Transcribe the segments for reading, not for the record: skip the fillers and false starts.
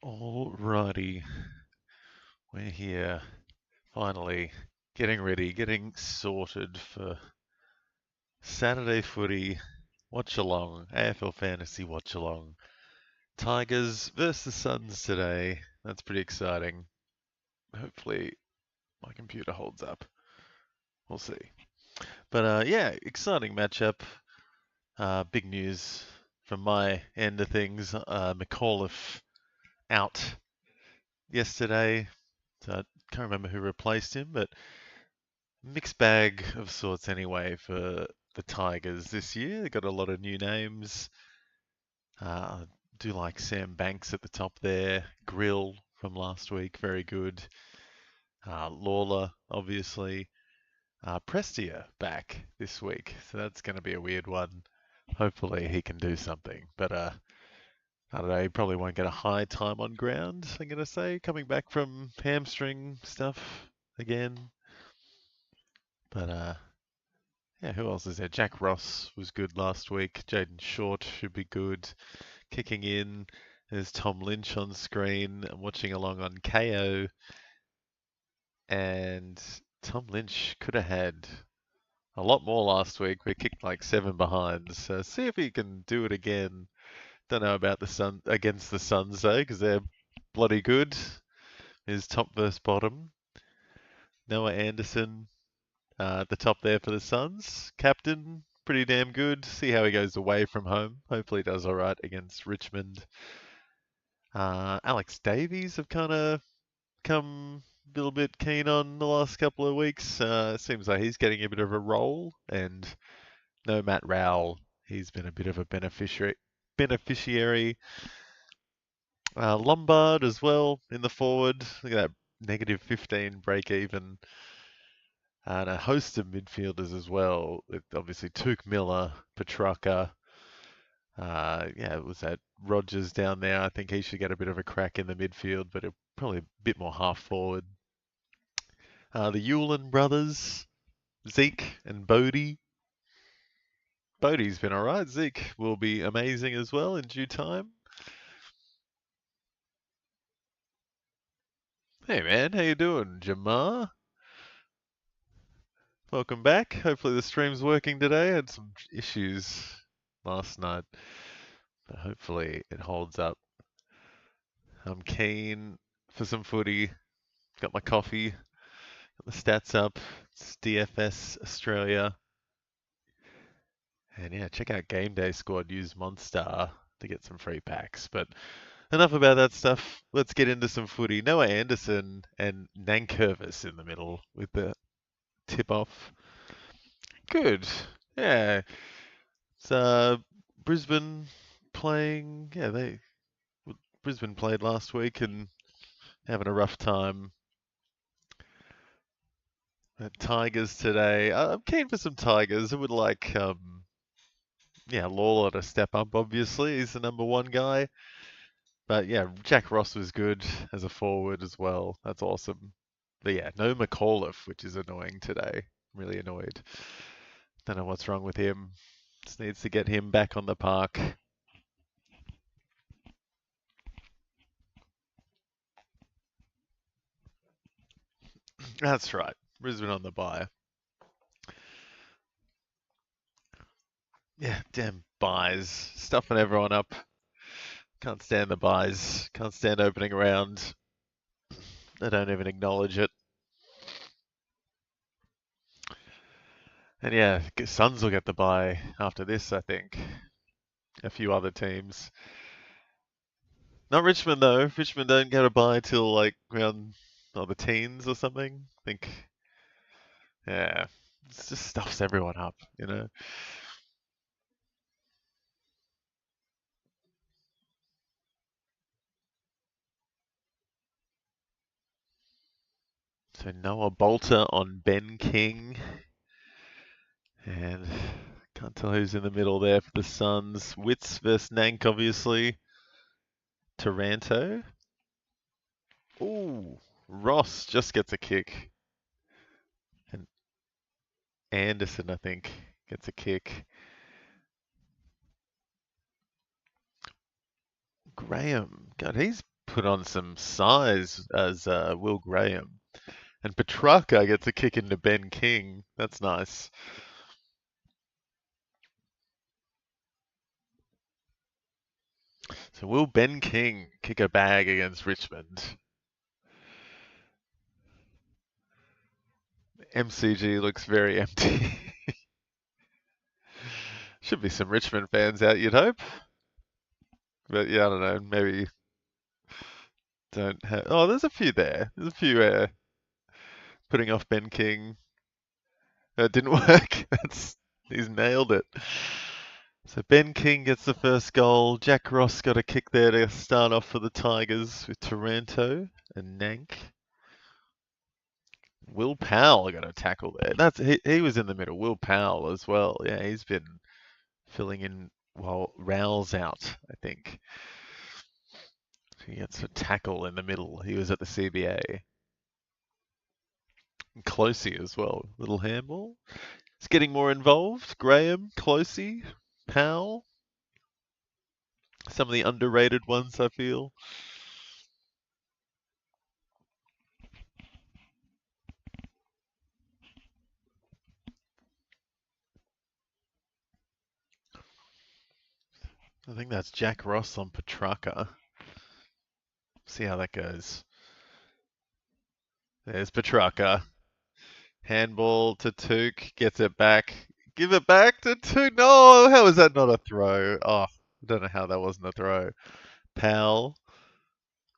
Alrighty, we're here, finally, getting ready, getting sorted for Saturday footy watch along, AFL Fantasy watch along. Tigers versus Suns today. That's pretty exciting. Hopefully, my computer holds up. We'll see. But yeah, exciting matchup. Big news from my end of things. McAuliffe out yesterday. So I can't remember who replaced him, but mixed bag of sorts anyway for the Tigers this year. They got a lot of new names. I do like Sam Banks at the top there. Grill from last week, very good. Lawler, obviously. Prestia back this week, so that's going to be a weird one. Hopefully he can do something, but I don't know. He probably won't get a high time on ground. I'm going to say coming back from hamstring stuff again. But yeah, who else is there? Jack Ross was good last week. Jaden Short should be good. Kicking in, there's Tom Lynch on screen. I'm watching along on KO. And Tom Lynch could have had a lot more last week. We kicked like 7 behinds. So see if he can do it again. Don't know about the Sun against the Suns though, because they're bloody good. Is top versus bottom. Noah Anderson at the top there for the Suns. Captain, pretty damn good. See how he goes away from home. Hopefully he does all right against Richmond. Alex Davies have kind of come a little bit keen on the last couple of weeks. Seems like he's getting a bit of a role. And no Matt Rowell. He's been a bit of a beneficiary. Lombard as well in the forward. Look at that negative 15 break even. And a host of midfielders as well. With obviously Tuke Miller, Petrarca. Yeah, it was that Rogers down there. I think he should get a bit of a crack in the midfield, but probably a bit more half forward. The Yulin brothers, Zeke and Bodie. Bodie's been alright. Zeke will be amazing as well in due time. Hey man, how you doing, Jamar? Welcome back. Hopefully the stream's working today. I had some issues last night, but hopefully it holds up. I'm keen for some footy. Got my coffee. Got the stats up. It's DFSAustralia. And yeah, check out Game Day Squad. Use MONSTAR to get some free packs. But enough about that stuff. Let's get into some footy. Noah Anderson and Nankervis in the middle with the tip off. Good. Yeah. It's Brisbane playing. Yeah, Brisbane played last week and having a rough time. Tigers today. I'm keen for some Tigers. I would like, yeah, Lawler to step up. Obviously, he's the number one guy. But yeah, Jack Ross was good as a forward as well. That's awesome. But yeah, no McAuliffe, which is annoying today. I'm really annoyed. Don't know what's wrong with him. Just needs to get him back on the park. That's right. Brisbane on the bye. Yeah, damn buys. Stuffing everyone up. Can't stand the buys. Can't stand opening round. They don't even acknowledge it. And yeah, Suns will get the bye after this, I think. A few other teams. Not Richmond though. Richmond don't get a bye till like around the teens or something. I think. Yeah, it just stuffs everyone up, you know. So Noah Bolter on Ben King. And can't tell who's in the middle there for the Suns. Witts versus Nank, obviously. Taranto. Ooh, Ross just gets a kick. And Anderson, I think, gets a kick. Graham, God, he's put on some size as Will Graham. And Petrarca gets a kick into Ben King. That's nice. So will Ben King kick a bag against Richmond? MCG looks very empty. Should be some Richmond fans out, you'd hope. But yeah, I don't know. Maybe don't have. Oh, there's a few there. There's a few putting off Ben King. That didn't work. He's nailed it. So Ben King gets the first goal. Jack Ross got a kick there to start off for the Tigers with Taranto and Nank. Will Powell got a tackle there. He was in the middle. Will Powell as well. Yeah, he's been filling in while Raoul's out, I think. He gets a tackle in the middle. He was at the CBA. Closey as well. Little handball. It's getting more involved. Graham, Closey, Powell. Some of the underrated ones, I feel. I think that's Jack Ross on Petrarca. See how that goes. There's Petrarca. Handball to Took. Gets it back. Give it back to Took. No, how is that not a throw? Oh, I don't know how that wasn't a throw. Powell.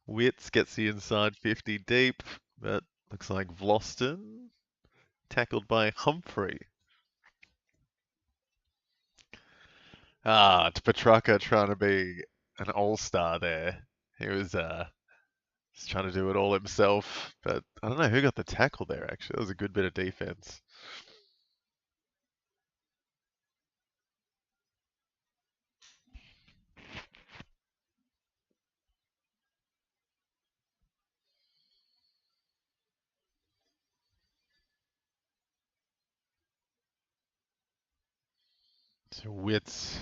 Witts gets the inside 50 deep, but looks like Vloston. Tackled by Humphrey. It's Petrarca trying to be an all-star there. He was just trying to do it all himself, but I don't know who got the tackle there, actually. That was a good bit of defense. So Witts.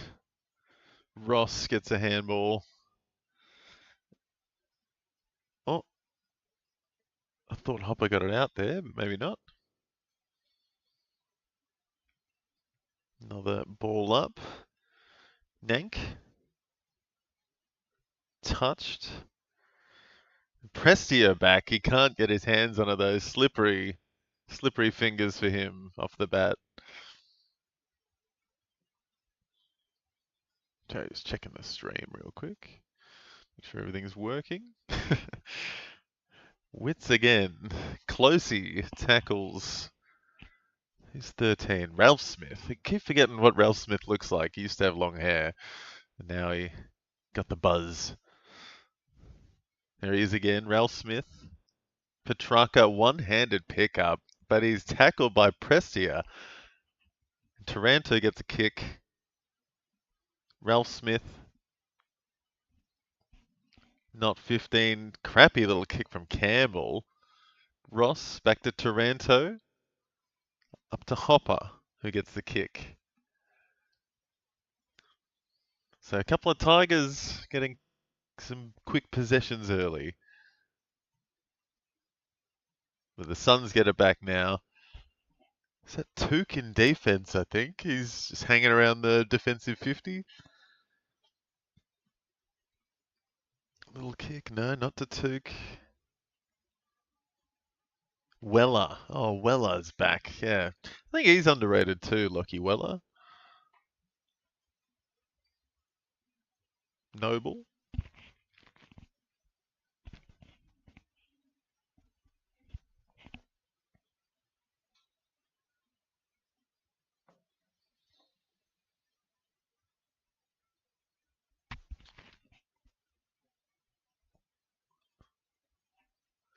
Ross gets a handball. Oh, I thought Hopper got it out there, but maybe not. Another ball up. Nank. Touched. Prestia back. He can't get his hands onto those slippery fingers for him off the bat. Okay, just checking the stream real quick. Make sure everything's working. Witts again. Closey tackles. He's 13. Ralph Smith. I keep forgetting what Ralph Smith looks like. He used to have long hair. And now he got the buzz. There he is again. Ralph Smith. Petrarca one-handed pickup. But he's tackled by Prestia. Taranto gets a kick. Ralph Smith. Not 15. Crappy little kick from Campbell. Ross back to Taranto. Up to Hopper, who gets the kick. So a couple of Tigers getting some quick possessions early. But the Suns get it back now. Is that Took in defense, I think? He's just hanging around the defensive 50. Little kick. No, not to Took. Weller. Oh, Weller's back. Yeah. I think he's underrated too, Lockie Weller. Noble.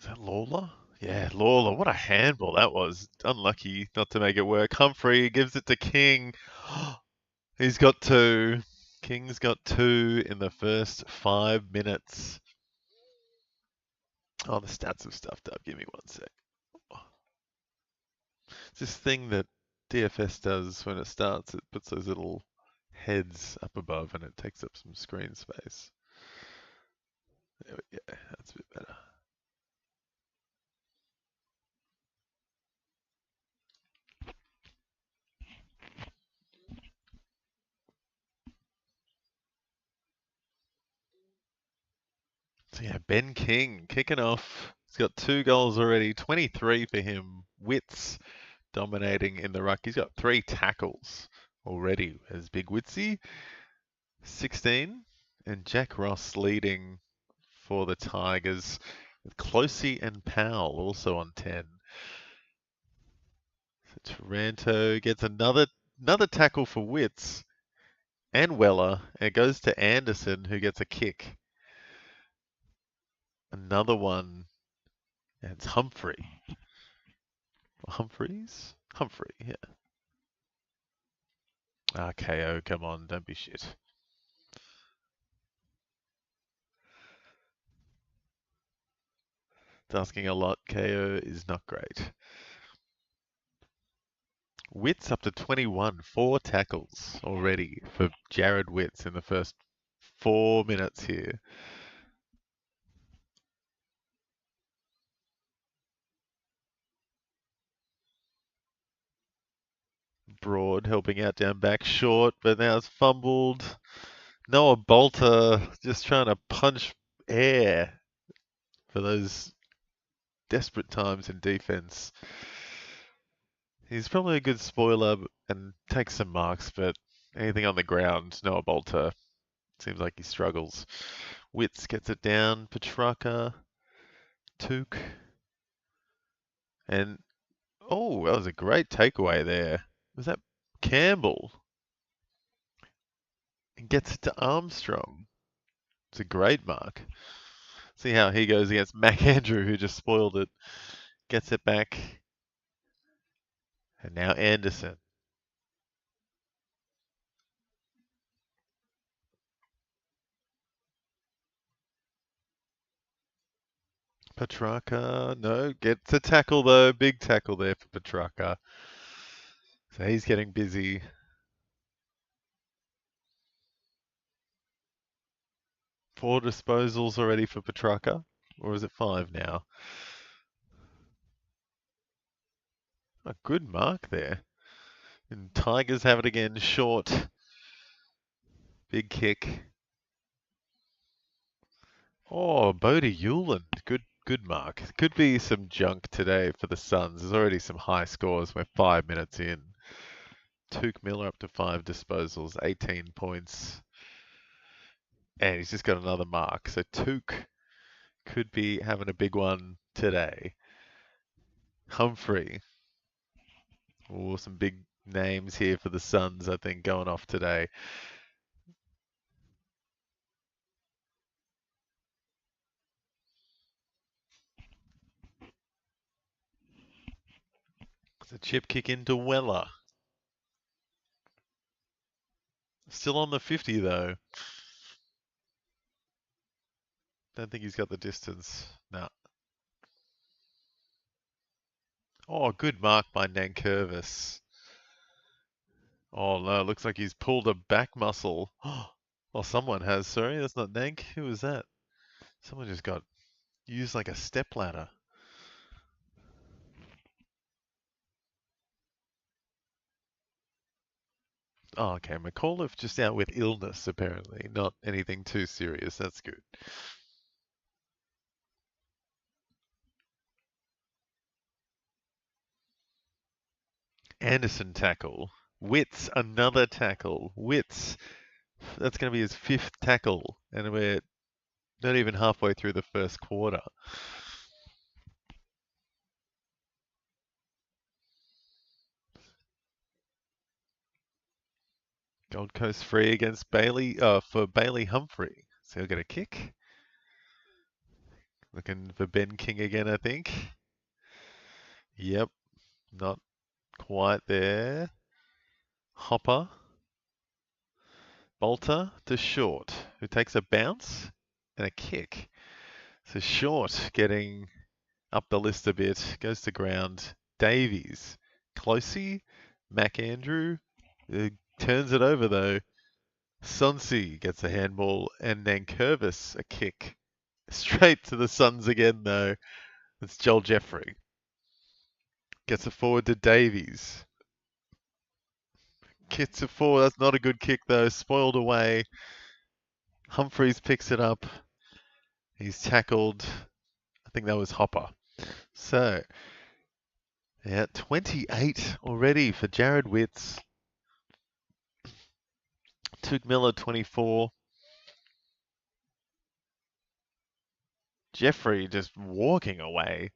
Is that Lawler? Yeah, Lawler. What a handball that was. Unlucky not to make it work. Humphrey gives it to King. He's got two. King's got two in the first 5 minutes. Oh, the stats have stuffed up. Give me one sec. It's this thing that DFS does when it starts. It puts those little heads up above and it takes up some screen space. There we go. That's a bit better. So yeah, Ben King kicking off. He's got 2 goals already, 23 for him. Wits dominating in the ruck. He's got 3 tackles already as Big Witsy. 16. And Jack Ross leading for the Tigers with Closey and Powell also on 10. So Taranto gets another tackle for Wits and Weller. And it goes to Anderson who gets a kick. Another one. And it's Humphrey. Humphreys? Humphrey, yeah. Ah, KO, come on, don't be shit. It's asking a lot. KO is not great. Wits up to 21, 4 tackles already for Jared Wits in the first 4 minutes here. Broad helping out down back short, but now it's fumbled. Noah Bolter just trying to punch air for those desperate times in defense. He's probably a good spoiler and takes some marks, but anything on the ground, Noah Bolter seems like he struggles. Wits gets it down. Petrarca, Took, and oh, that was a great takeaway there. Was that Campbell? And gets it to Armstrong. It's a great mark. See how he goes against Mac Andrew, who just spoiled it. Gets it back. And now Anderson. Petrarca, no, gets a tackle though. Big tackle there for Petrarca. So he's getting busy. 4 disposals already for Petrarca. Or is it 5 now? A good mark there. And Tigers have it again, short. Big kick. Oh, Bodie Hewland. Good mark. Could be some junk today for the Suns. There's already some high scores. We're 5 minutes in. Took Miller up to 5 disposals, 18 points. And he's just got another mark. So Took could be having a big one today. Humphrey. Oh, some big names here for the Suns, I think, going off today. It's a chip kick into Weller. Still on the 50 though. Don't think he's got the distance. No. Oh, good mark by Nankervis. Oh no, looks like he's pulled a back muscle. Well, someone has. Sorry, that's not Nank. Who was that? Someone just got used like a step ladder. Oh, okay. McAuliffe just out with illness, apparently. Not anything too serious. That's good. Anderson tackle. Wits, another tackle. Wits, that's going to be his 5th tackle. And we're not even halfway through the first quarter. Gold Coast free against Bailey, for Bailey Humphrey. So he'll get a kick. Looking for Ben King again, I think. Yep, not quite there. Hopper. Bolter to Short, who takes a bounce and a kick. So Short getting up the list a bit, goes to ground. Davies, Closey, Mac Andrew, turns it over though. Sonsi gets a handball and Nankervis a kick. Straight to the Suns again, though. It's Joel Jeffrey. Gets it forward to Davies. Gets it forward. That's not a good kick, though. Spoiled away. Humphreys picks it up. He's tackled. I think that was Hopper. So, yeah, 28 already for Jared Witts. Took Miller 24. Jeffrey just walking away.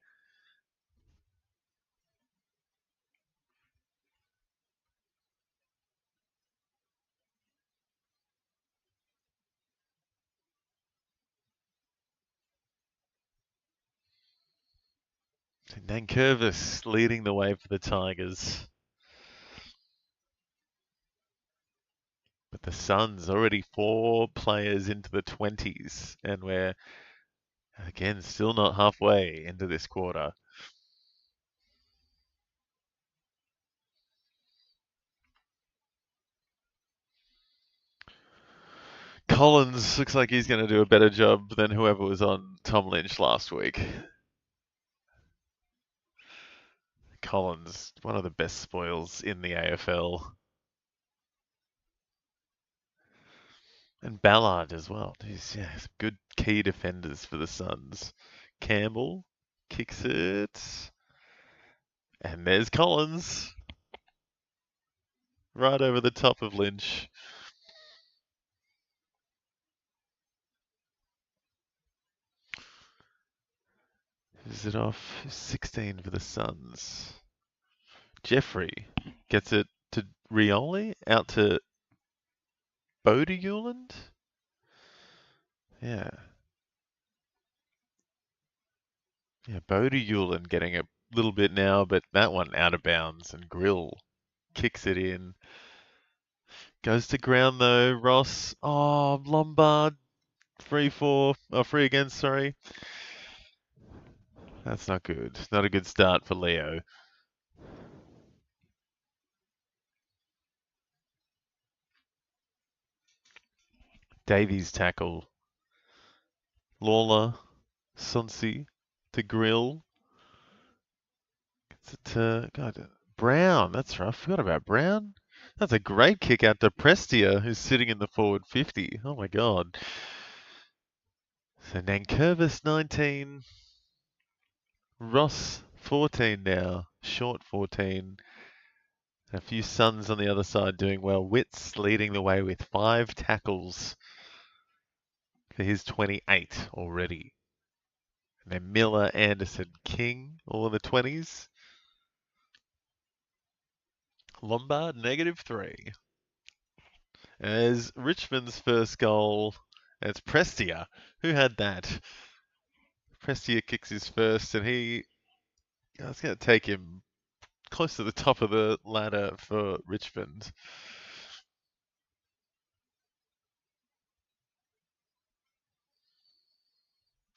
Nankervis leading the way for the Tigers. But the Suns already 4 players into the 20s, and we're, again, still not halfway into this quarter. Collins looks like he's going to do a better job than whoever was on Tom Lynch last week. Collins, one of the best spoils in the AFL. And Ballard as well. Jeez, yeah, some good key defenders for the Suns. Campbell kicks it. And there's Collins. Right over the top of Lynch. Is it off? 16 for the Suns. Jeffrey gets it to Rioli, out to Bodie-Uland? Yeah. Yeah, Bodie-Uland getting a little bit now, but that one out of bounds, and Grill kicks it in. Goes to ground though, Ross. Oh, Lombard. Free again, sorry. That's not good. Not a good start for Leo. Davies tackle. Lawler, Sunsi to Grill. Gets it to, God, Brown. That's right. I forgot about Brown. That's a great kick out to Prestia, who's sitting in the forward 50. Oh my God. So Nankervis 19. Ross 14 now. Short 14. A few Suns on the other side doing well. Witts leading the way with 5 tackles for his 28 already. And then Miller, Anderson, King, all in the 20s. Lombard, -3. As Richmond's first goal, it's Prestia. Who had that? Prestia kicks his first, and it's going to take him close to the top of the ladder for Richmond.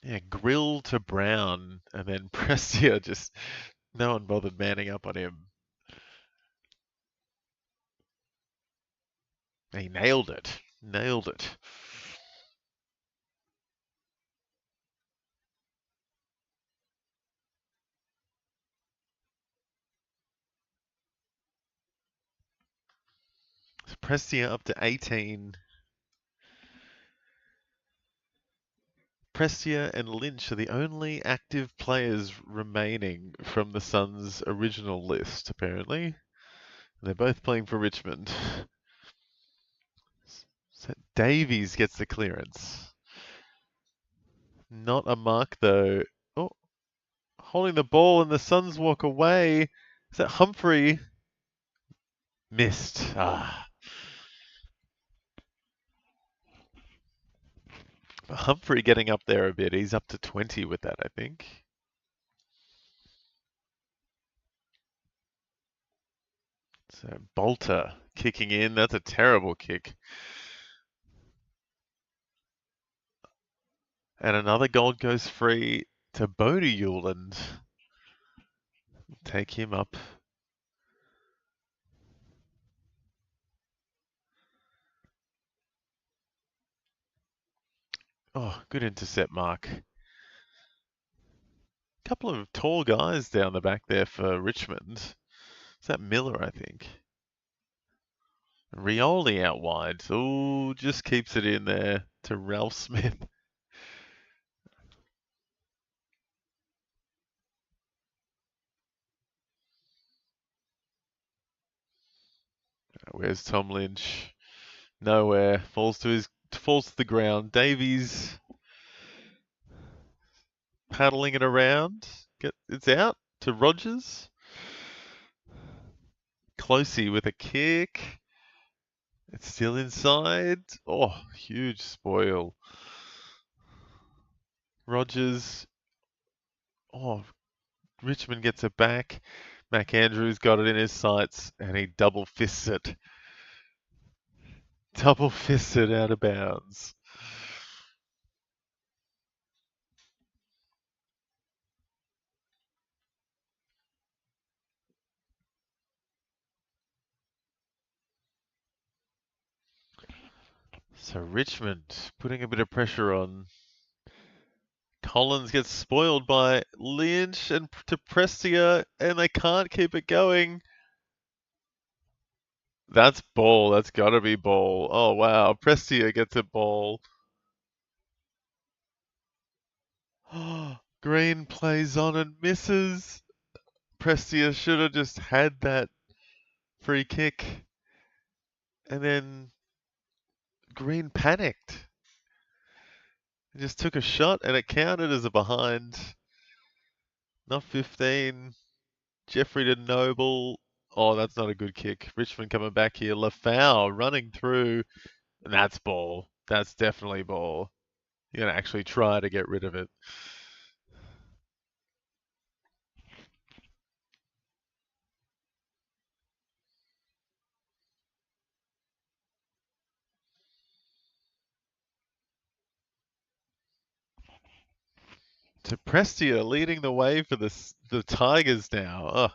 Yeah, Grill to Brown, and then Prestia just, no one bothered manning up on him. He nailed it. Nailed it. So Prestia up to 18. Prestia and Lynch are the only active players remaining from the Suns' original list, apparently. They're both playing for Richmond. So Davies gets the clearance. Not a mark, though. Oh, holding the ball and the Suns walk away. Is that Humphrey? Missed. Humphrey getting up there a bit. He's up to 20 with that, I think. So Bolter kicking in. That's a terrible kick. And another goal goes free to Bodie-Uland. Take him up. Oh, good intercept mark. Couple of tall guys down the back there for Richmond. Is that Miller, I think? Rioli out wide. Oh, just keeps it in there to Ralph Smith. Where's Tom Lynch? Nowhere. Falls to the ground. Davies paddling it around. It's out to Rogers. Closey with a kick. It's still inside. Oh, huge spoil. Rogers. Oh, Richmond gets it back. McAndrew's got it in his sights and he double fists it. Double fisted out of bounds. So Richmond putting a bit of pressure on. Collins gets spoiled by Lynch and to Prestia, and they can't keep it going. That's ball. That's got to be ball. Oh, wow. Prestia gets a ball. Green plays on and misses. Prestia should have just had that free kick. And then Green panicked. He just took a shot and it counted as a behind. Not 15. Jeffrey to Noble. Oh, that's not a good kick. Richmond coming back here. Lafau running through. And that's ball. That's definitely ball. You're going to actually try to get rid of it. To Prestia leading the way for the Tigers now. Oh,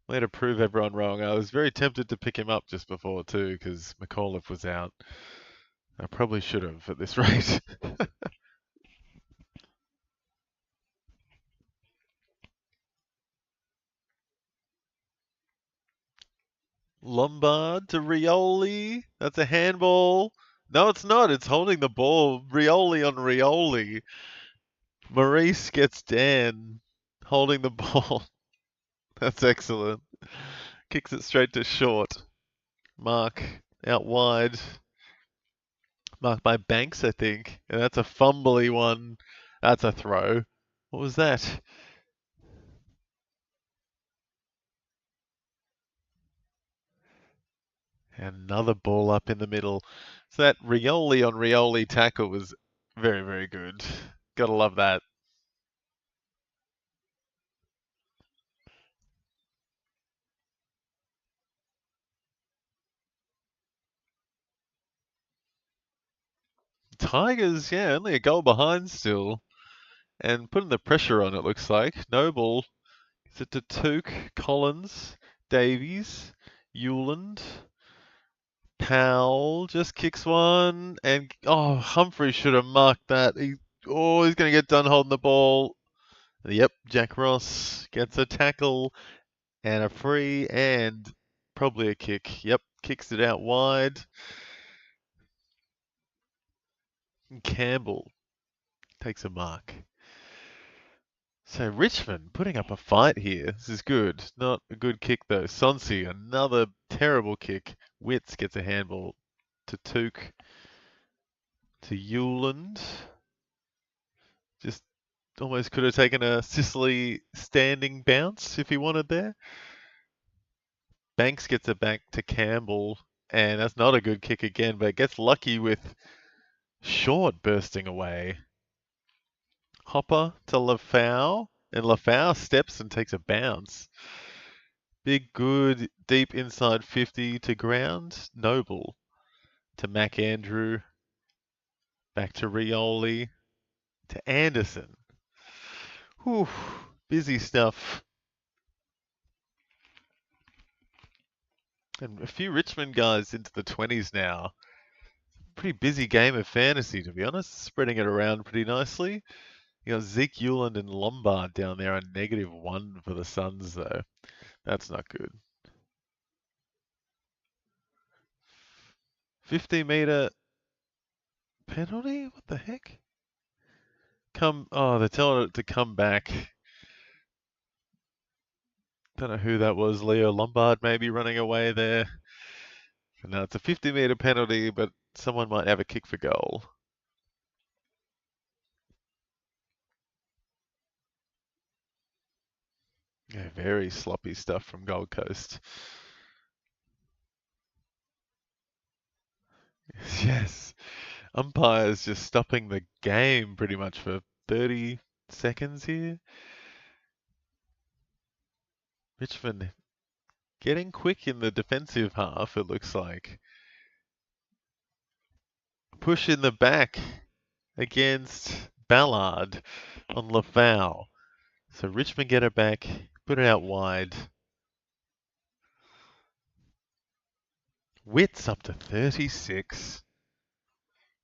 way to prove everyone wrong. I was very tempted to pick him up just before too because McAuliffe was out. I probably should have at this rate. Lombard to Rioli. That's a handball. No, it's not. It's holding the ball. Rioli on Rioli. Maurice gets Dan holding the ball. That's excellent. Kicks it straight to short. Mark out wide. Marked by Banks, I think. And that's a fumbly one. That's a throw. What was that? Another ball up in the middle. So that Rioli on Rioli tackle was very, very good. Gotta love that. Tigers, yeah, only a goal behind still. And putting the pressure on, it looks like. Noble is it to Took, Collins, Davies, Euland, Powell just kicks one, and Humphrey should have marked that. He's going to get done holding the ball. Yep, Jack Ross gets a tackle and a free and probably a kick. Yep, kicks it out wide. Campbell takes a mark. So Richmond putting up a fight here. This is good. Not a good kick though. Sonsi, another terrible kick. Witts gets a handball to Took. To Euland. Just almost could have taken a Sicily standing bounce if he wanted there. Banks gets it back to Campbell, and that's not a good kick again, but gets lucky with Short bursting away. Hopper to Lafau, and Lafau steps and takes a bounce. Big good deep inside 50 to ground. Noble to McAndrew. Back to Rioli. To Anderson. Whew, busy stuff. And a few Richmond guys into the 20s now. Pretty busy game of fantasy, to be honest. Spreading it around pretty nicely. You got Zeke Hewland and Lombard down there on -1 for the Suns, though. That's not good. 50-meter penalty? What the heck? Oh, they're telling it to come back. Don't know who that was. Leo Lombard maybe running away there. No, it's a 50-meter penalty, but someone might have a kick for goal. Yeah, very sloppy stuff from Gold Coast. Yes. Umpires just stopping the game pretty much for 30 seconds here. Richmond getting quick in the defensive half, it looks like. Push in the back against Ballard on Lafau. So Richmond get it back, put it out wide. Wits up to 36.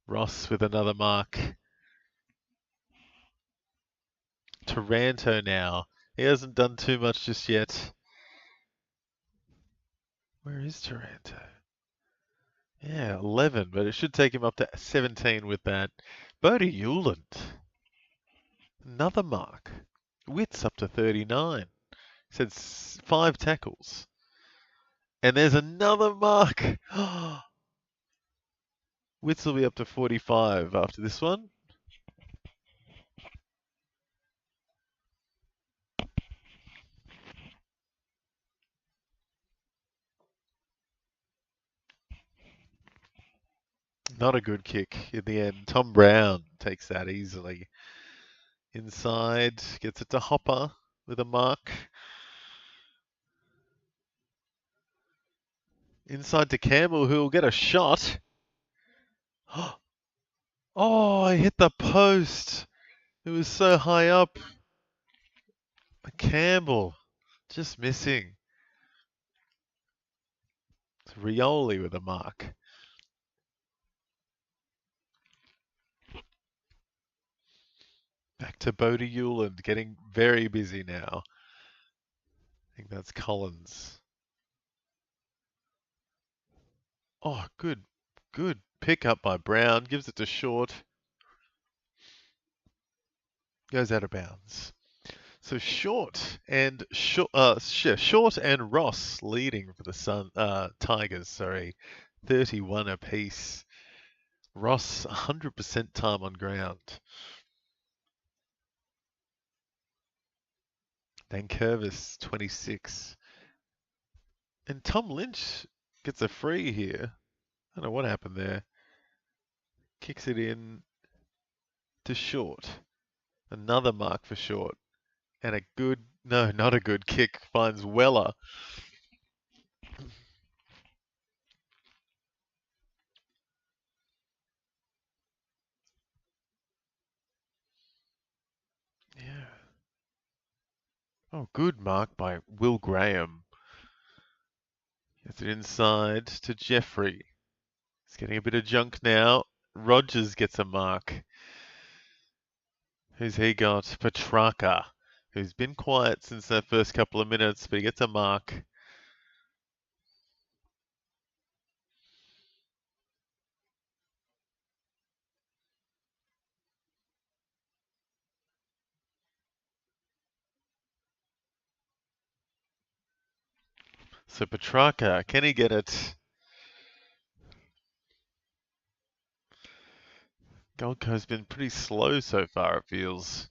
Ross with another mark. Taranto now. He hasn't done too much just yet. Where is Taranto? Yeah, 11, but it should take him up to 17 with that. Bodie Hewland. Another mark. Wits up to 39. Said 5 tackles. And there's another mark. Wits will be up to 45 after this one. Not a good kick in the end. Tom Brown takes that easily. Inside, gets it to Hopper with a mark. Inside to Campbell, who will get a shot. Oh, I hit the post. It was so high up. Campbell, just missing. It's Rioli with a mark. Back to Bodie Hewland, getting very busy now. I think that's Collins. Oh, good pick up by Brown. Gives it to Short. Goes out of bounds. So Short and Ross leading for the Tigers. Sorry, 31 apiece. Ross 100% time on ground. Then Curvis 26. And Tom Lynch gets a free here. I don't know what happened there. Kicks it in to Short. Another mark for Short. And not a good kick, finds Weller. Yeah. Oh, good mark by Will Graham. Gets it inside to Jeffrey. He's getting a bit of junk now. Rogers gets a mark. Who's he got? Petrarca, who's been quiet since that first couple of minutes, but he gets a mark. So Petrarca, can he get it? Gold Coast's been pretty slow so far, it feels.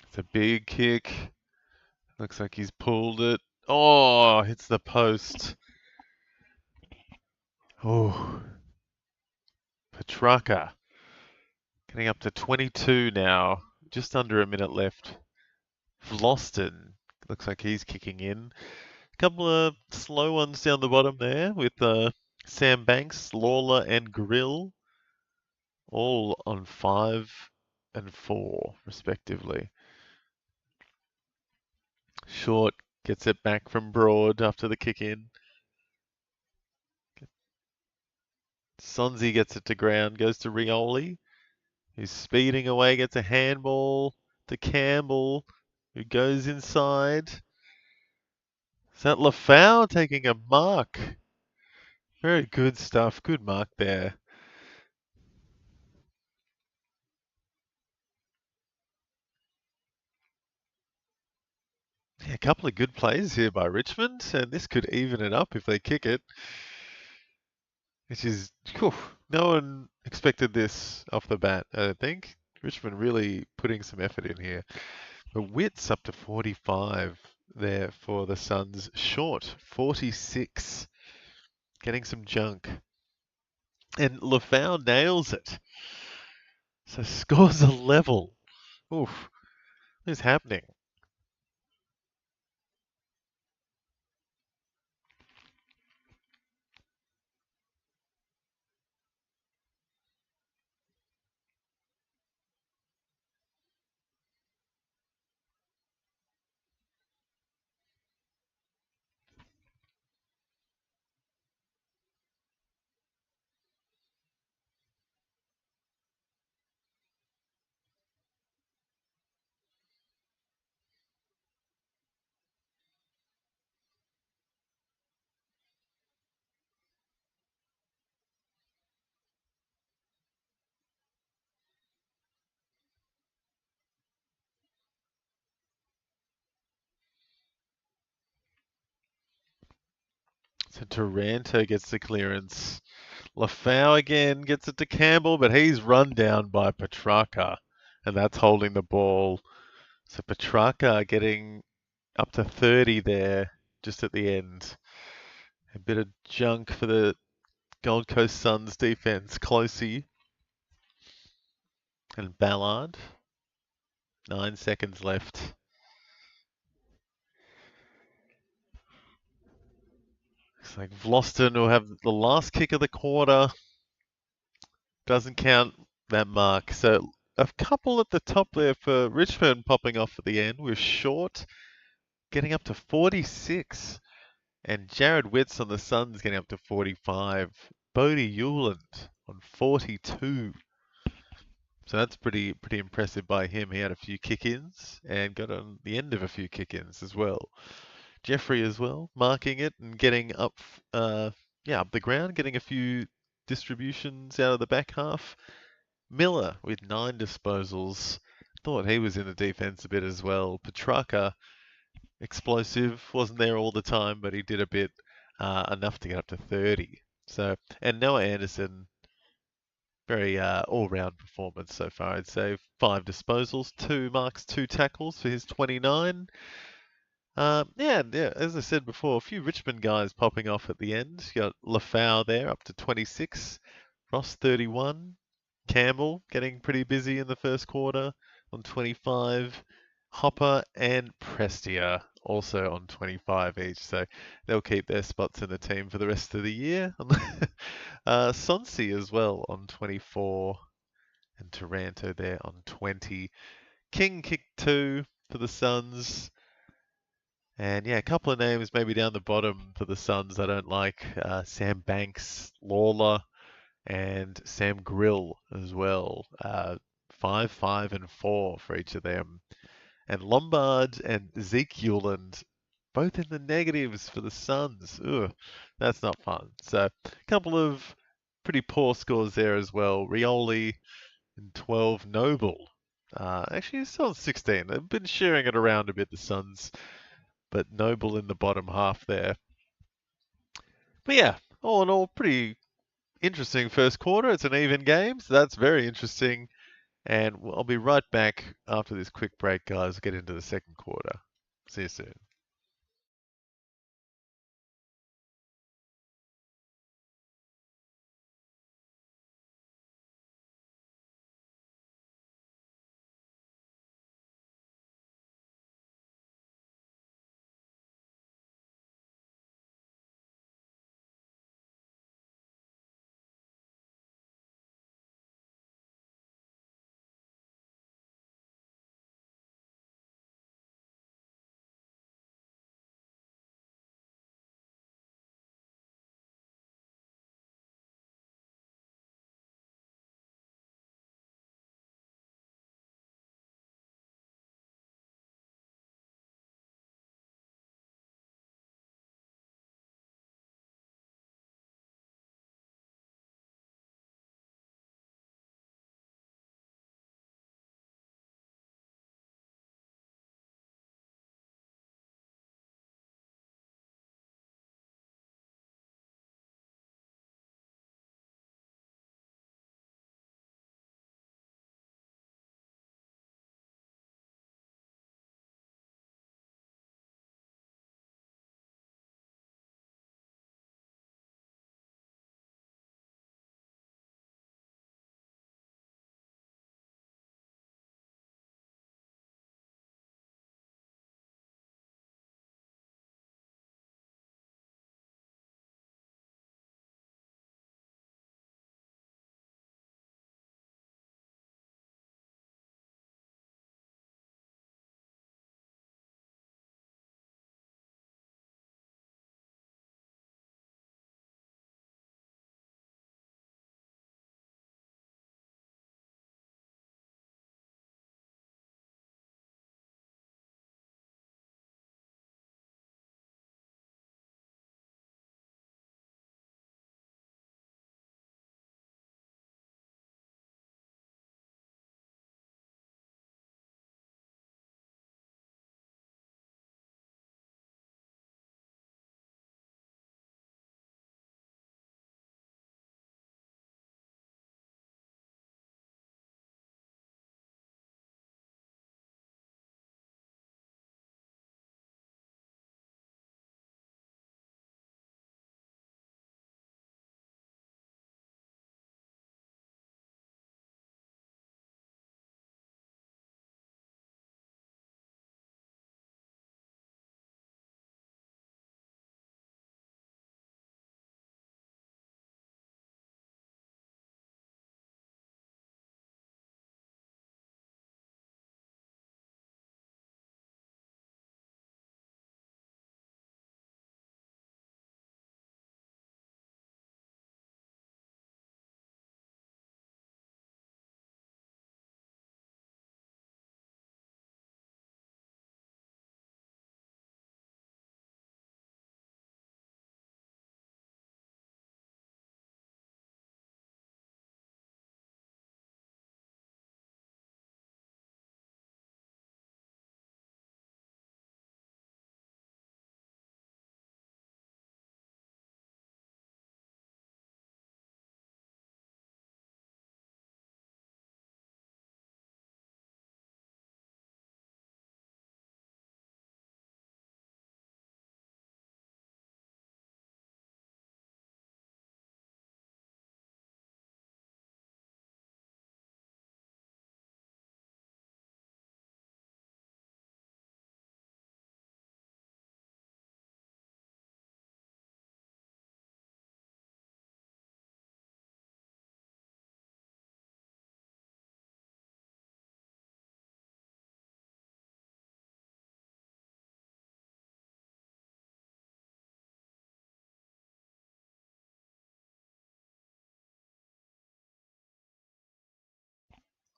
It's a big kick. Looks like he's pulled it. Oh, hits the post. Oh. Petrarca. Getting up to 22 now. Just under a minute left. Vlosten. Looks like he's kicking in. A couple of slow ones down the bottom there with Sam Banks, Lawler and Grill. All on 5. and 4, respectively. Short gets it back from Broad after the kick in. Sonzi gets it to ground, goes to Rioli, who's speeding away, gets a handball to Campbell, who goes inside. Is that Lafau taking a mark? Very good stuff. Good mark there. Yeah, a couple of good plays here by Richmond, and this could even it up if they kick it. Which is, whew, no one expected this off the bat, I don't think. Richmond really putting some effort in here. But Witt's up to 45 there for the Suns. Short, 46. Getting some junk. And Lafau nails it. So scores a level. Oof. What is happening? So Taranto gets the clearance. Lafau again gets it to Campbell, but he's run down by Petrarca, and that's holding the ball. So Petrarca getting up to 30 there just at the end. A bit of junk for the Gold Coast Suns defense. Closey and Ballard. 9 seconds left. Looks like Vloston will have the last kick of the quarter. Doesn't count that mark. So a couple at the top there for Richmond popping off at the end. We're short, getting up to 46. And Jared Witts on the Suns getting up to 45. Bodie Hewland on 42. So that's pretty impressive by him. He had a few kick-ins and got on the end of a few kick-ins as well. Jeffrey as well, marking it and getting up, up the ground, getting a few distributions out of the back half. Miller with 9 disposals. Thought he was in the defense a bit as well. Petrarca, explosive, wasn't there all the time, but he did a bit, enough to get up to 30. So, and Noah Anderson, very all-round performance so far. I'd say 5 disposals, 2 marks, 2 tackles for his 29. Yeah, as I said before, a few Richmond guys popping off at the end. You got Lafau there up to 26, Ross 31, Campbell getting pretty busy in the first quarter on 25, Hopper and Prestia also on 25 each. So they'll keep their spots in the team for the rest of the year. Sonsi as well on 24 and Taranto there on 20. King kicked 2 for the Suns. And yeah, a couple of names maybe down the bottom for the Suns I don't like. Sam Banks, Lawler, and Sam Grill as well. 5, 5, and 4 for each of them. And Lombard and Zeke Hewland, both in the negatives for the Suns. Ugh, that's not fun. So a couple of pretty poor scores there as well. Rioli and 12, Noble. Actually, it's on 16. They've been sharing it around a bit, the Suns, but Noble in the bottom half there. But yeah, all in all, pretty interesting first quarter. It's an even game, so that's very interesting. And I'll be right back after this quick break, guys. Get into the second quarter. See you soon.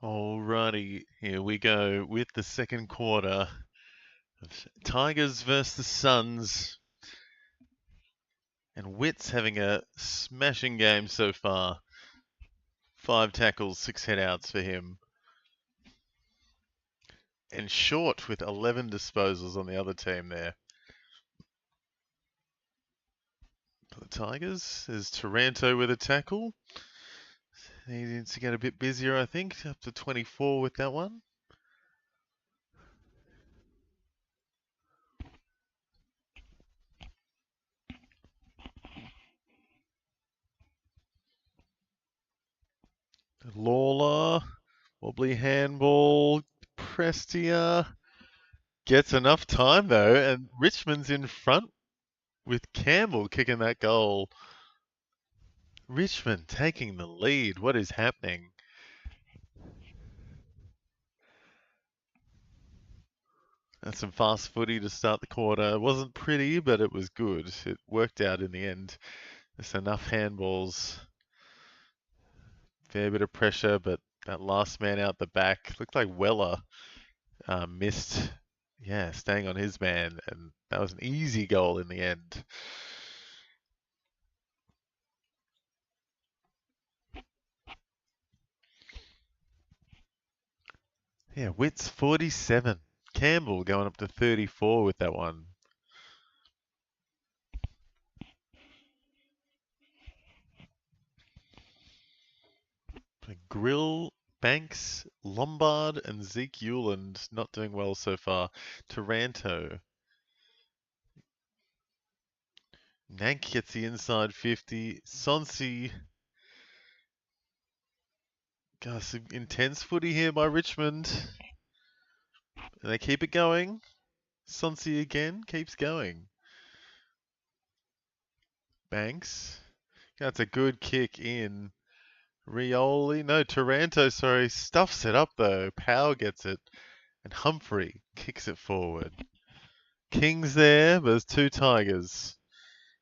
Alrighty, here we go with the second quarter of Tigers versus the Suns. And Witt's having a smashing game so far. 5 tackles, 6 headouts for him. And Short with 11 disposals on the other team there. For the Tigers, there's Taranto with a tackle. He needs to get a bit busier, I think, up to 24 with that one. Lawler, wobbly handball, Prestia. Gets enough time though, and Richmond's in front with Campbell kicking that goal. Richmond taking the lead. What is happening? That's some fast footy to start the quarter. It wasn't pretty, but it was good. It worked out in the end. There's enough handballs. Fair bit of pressure, but that last man out the back looked like Weller missed. Yeah, staying on his man, and that was an easy goal in the end. Yeah, Witt's 47. Campbell going up to 34 with that one. Grill, Banks, Lombard, and Zeke Euland not doing well so far. Taranto. Nank gets the inside 50. Sonsi. Got some intense footy here by Richmond. And they keep it going. Sonsi again keeps going. Banks. That's a good kick in. Rioli. No, Taranto, sorry. Stuffs it up though. Powell gets it. And Humphrey kicks it forward. King's there, but there's 2 Tigers.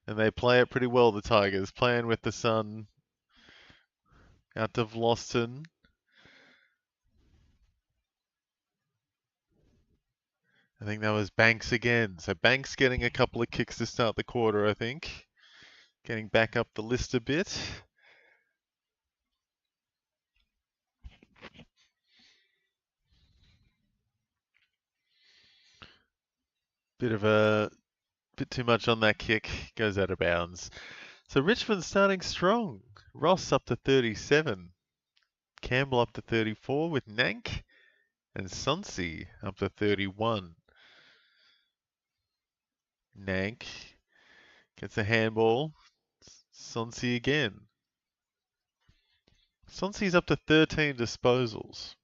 And they play it pretty well, the Tigers. Playing with the sun. Out to Vloston. I think that was Banks again. So Banks getting a couple of kicks to start the quarter, I think. Getting back up the list a bit. Bit too much on that kick. Goes out of bounds. So Richmond's starting strong. Ross up to 37. Campbell up to 34 with Nank. And Sunsi up to 31. Nank gets a handball. Sonsi again. Sonsi's up to 13 disposals.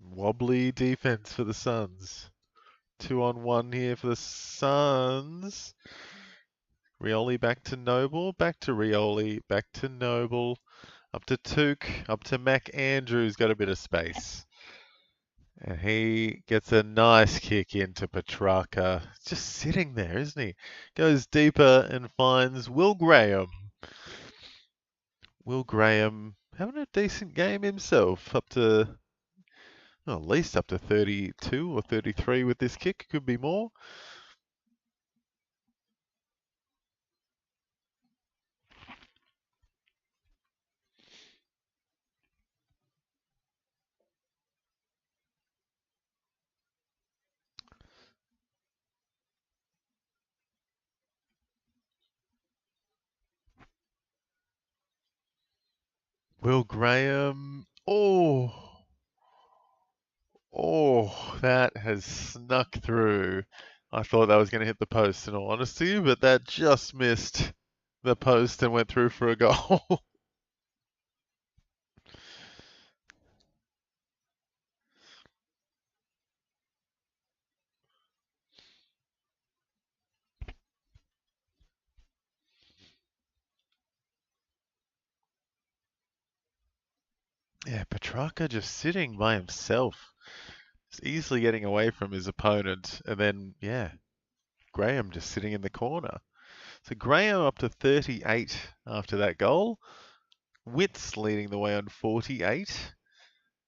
Wobbly defense for the Suns. 2-on-1 here for the Suns. Rioli back to Noble, back to Rioli, back to Noble, up to Took, up to Mac Andrews, got a bit of space. And he gets a nice kick into Petrarca. Just sitting there, isn't he? Goes deeper and finds Will Graham. Will Graham having a decent game himself, up to well, at least up to 32 or 33 with this kick. Could be more. Will Graham. Oh, that has snuck through. I thought that was going to hit the post in all honesty, but that just missed the post and went through for a goal. Yeah, Petrarca just sitting by himself. Just easily getting away from his opponent. And then, yeah, Graham just sitting in the corner. So Graham up to 38 after that goal. Witts leading the way on 48.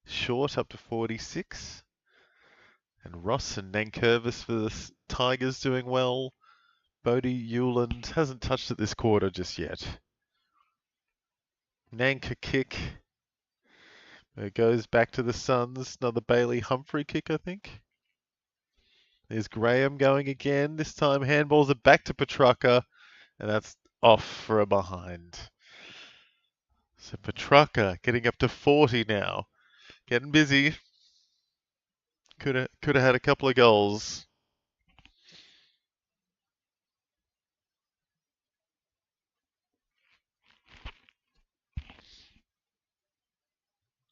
Short up to 46. And Ross and Nankervis for the Tigers doing well. Bodie Hewland hasn't touched it this quarter just yet. Nanker kick. It goes back to the Suns. Another Bailey Humphrey kick, I think. There's Graham going again. This time handballs are back to Petrarca. And that's off for a behind. So Petrarca getting up to 40 now. Getting busy. Could have had a couple of goals.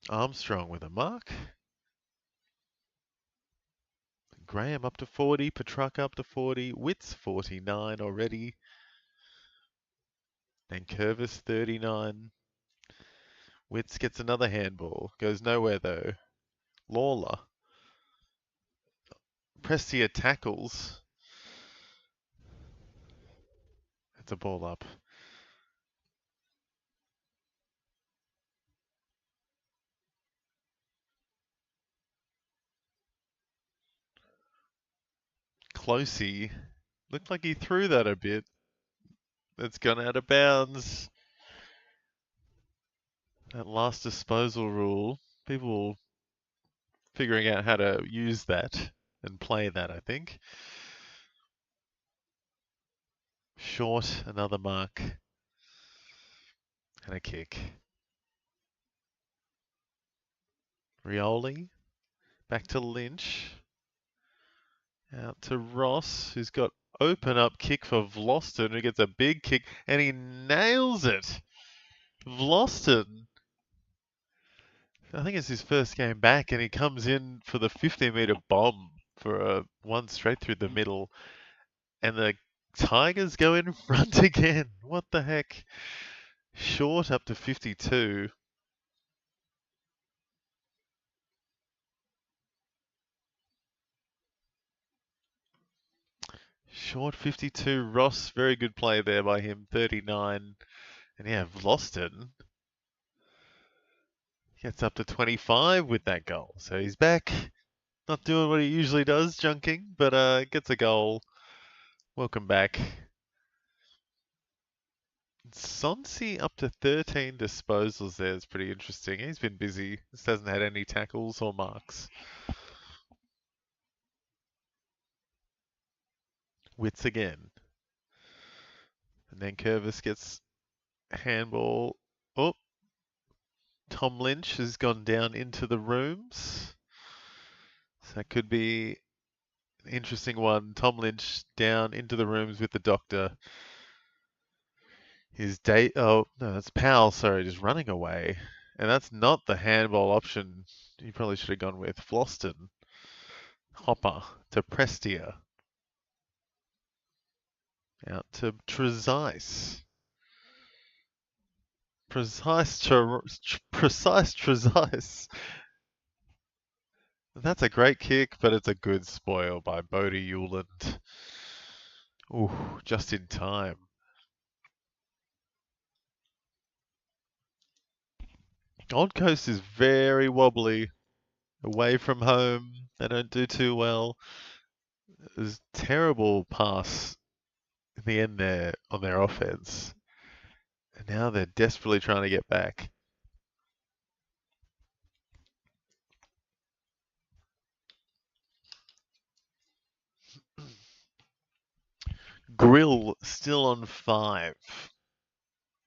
Armstrong with a mark. Graham up to 40. Petrarca up to 40. Witts 49 already. And Curvis 39. Witts gets another handball. Goes nowhere though. Lawler. Prestia tackles. It's a ball up. Closey. Looked like he threw that a bit. It's gone out of bounds. That last disposal rule. People figuring out how to use that and play that, I think. Short, another mark. And a kick. Rioli. Back to Lynch. Out to Ross, who's got open up kick for Vlosten, who gets a big kick, and he nails it. Vlosten. I think it's his first game back, and he comes in for the 50-meter bomb for a one straight through the middle. And the Tigers go in front again. What the heck? Short up to 52. Short 52. Ross, very good play there by him. 39. And yeah, Vlosten gets up to 25 with that goal. So he's back. Not doing what he usually does, junking, but gets a goal. Welcome back. Sonsi up to 13 disposals there is pretty interesting. He's been busy. Just hasn't had any tackles or marks. Witts again. And then Curvis gets handball. Oh, Tom Lynch has gone down into the rooms. So that could be an interesting one. Tom Lynch down into the rooms with the doctor. Oh, no, that's Powell, sorry, just running away. And that's not the handball option you probably should have gone with. Vlosten. Hopper to Prestia. Out to Trezise. Precise Trezise. That's a great kick, but it's a good spoil by Bodie Hewland. Ooh, just in time. Gold Coast is very wobbly. Away from home, they don't do too well. It was a terrible pass in the end there on their offense. And now they're desperately trying to get back. Grill still on 5.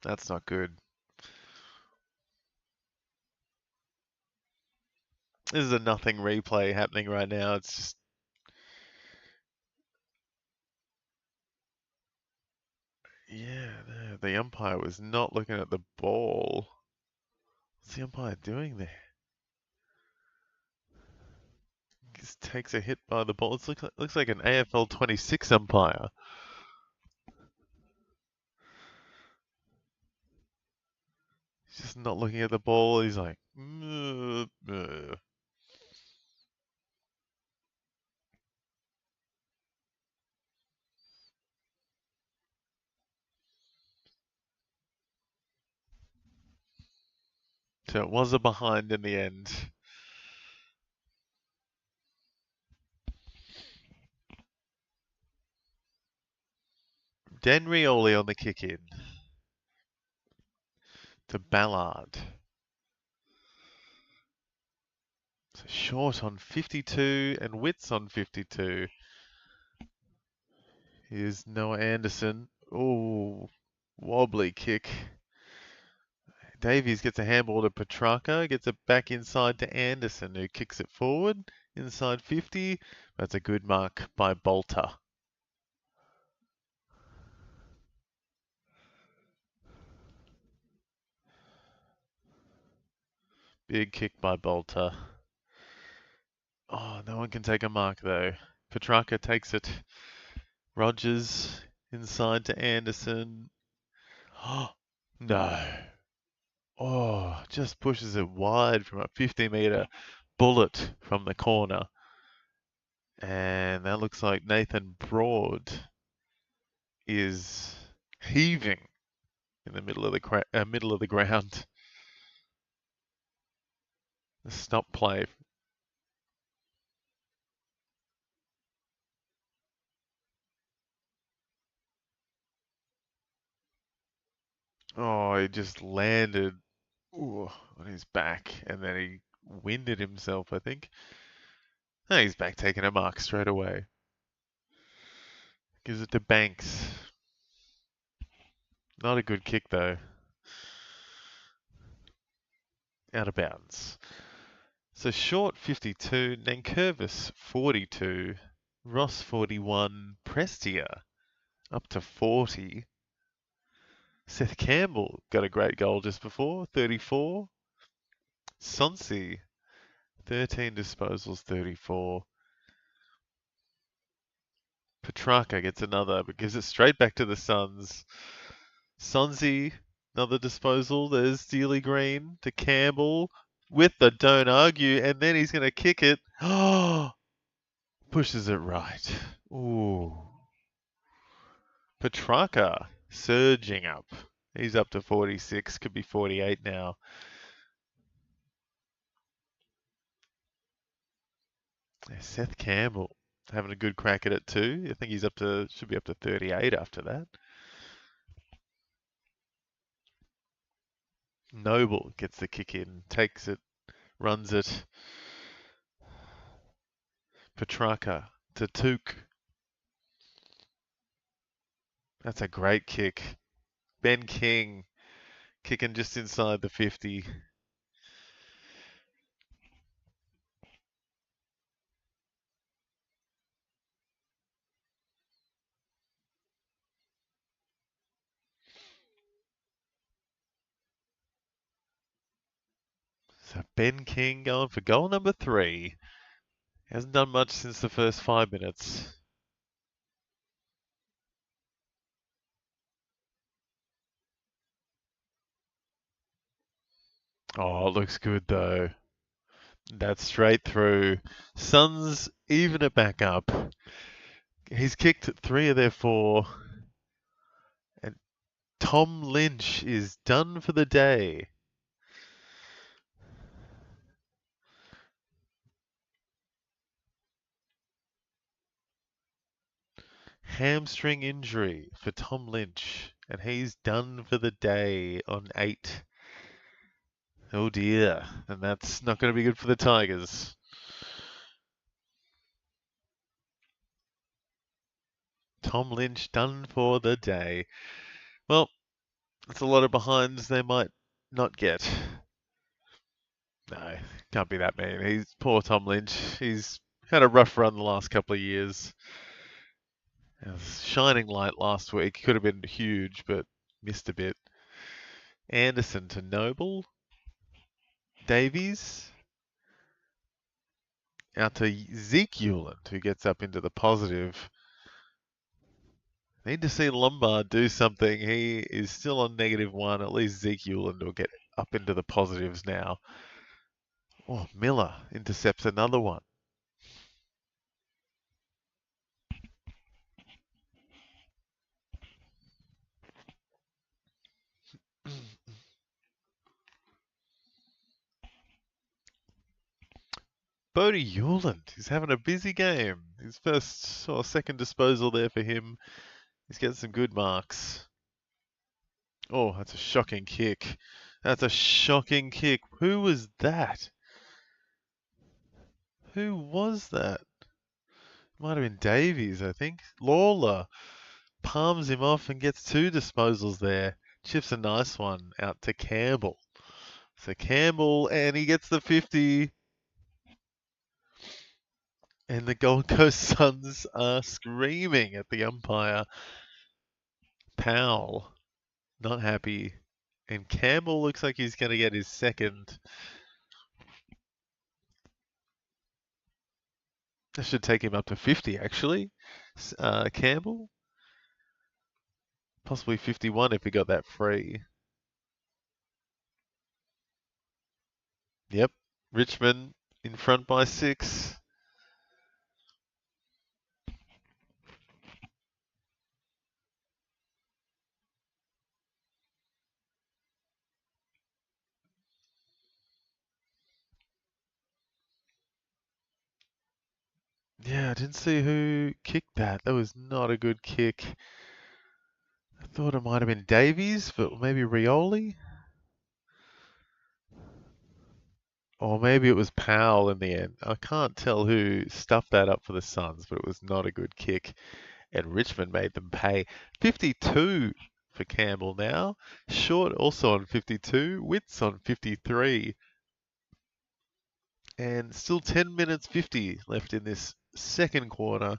That's not good. This is a nothing replay happening right now. It's just... Yeah, the umpire was not looking at the ball. What's the umpire doing there? Just takes a hit by the ball. It looks like an AFL 26 umpire. He's just not looking at the ball. He's like, So it was a behind in the end. Dan Rioli on the kick in to Ballard. So short on 52 and Witts on 52. Here's Noah Anderson. Oh, wobbly kick. Davies gets a handball to Petrarca, gets it back inside to Anderson, who kicks it forward inside 50. That's a good mark by Bolter. Big kick by Bolter. Oh, no one can take a mark though. Petrarca takes it. Rogers inside to Anderson. Oh, no. Oh, just pushes it wide from a 50-meter bullet from the corner. And that looks like Nathan Broad is heaving in the middle of the ground. Stop play. Oh, he just landed on his back, and then he winded himself, I think. Oh, he's back taking a mark straight away. Gives it to Banks. Not a good kick though. Out of bounds. So short 52, Nankervis 42, Ross 41, Prestia up to 40. Seth Campbell got a great goal just before, 34. Sonsi, 13 disposals, 34. Petrarca gets another, but gives it straight back to the Suns. Sonsi, another disposal. There's Steely Green to Campbell with the don't argue, and then he's going to kick it. Oh, pushes it right. Ooh. Petrarca surging up. He's up to 46, could be 48 now. Seth Campbell having a good crack at it too. I think should be up to 38 after that. Noble gets the kick in, takes it, runs it. Petrarca to Took. That's a great kick. Ben King kicking just inside the 50. So Ben King going for goal number 3. Hasn't done much since the first 5 minutes. Oh, it looks good though. That's straight through. Suns even it back up. He's kicked 3 of their 4. And Tom Lynch is done for the day. Hamstring injury for Tom Lynch. And he's done for the day on 8. Oh dear. And that's not going to be good for the Tigers. Tom Lynch done for the day. Well, that's a lot of behinds they might not get. No, can't be that mean. He's poor Tom Lynch. He's had a rough run the last couple of years. Shining light last week. Could have been huge, but missed a bit. Anderson to Noble. Davies. Out to Zeke Hewland, who gets up into the positive. Need to see Lombard do something. He is still on -1. At least Zeke Hewland will get up into the positives now. Oh, Miller intercepts another one. Bodie Hewland, he's having a busy game. His first or second disposal there for him. He's getting some good marks. Oh, that's a shocking kick. That's a shocking kick. Who was that? Who was that? Might have been Davies, I think. Lawler palms him off and gets two disposals there. Chips a nice one out to Campbell. So Campbell, and he gets the 50. And the Gold Coast Suns are screaming at the umpire. Powell, not happy. And Campbell looks like he's going to get his second. That should take him up to 50, actually. Campbell. Possibly 51 if he got that free. Yep. Richmond in front by 6. Yeah, I didn't see who kicked that. That was not a good kick. I thought it might have been Davies, but maybe Rioli? Or maybe it was Powell in the end. I can't tell who stuffed that up for the Suns, but it was not a good kick. And Richmond made them pay. 52 for Campbell now. Short also on 52. Witts on 53. And still 10 minutes 50 left in this second quarter.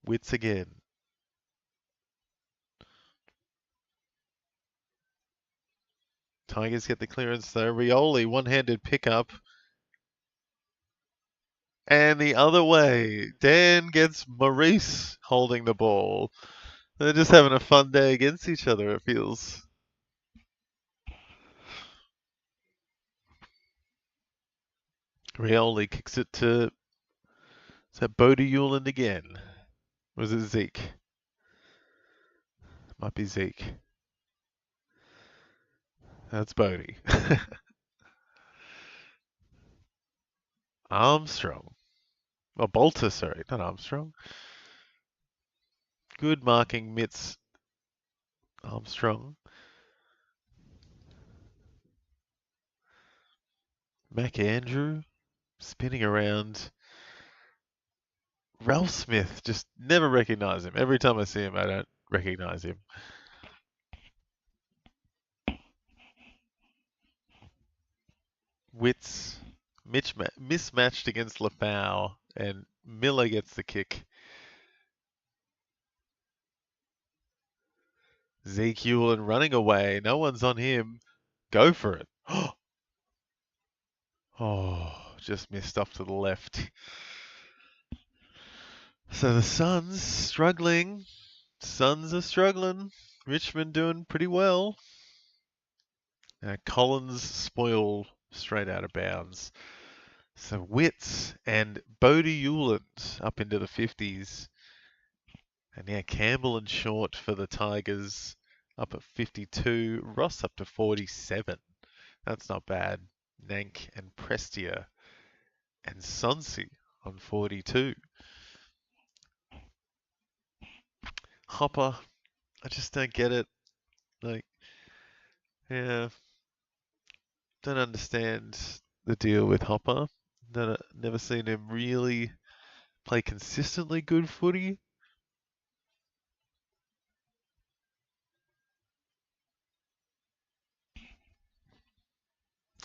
Witts again. Tigers get the clearance though. Rioli, one-handed pickup. And the other way, Dan gets Maurice holding the ball. They're just having a fun day against each other, it feels. Rioli kicks it to, is that Bodie Hewland again? Or was it Zeke? Might be Zeke. That's Bodie. Armstrong. Oh, Bolter, sorry, not Armstrong. Good marking, Mitts. Armstrong. McAndrew spinning around. Ralph Smith, just never recognize him. Every time I see him, I don't recognize him. Witts mismatched against Lafau, and Miller gets the kick. Ezekiel and running away. No one's on him. Go for it. Oh, just missed off to the left. So the Suns struggling. Suns are struggling. Richmond doing pretty well. Collins spoiled straight out of bounds. So Witts and Bodie Hewland up into the 50s. And yeah, Campbell and Short for the Tigers up at 52. Ross up to 47. That's not bad. Nank and Prestia and Sonsi on 42. Hopper, I just don't get it. Like, yeah, don't understand the deal with Hopper. Never seen him really play consistently good footy.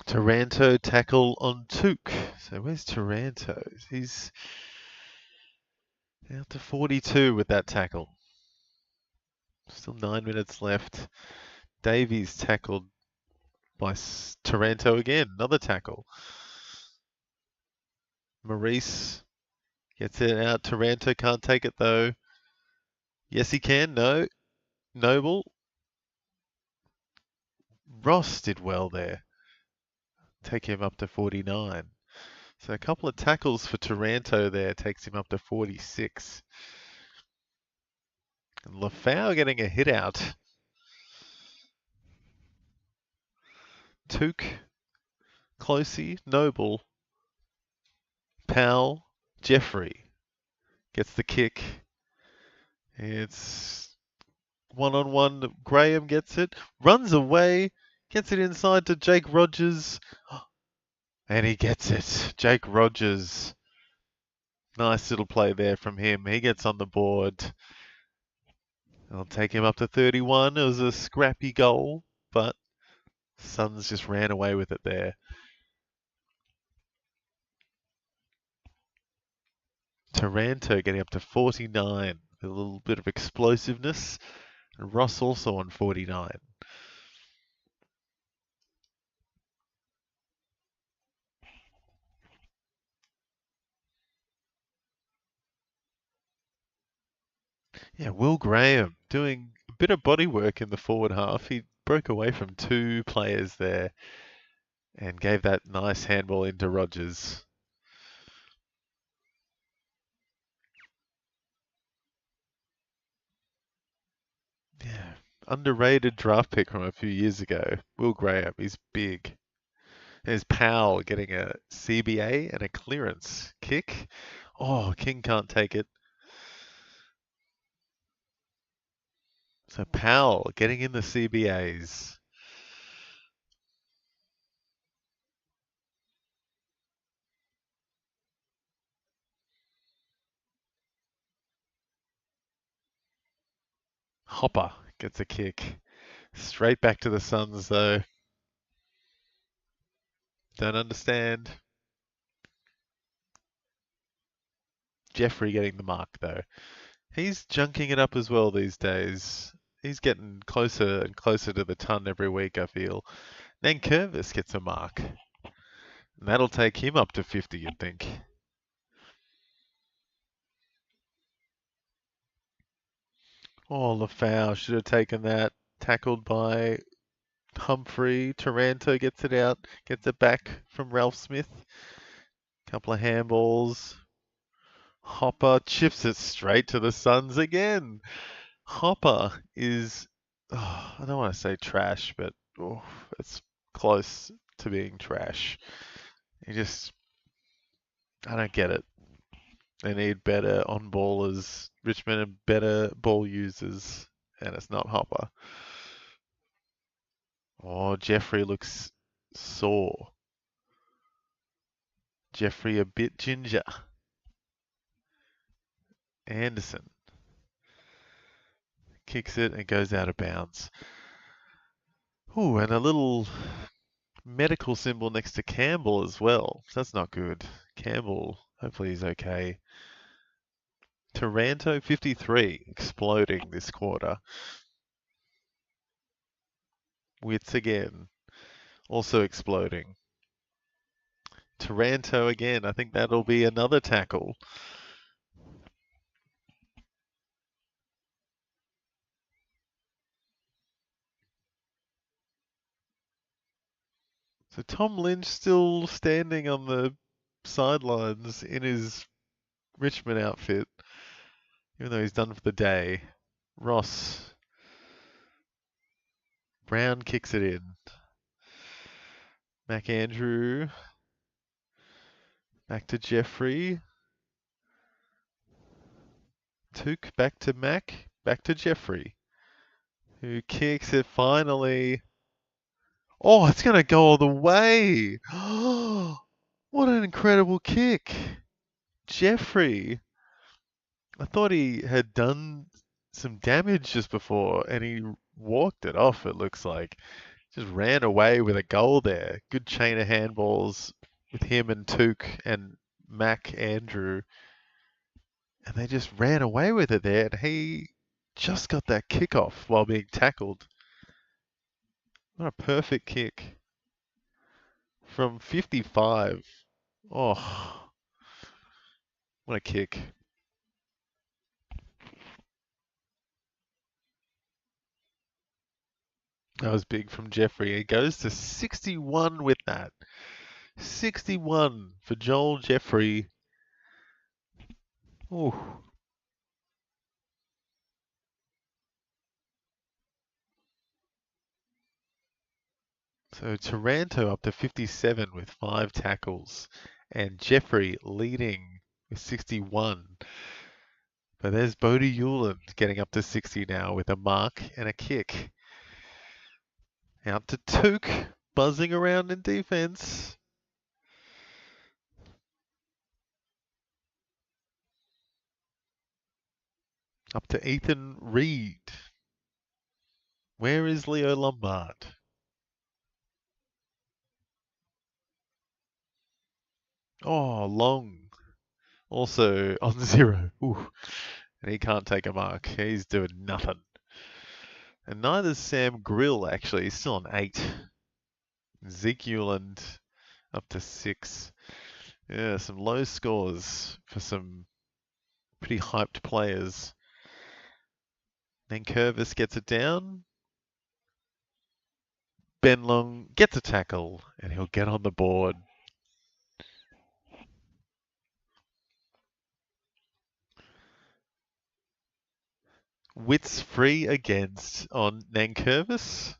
Taranto tackle on Took. So where's Taranto? He's out to 42 with that tackle. Still 9 minutes left. Davies tackled by Taranto again. Another tackle. Maurice gets it out. Taranto can't take it though. Yes, he can. No. Noble. Ross did well there. Take him up to 49. So a couple of tackles for Taranto there takes him up to 46. And Lafau getting a hit out. Took, Closey, Noble, Powell, Jeffrey gets the kick. It's one-on-one. Graham gets it, runs away, gets it inside to Jake Rogers, and he gets it. Jake Rogers. Nice little play there from him. He gets on the board. It'll take him up to 31. It was a scrappy goal, but Suns just ran away with it there. Taranto getting up to 49 with a little bit of explosiveness. And Ross also on 49. Yeah, Will Graham doing a bit of body work in the forward half. He broke away from two players there and gave that nice handball into Rogers. Yeah, underrated draft pick from a few years ago. Will Graham, he's big. There's Powell getting a CBA and a clearance kick. Oh, King can't take it. So Powell getting in the CBAs. Hopper gets a kick. Straight back to the Suns though. Don't understand. Jeffrey getting the mark though. He's junking it up as well these days. He's getting closer and closer to the ton every week, I feel. Then Curvis gets a mark. And that'll take him up to 50, you'd think. Oh, Lafau should have taken that. Tackled by Humphrey. Taranto gets it out. Gets it back from Ralph Smith. Couple of handballs. Hopper chips it straight to the Suns again. Hopper is, I don't want to say trash, but it's close to being trash. I don't get it. They need better on ballers. Richmond are better ball users, and it's not Hopper. Oh, Jeffrey looks sore. Jeffrey a bit ginger. Anderson kicks it and goes out of bounds. Ooh, and a little medical symbol next to Campbell as well. That's not good. Campbell, hopefully he's okay. Taranto 53, exploding this quarter. Wits again, also exploding. Taranto again, I think that'll be another tackle. So Tom Lynch still standing on the sidelines in his Richmond outfit, even though he's done for the day. Ross. Brown kicks it in. McAndrew. Back to Jeffrey. Took back to Mac. Back to Jeffrey. Who kicks it finally. Oh, it's going to go all the way. What an incredible kick. Jeffrey. I thought he had done some damage just before and he walked it off, it looks like. Just ran away with a goal there. Good chain of handballs with him and Took and Mac Andrew. And they just ran away with it there. And he just got that kick off while being tackled. What a perfect kick. From 55. Oh, what a kick. That was big from Jeffrey. He goes to 61 with that. 61 for Joel Jeffrey. Ooh. So Taranto up to 57 with 5 tackles, and Jeffrey leading with 61. But there's Bodie Hewland getting up to 60 now with a mark and a kick. Out to Took, buzzing around in defense. Up to Ethan Reed. Where is Leo Lombard? Oh, Long. Also on 0. Ooh. And he can't take a mark. He's doing nothing. And neither's Sam Grill, actually. He's still on 8. Zeke Hewland up to 6. Yeah, some low scores for some pretty hyped players. Then Curvis gets it down. Ben Long gets a tackle, and he'll get on the board. Wits free against on Nankervis.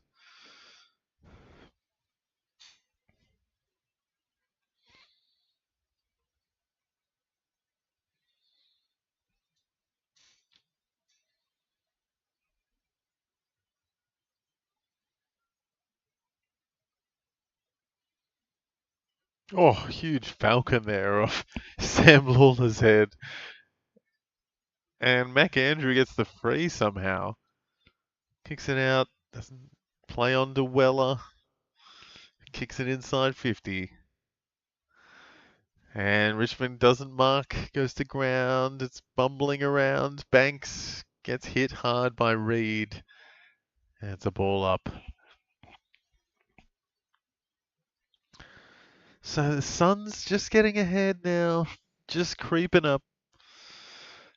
Oh, huge falcon there off Sam Lawler's head. And Mac Andrew gets the free somehow. Kicks it out. Doesn't play on to Weller. Kicks it inside 50. And Richmond doesn't mark. Goes to ground. It's bumbling around. Banks gets hit hard by Reed. And it's a ball up. So the Suns just getting ahead now. Just creeping up.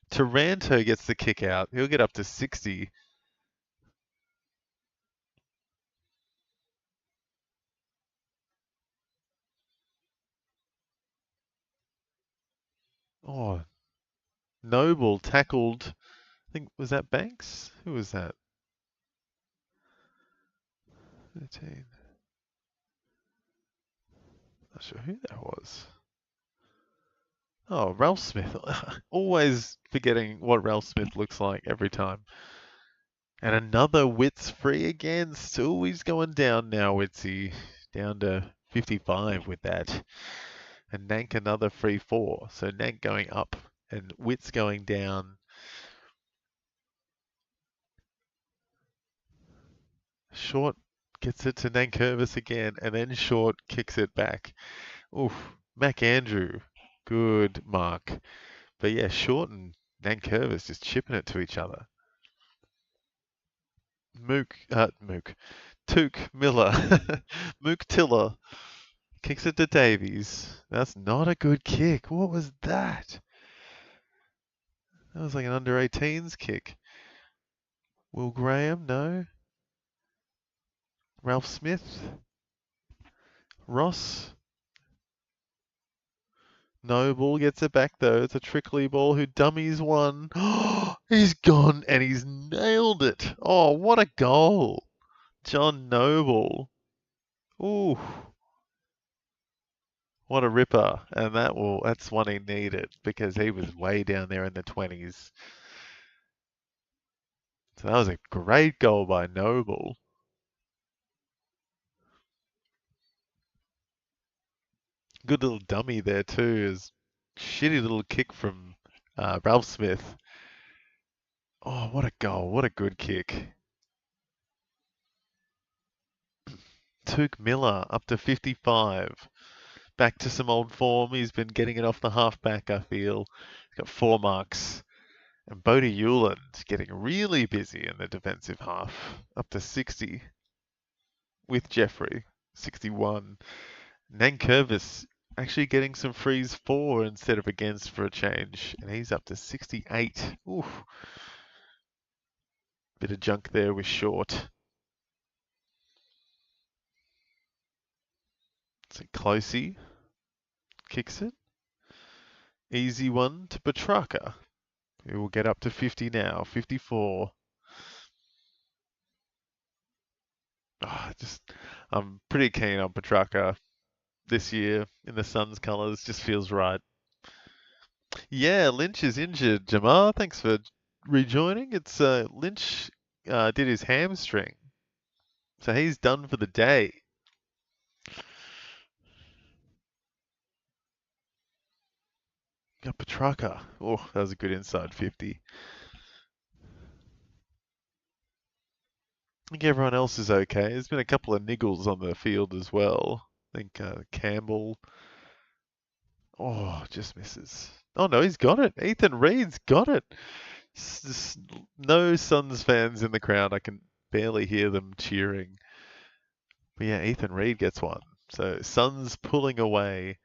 Taranto gets the kick out. He'll get up to 60. Oh, Noble tackled. I think, was that Banks? Who was that? 13. Not sure who that was. Oh, Ralph Smith. Always forgetting what Ralph Smith looks like every time. And another Wits free against. Oh, he's going down now, Witsy. Down to 55 with that. And Nank another free 4. So Nank going up and Wits going down. Short gets it to Nankervis again, and then Short kicks it back. Oof, Mac Andrew, good mark. But yeah, Short and Nankervis just chipping it to each other. Took Miller, Mook Tiller kicks it to Davies. That's not a good kick. What was that? That was like an under 18s kick. Will Graham, no. Ralph Smith, Ross. No, ball gets it back though. It's a trickly ball who dummies one. He's gone and he's nailed it. Oh, what a goal. John Noble. Ooh. What a ripper. And that's one he needed because he was way down there in the 20s. So that was a great goal by Noble. Good little dummy there too. Is shitty little kick from Ralph Smith. Oh, what a goal. What a good kick. Took Miller up to 55. Back to some old form. He's been getting it off the halfback, I feel. He's got 4 marks. And Bodie Hewland getting really busy in the defensive half. Up to 60 with Jeffrey. 61. Nankervis actually getting some frees for instead of against for a change. And he's up to 68. Oof. Bit of junk there with Short. So Closey kicks it. Easy one to Petrarca. He will get up to 50 now. 54. I'm pretty keen on Petrarca this year in the Suns colours. Just feels right. Yeah, Lynch is injured. Jamar, thanks for rejoining. It's Lynch did his hamstring, so he's done for the day. Got Petrarca. Oh, that was a good inside 50. I think everyone else is okay. There's been a couple of niggles on the field as well. I think Campbell. Oh, just misses. Oh no, he's got it. Ethan Reed's got it. No Suns fans in the crowd. I can barely hear them cheering. But yeah, Ethan Reed gets one. So Suns pulling away.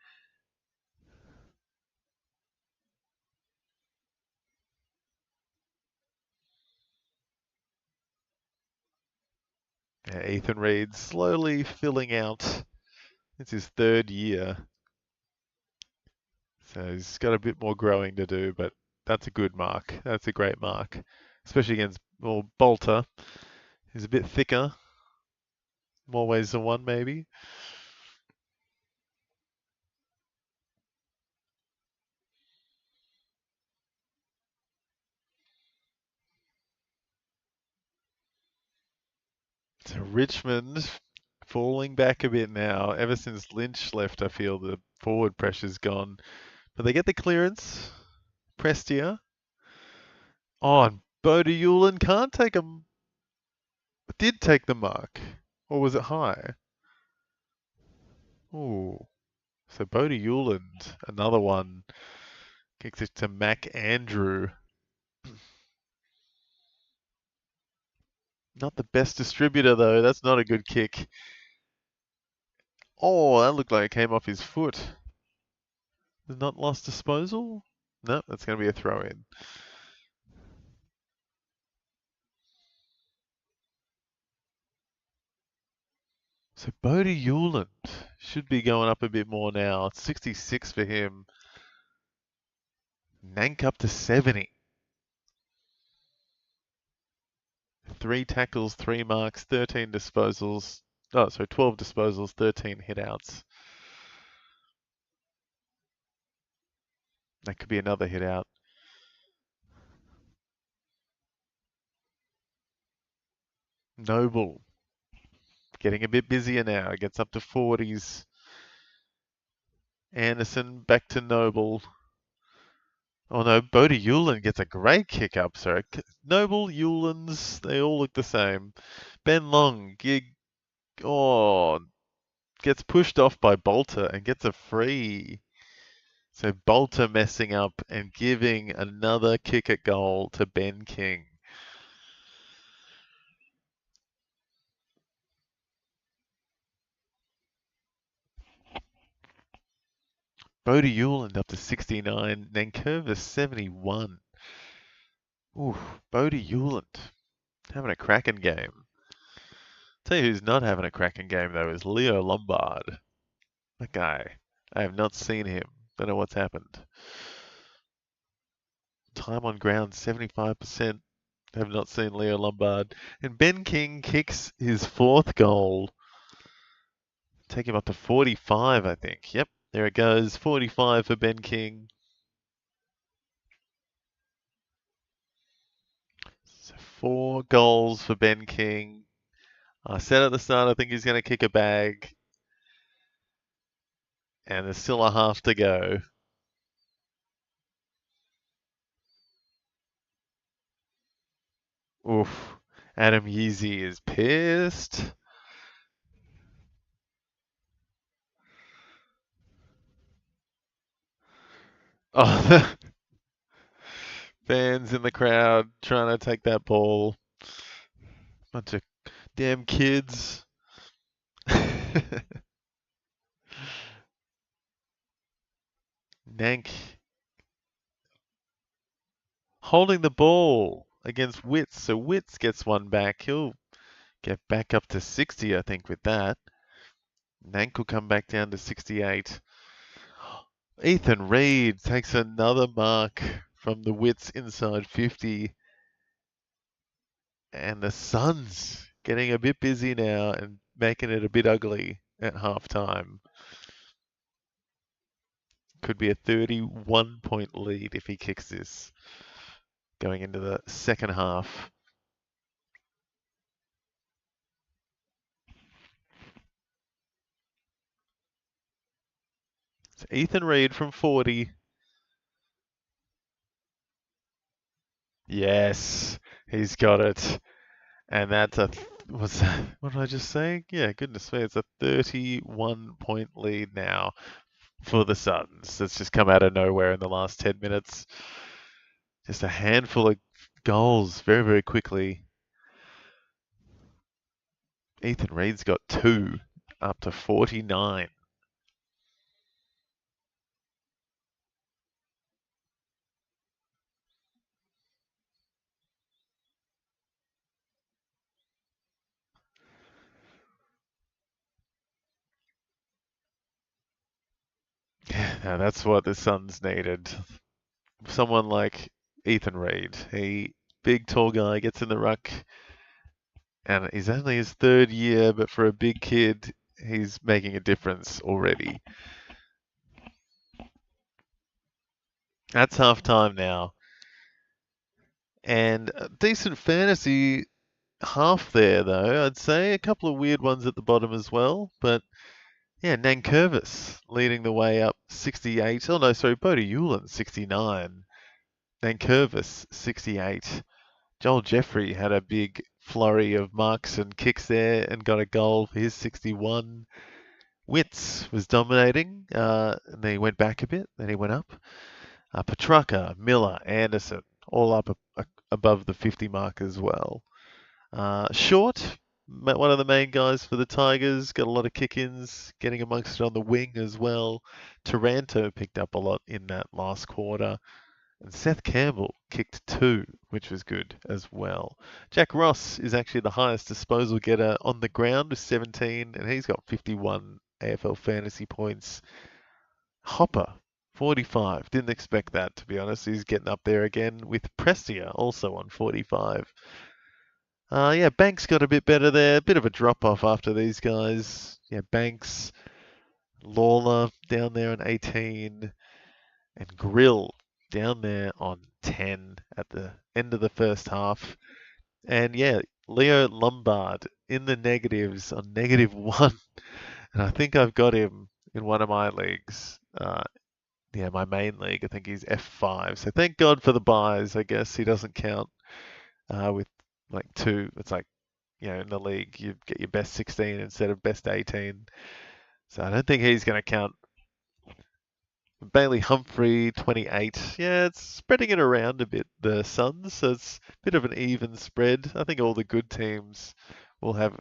Yeah, Ethan Reed slowly filling out. It's his third year. So he's got a bit more growing to do, but that's a good mark. That's a great mark. Especially against Bolter. He's a bit thicker. More ways than one, maybe. So Richmond falling back a bit now. Ever since Lynch left, I feel the forward pressure's gone. But they get the clearance. Prestia. Oh, and Bodie Hewlin can't take him. Did take the mark. Or was it high? Ooh. So Bodie Hewland, another one, kicks it to Mac Andrew. Not the best distributor though. That's not a good kick. Oh, that looked like it came off his foot. Not lost disposal? No, that's going to be a throw in. So Bodie Hewland should be going up a bit more now. It's 66 for him. Nank up to 70. 3 tackles, 3 marks, 13 disposals. Oh, sorry, 12 disposals, 13 hitouts. That could be another hit out. Noble. Getting a bit busier now. Gets up to 40s. Anderson back to Noble. Oh no, Bodie Hewland gets a great kick up, sir. Noble, Hewlands, they all look the same. Ben Long, gets pushed off by Bolter and gets a free. So Bolter messing up and giving another kick at goal to Ben King. Bodie Hewland up to 69, Nankervis 71. Ooh, Bodie Hewland having a cracking game. Tell you who's not having a cracking game though is Leo Lombard. That guy, I have not seen him. Don't know what's happened. Time on ground 75%. Have not seen Leo Lombard. And Ben King kicks his 4th goal. Take him up to 45, I think. Yep, there it goes. 45 for Ben King. So 4 goals for Ben King. I said at the start I think he's going to kick a bag. And there's still a half to go. Oof. Adam Yeezy is pissed. Oh, fans in the crowd trying to take that ball. Bunch of damn kids. Nank holding the ball against Witts. So Witts gets one back. He'll get back up to 60, I think, with that. Nank will come back down to 68. Ethan Reed takes another mark from the Witts inside 50. And the Suns getting a bit busy now and making it a bit ugly at halftime. Could be a 31-point lead if he kicks this going into the second half. It's Ethan Reid from 40. Yes, he's got it. And that's was that, what did I just say? Yeah, goodness me, it's a 31-point lead now for the Suns. That's just come out of nowhere in the last 10 minutes. Just a handful of goals very, very quickly. Ethan Reid's got 2, up to 49. Now that's what the Suns needed. Someone like Ethan Reid. He big tall guy gets in the ruck, and he's only his third year, but for a big kid, he's making a difference already. That's half time now. And a decent fantasy half there, though. I'd say a couple of weird ones at the bottom as well. But yeah, Nankervis leading the way up 68. Oh no, sorry, Bodie Hewlin 69. Nankervis 68. Joel Jeffrey had a big flurry of marks and kicks there and got a goal for his 61. Witts was dominating, and then he went back a bit, then he went up. Petrarca, Miller, Anderson, all up above the 50 mark as well. Short, one of the main guys for the Tigers, got a lot of kick-ins, getting amongst it on the wing as well. Taranto picked up a lot in that last quarter. And Seth Campbell kicked 2, which was good as well. Jack Ross is actually the highest disposal getter on the ground with 17, and he's got 51 AFL fantasy points. Hopper, 45. Didn't expect that, to be honest. He's getting up there again with Prestia also on 45. Yeah, Banks got a bit better there. A bit of a drop off after these guys. Yeah, Banks, Lawler down there on 18, and Grill down there on 10 at the end of the first half. And yeah, Leo Lombard in the negatives on -1. And I think I've got him in one of my leagues. Yeah, my main league. I think he's F5. So thank God for the buys. I guess he doesn't count with like 2. It's like, in the league, you get your best 16 instead of best 18. So I don't think he's going to count. Bailey Humphrey, 28. Yeah, it's spreading it around a bit, the Suns. So it's a bit of an even spread. I think all the good teams will have a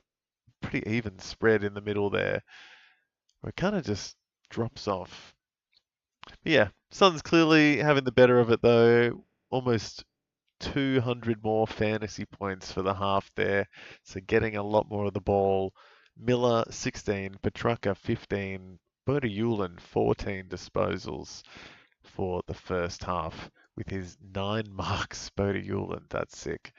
pretty even spread in the middle there, where it kind of just drops off. But yeah, Suns clearly having the better of it, though. Almost 200 more fantasy points for the half there. So getting a lot more of the ball. Miller, 16. Petrarca, 15. Bodie Hewlin, 14 disposals for the first half with his 9 marks. Bodie Hewlin, that's sick.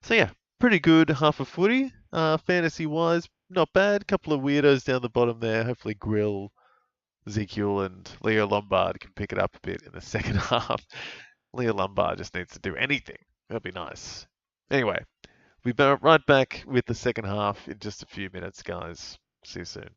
So yeah, pretty good half of footy. Fantasy-wise, not bad. Couple of weirdos down the bottom there. Hopefully Grill, Ezekiel, and Leo Lombard can pick it up a bit in the second half. Leo Lombard just needs to do anything. That'd be nice. Anyway, we'll be right back with the second half in just a few minutes, guys. See you soon.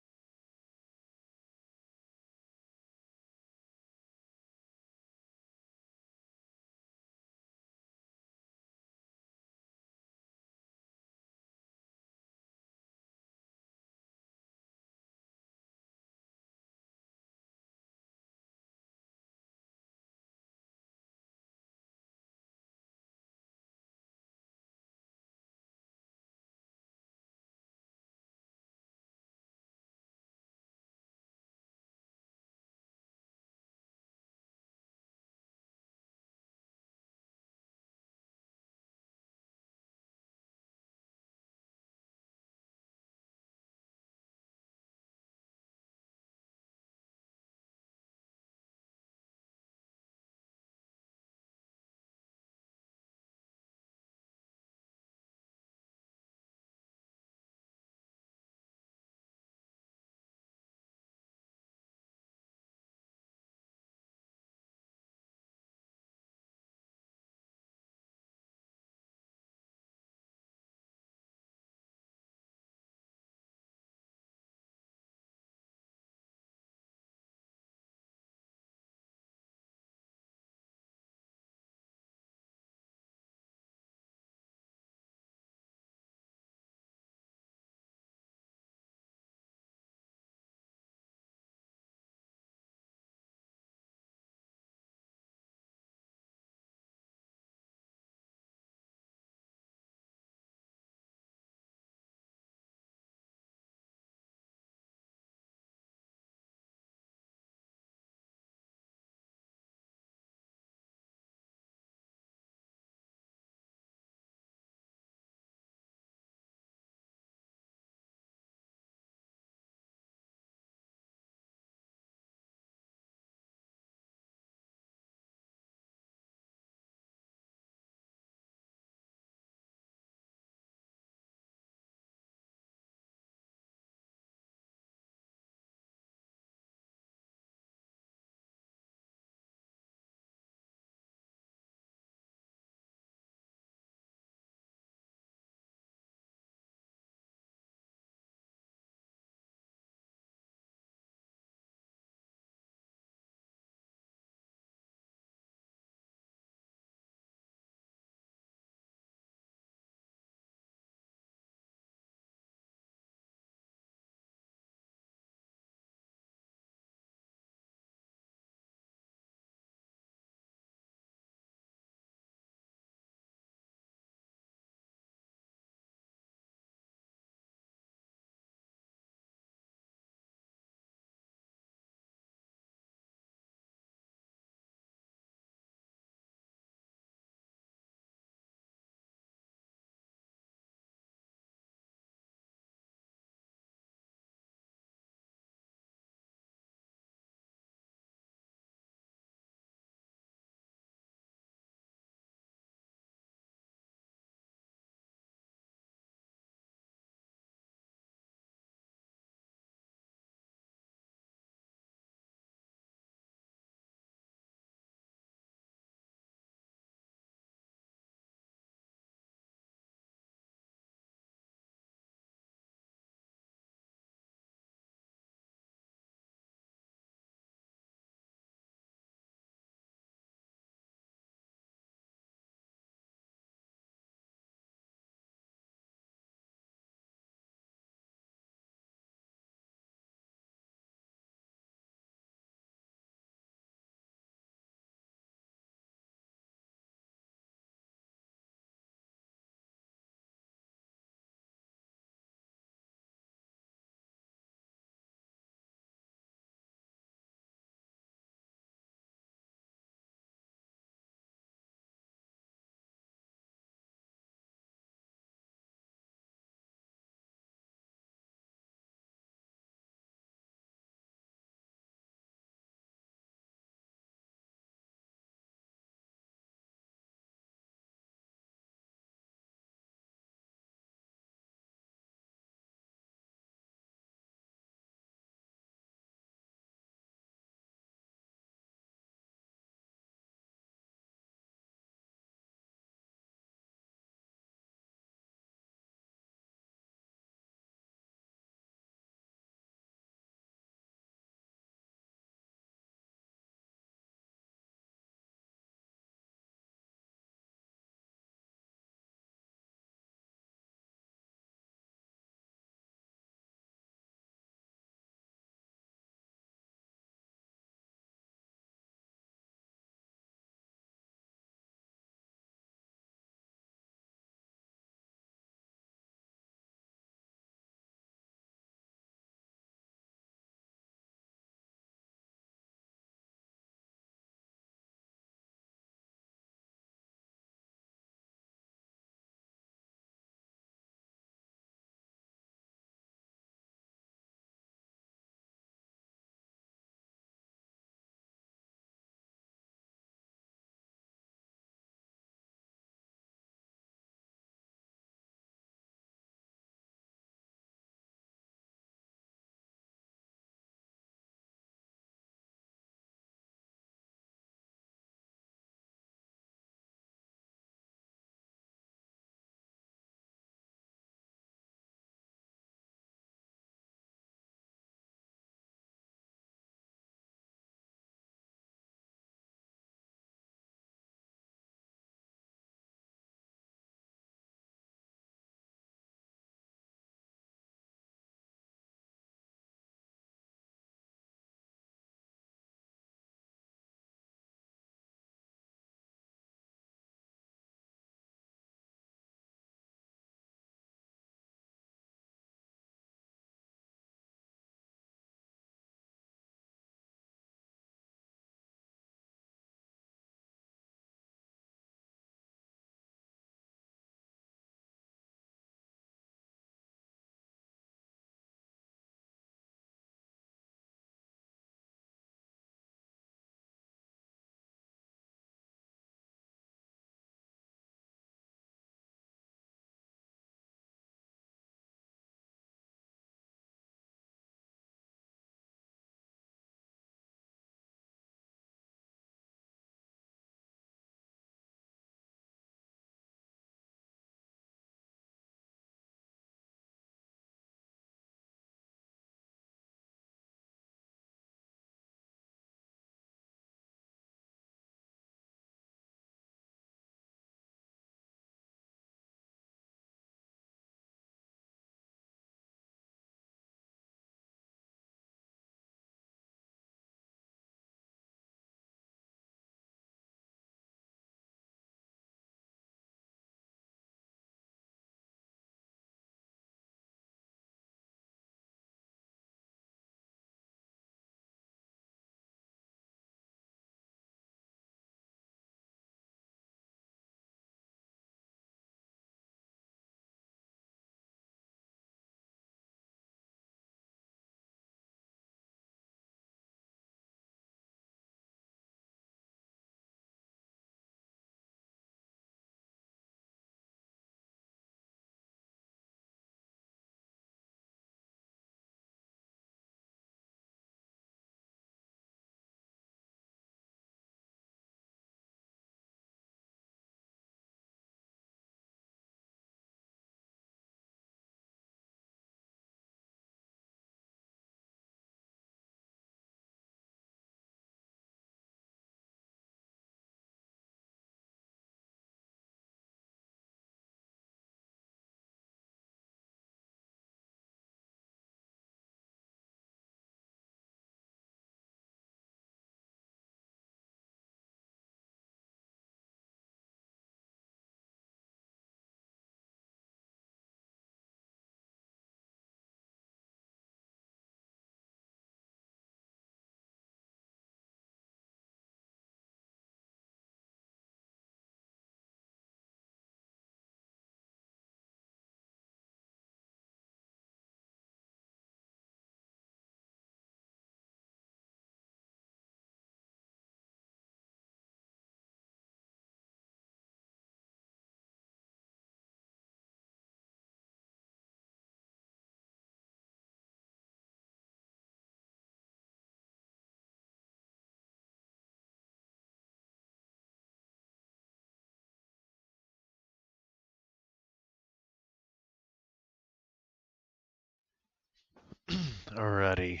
Alrighty,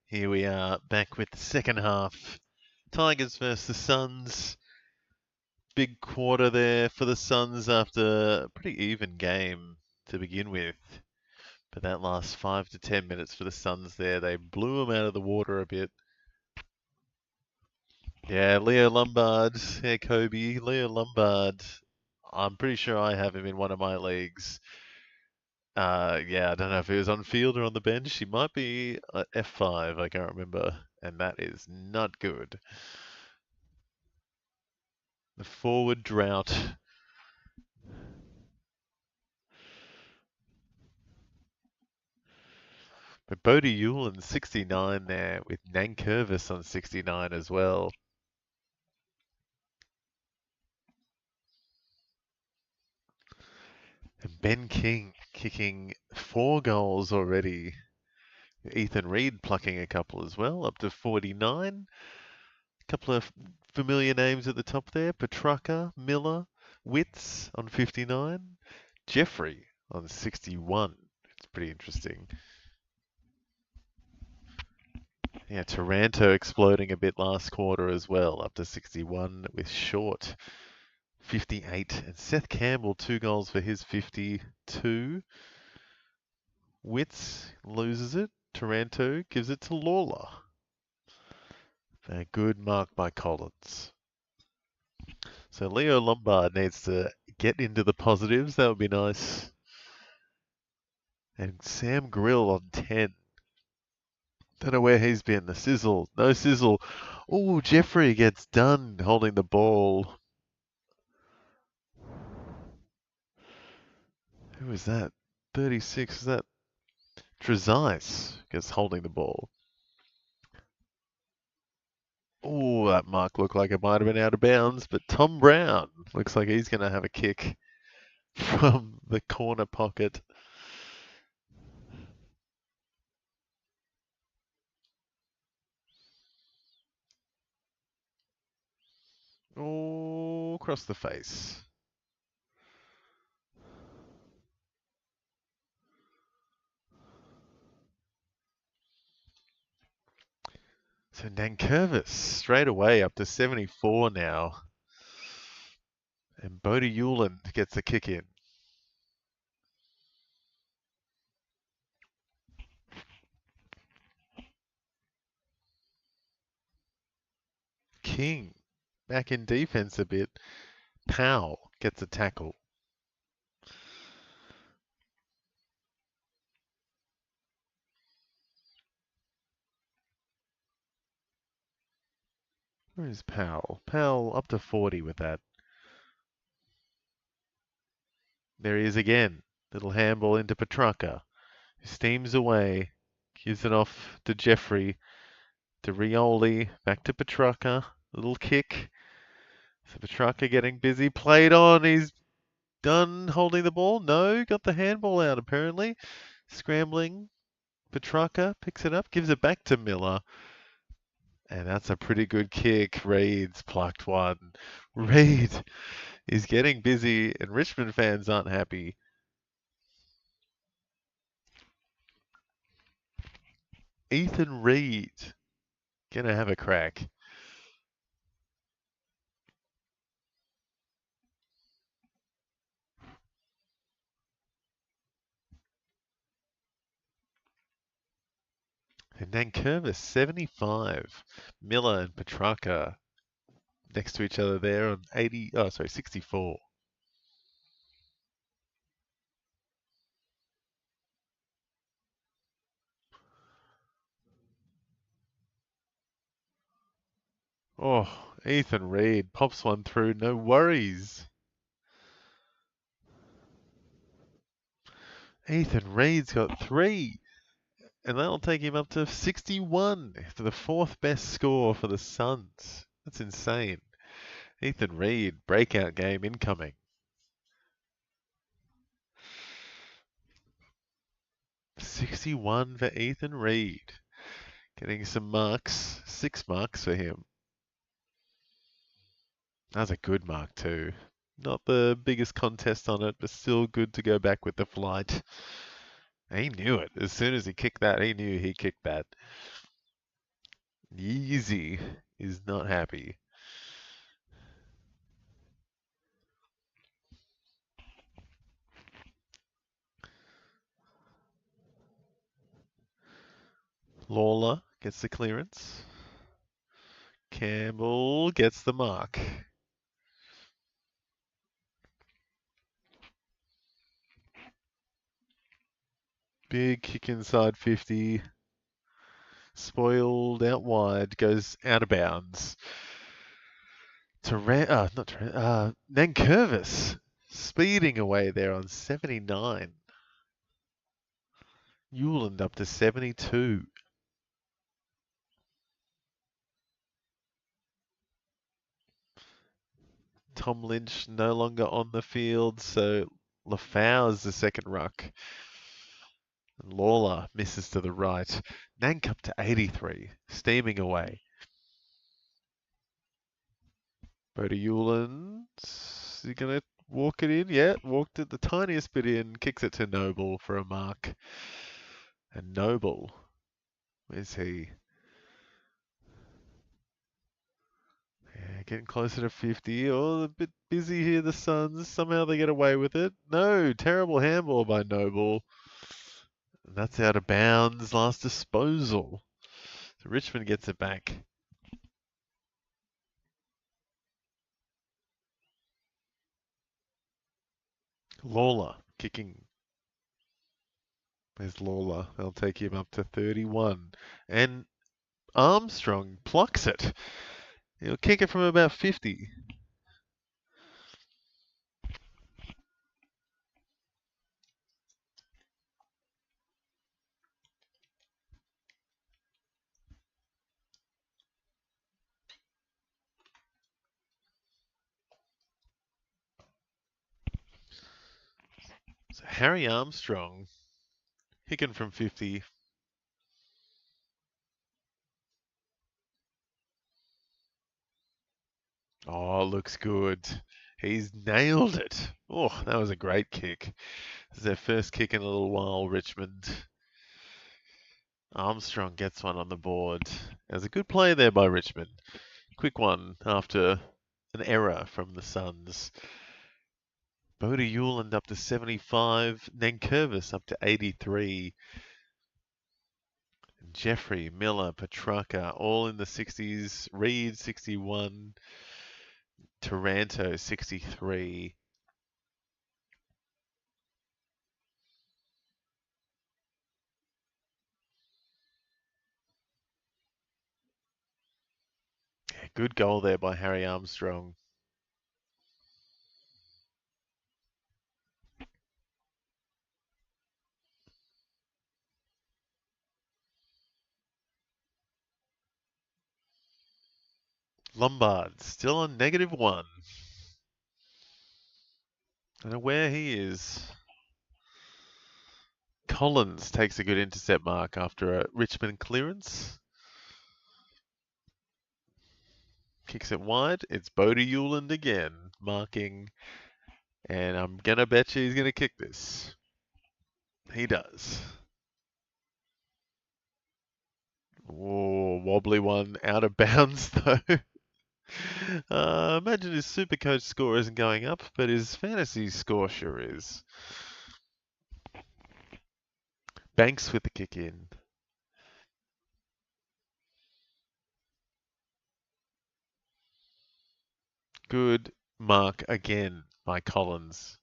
here we are back with the second half. Tigers versus the Suns. Big quarter there for the Suns after a pretty even game to begin with. But that last 5 to 10 minutes for the Suns there, they blew them out of the water a bit. Yeah, Leo Lombard, yeah, Kobe, Leo Lombard. I'm pretty sure I have him in one of my leagues. Yeah, I don't know if he was on field or on the bench. He might be at F5, I can't remember. And that is not good. The forward drought. But Bodie Hewlin 69 there with Nankervis on 69 as well. And Ben King kicking 4 goals already. Ethan Reid plucking a couple as well, up to 49. A couple of familiar names at the top there. Petrarca, Miller, Witts on 59. Jeffrey on 61. It's pretty interesting. Yeah, Taranto exploding a bit last quarter as well, up to 61 with Short 58. And Seth Campbell, 2 goals for his 52. Witts loses it. Taranto gives it to Lawler. A good mark by Collins. So Leo Lombard needs to get into the positives. That would be nice. And Sam Grill on 10. Don't know where he's been. The sizzle. No sizzle. Oh, Jeffrey gets done holding the ball. Who is that? 36. Is that Trezise gets holding the ball? Oh, that mark looked like it might have been out of bounds, but Tom Brown looks like he's going to have a kick from the corner pocket. Oh, across the face. So Nankervis straight away up to 74 now. And Bodie Hewlin gets the kick in. King back in defense a bit. Powell gets a tackle. Where is Powell? Powell up to 40 with that. There he is again. Little handball into Petrarca. Steams away. Gives it off to Jeffrey. To Rioli. Back to Petrarca. Little kick. So Petrarca getting busy. Played on. He's done holding the ball. No, got the handball out apparently. Scrambling. Petrarca picks it up. Gives it back to Miller. And that's a pretty good kick. Reid's plucked one. Reid is getting busy, and Richmond fans aren't happy. Ethan Reid gonna have a crack. And Nankervis 75. Miller and Petrarca next to each other there on 64. Oh, Ethan Reid pops one through, no worries. Ethan Reid's got 3, and that'll take him up to 61 for the 4th best score for the Suns. That's insane. Ethan Reid, breakout game incoming. 61 for Ethan Reid. Getting some marks, 6 marks for him. That's a good mark too. Not the biggest contest on it, but still good to go back with the flight. He knew it. As soon as he kicked that, he knew he kicked that. Yeezy is not happy. Lawler gets the clearance. Campbell gets the mark. Big kick inside 50. Spoiled out wide, goes out of bounds. Nankervis speeding away there on 79. Newland up to 72. Tom Lynch no longer on the field, so Lafau's the second ruck. Lawler misses to the right. Nank up to 83, steaming away. Bodie Hewland, is he going to walk it in? Yeah, walked it the tiniest bit in, kicks it to Noble for a mark. And Noble, where's he? Yeah, getting closer to 50. Oh, a bit busy here, the Suns. Somehow they get away with it. No, terrible handball by Noble. And that's out of bounds. Last disposal. So Richmond gets it back. Lawler kicking. There's Lawler. They'll take him up to 31. And Armstrong plucks it. He'll kick it from about 50. So Harry Armstrong kicking from 50. Oh, looks good. He's nailed it. Oh, that was a great kick. This is their first kick in a little while, Richmond. Armstrong gets one on the board. It was a good play there by Richmond. Quick one after an error from the Suns. Bodie Hewland up to 75. Nankervis up to 83. Jeffrey, Miller, Petrarca, all in the 60s. Reed, 61. Taranto, 63. Yeah, good goal there by Harry Armstrong. Lombard still on -1. I don't know where he is. Collins takes a good intercept mark after a Richmond clearance. Kicks it wide. It's Bodie Hewland again, marking. And I'm going to bet you he's going to kick this. He does. Oh, wobbly one. Out of bounds, though. Imagine his Supercoach score isn't going up, but his fantasy score sure is. Banks with the kick in. Good mark again by Collins.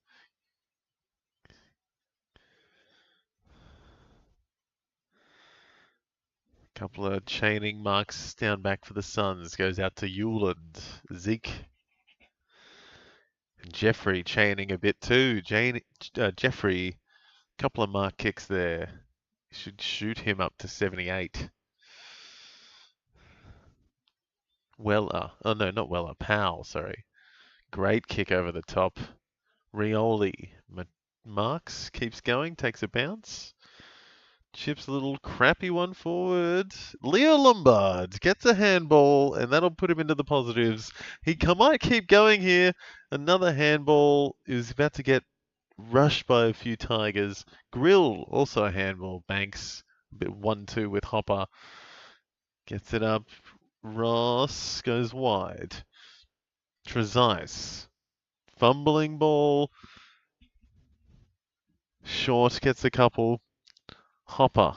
Couple of chaining marks down back for the Suns. Goes out to Hewland. Zeke. And Jeffrey chaining a bit too. Jeffrey, couple of mark kicks there. Should shoot him up to 78. Weller. Oh no, not Weller. Powell, sorry. Great kick over the top. Rioli. Marks keeps going, takes a bounce. Chips a little crappy one forward. Leo Lombard gets a handball, and that'll put him into the positives. He might keep going here. Another handball is about to get rushed by a few Tigers. Grill, also a handball. Banks, a bit 1-2 with Hopper. Gets it up. Ross goes wide. Trezise. Fumbling ball. Short gets a couple. Hopper.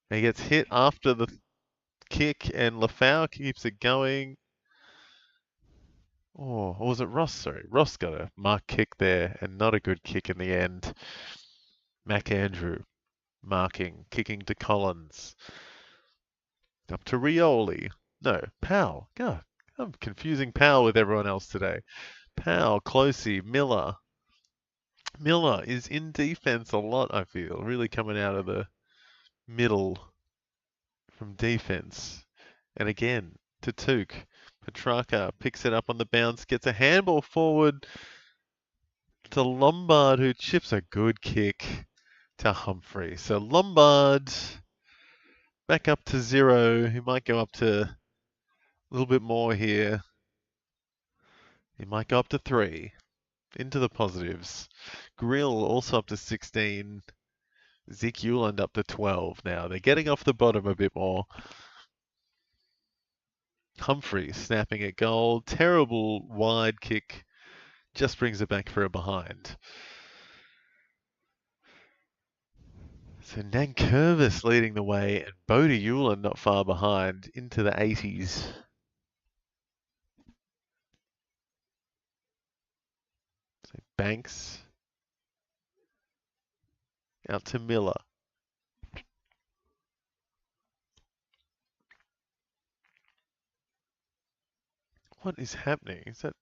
He gets hit after the kick, and Lafau keeps it going. Oh, or was it Ross? Sorry, Ross got a mark kick there, and not a good kick in the end. McAndrew marking, kicking to Collins. Up to Rioli. No, Powell. God, I'm confusing Powell with everyone else today. Powell, Closey, Miller. Miller is in defense a lot, I feel. Really coming out of the middle from defense. And again, to Took. Petrarca picks it up on the bounce, gets a handball forward to Lombard, who chips a good kick to Humphrey. So Lombard back up to 0. He might go up to a little bit more here. He might go up to 3. Into the positives. Grill also up to 16. Zeke Euland up to 12 now. They're getting off the bottom a bit more. Humphrey snapping at goal. Terrible wide kick. Just brings it back for a behind. So Nankervis leading the way and Bodie Euland not far behind into the 80s. So Banks out to Miller. What is happening? Is that...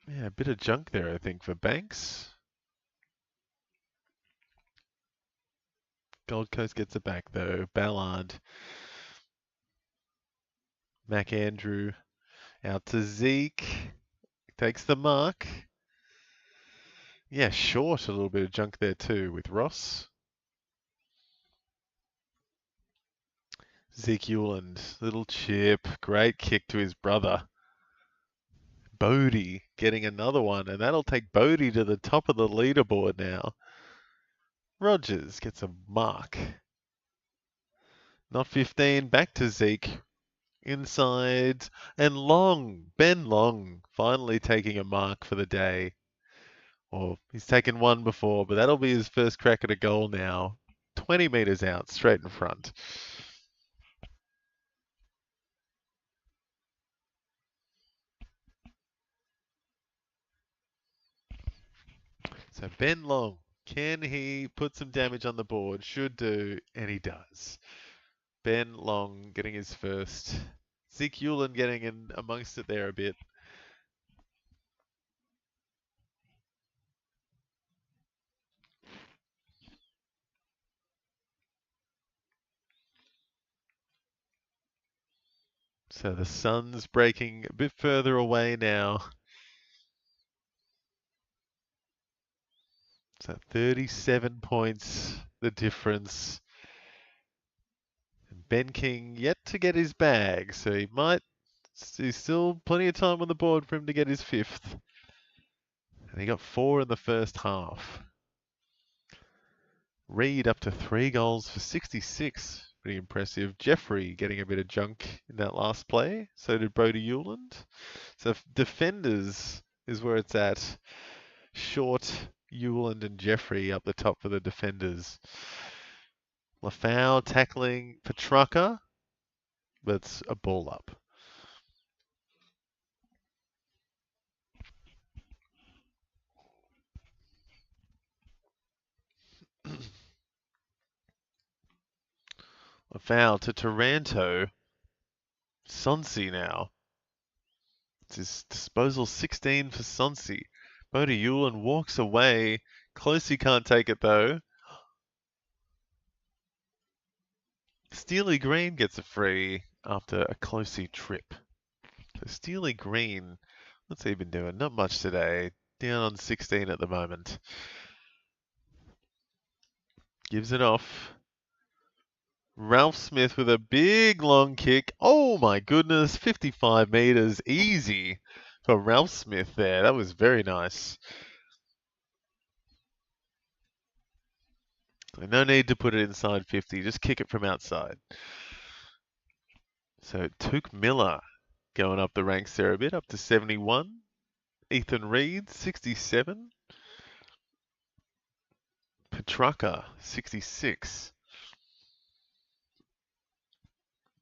Yeah, a bit of junk there, I think, for Banks. Gold Coast gets it back, though. Ballard. McAndrew out to Zeke. Takes the mark. Yeah, short. A little bit of junk there, too, with Ross. Zeke Euland. Little chip. Great kick to his brother. Bodie getting another one, and that'll take Bodie to the top of the leaderboard now. Rogers gets a mark. Not 15, back to Zeke. Inside, and Long, Ben Long, finally taking a mark for the day. Well, he's taken one before, but that'll be his first crack at a goal now. 20 metres out, straight in front. So Ben Long, can he put some damage on the board? Should do, and he does. Ben Long getting his first. Zeke Euland getting in amongst it there a bit. So the sun's breaking a bit further away now. So 37 points, the difference. And Ben King yet to get his bag, so he might. There's still plenty of time on the board for him to get his 5th. And he got 4 in the first half. Reed up to 3 goals for 66. Pretty impressive. Jeffrey getting a bit of junk in that last play. So did Bodie Euland. So defenders is where it's at. Short, Euland and Jeffrey up the top for the defenders. Lafau tackling Petrarca. That's a ball up. Lafau to Taranto. Sonsi now. It's his disposal 16 for Sonsi. Bodie Euland walks away. Closey can't take it though. Steely Green gets a free after a Closey trip. So Steely Green, what's he been doing? Not much today. Down on 16 at the moment. Gives it off. Ralph Smith with a big long kick. Oh my goodness, 55 meters, easy for Ralph Smith there. That was very nice. No need to put it inside 50, just kick it from outside. So Took Miller going up the ranks there a bit, up to 71. Ethan Reed, 67. Petrarca, 66.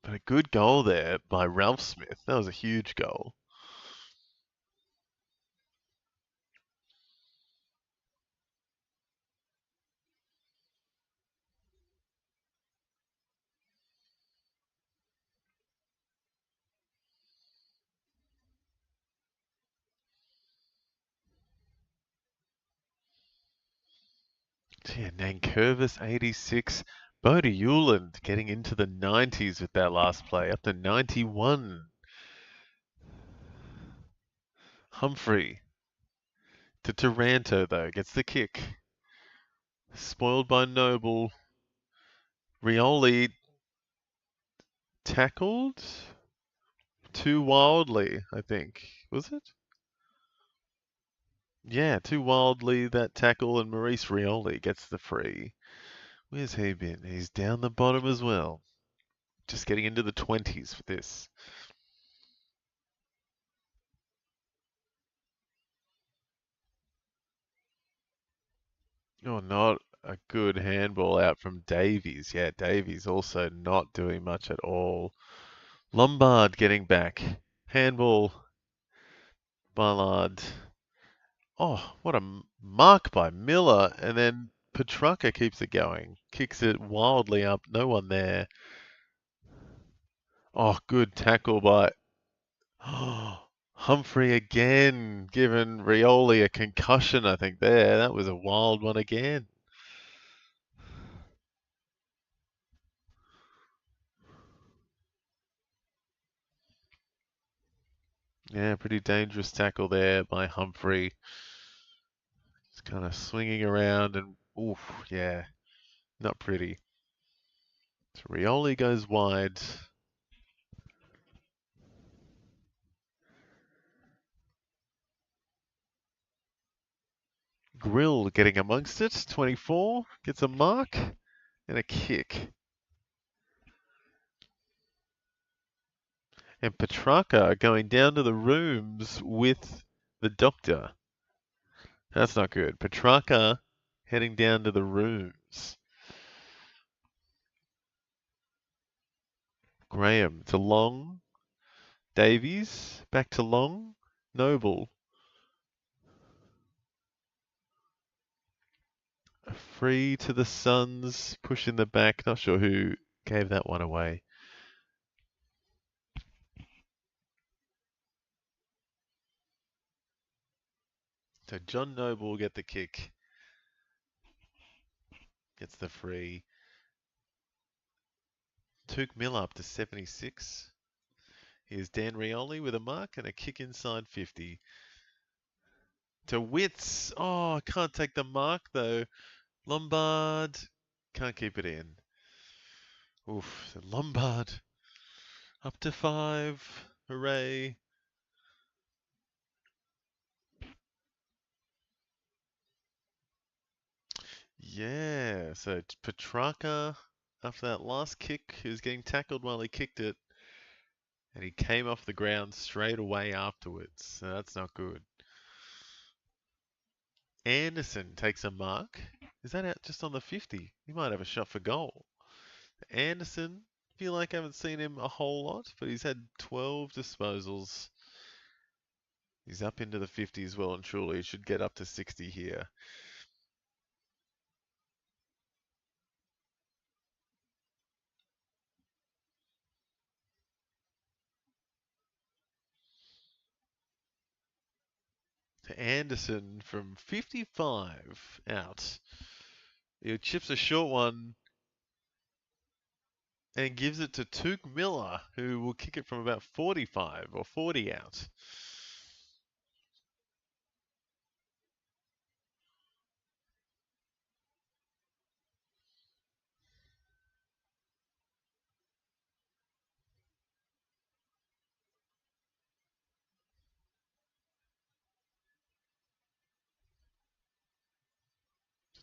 But a good goal there by Ralph Smith. That was a huge goal. Yeah, Nankervis, 86. Bodie Hewland getting into the 90s with that last play, up to 91. Humphrey to Taranto, though, gets the kick. Spoiled by Noble. Rioli tackled too wildly, I think. Was it? Yeah, too wildly that tackle, and Maurice Rioli gets the free. Where's he been? He's down the bottom as well. Just getting into the 20s for this. Oh, not a good handball out from Davies. Yeah, Davies also not doing much at all. Lombard getting back. Handball. Ballard. Oh, what a mark by Miller. And then Petrarca keeps it going. Kicks it wildly up. No one there. Oh, good tackle by Humphrey again. Giving Rioli a concussion, I think, there. That was a wild one again. Yeah, pretty dangerous tackle there by Humphrey. Just kind of swinging around and, oof, yeah, not pretty. So Rioli goes wide. Grill getting amongst it. 24 gets a mark and a kick. And Petrarca going down to the rooms with the doctor. That's not good. Petrarca heading down to the rooms. Graham to Long. Davies back to Long. Noble. Free to the Suns. Push in the back. Not sure who gave that one away. So John Noble will get the kick. Gets the free. Took Miller up to 76. Here's Dan Rioli with a mark and a kick inside 50. To Witts. Oh, can't take the mark though. Lombard. Can't keep it in. Oof. So Lombard up to 5. Hooray. Yeah. So Petrarca, after that last kick, he was getting tackled while he kicked it. And he came off the ground straight away afterwards. So that's not good. Anderson takes a mark. Is that out just on the 50? He might have a shot for goal. Anderson, feel like I haven't seen him a whole lot, but he's had 12 disposals. He's up into the 50s well and truly. He should get up to 60 here. To Anderson from 55 out. He chips a short one and gives it to Took Miller, who will kick it from about 45 or 40 out.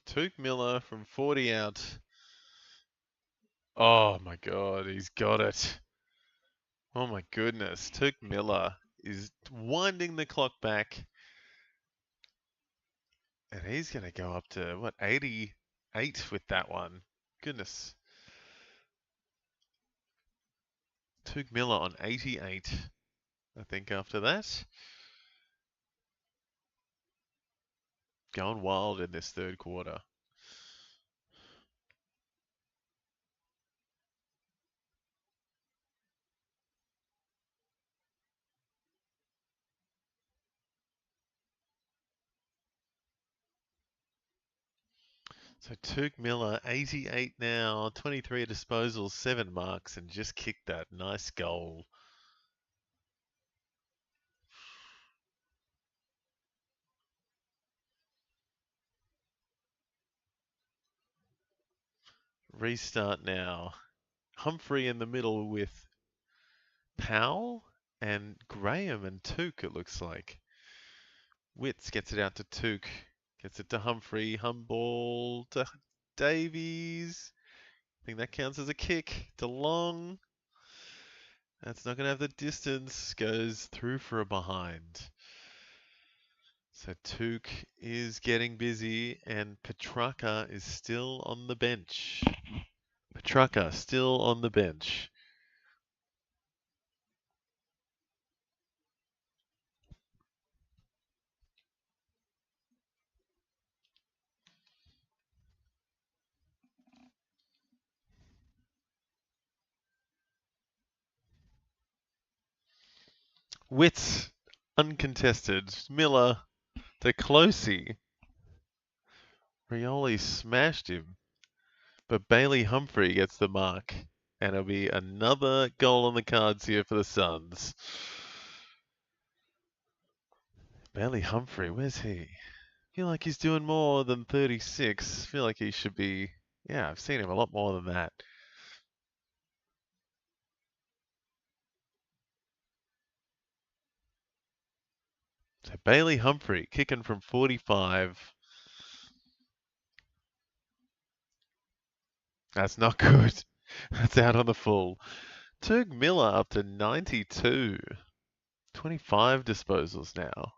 Tuke Miller from 40 out. Oh my God, he's got it. Oh my goodness, Tuke Miller is winding the clock back. And he's going to go up to, what, 88 with that one. Goodness. Tuke Miller on 88, I think, after that. Going wild in this third quarter. So Tuke Miller, 88 now, 23 disposals, 7 marks, and just kicked that nice goal. Restart now. Humphrey in the middle with Powell and Graham and Tuke, it looks like. Witts gets it out to Tuke. Gets it to Humphrey. Humball to Davies. I think that counts as a kick. To Long. That's not going to have the distance. Goes through for a behind. So Tuke is getting busy and Petrarca is still on the bench. Petrarca still on the bench. Witts uncontested. Miller to Closey. Rioli smashed him. But Bailey Humphrey gets the mark. And it'll be another goal on the cards here for the Suns. Bailey Humphrey, where's he? I feel like he's doing more than 36. I feel like he should be... Yeah, I've seen him a lot more than that. So Bailey Humphrey kicking from 45. That's not good. That's out on the full. Tuke Miller up to 92. 25 disposals now.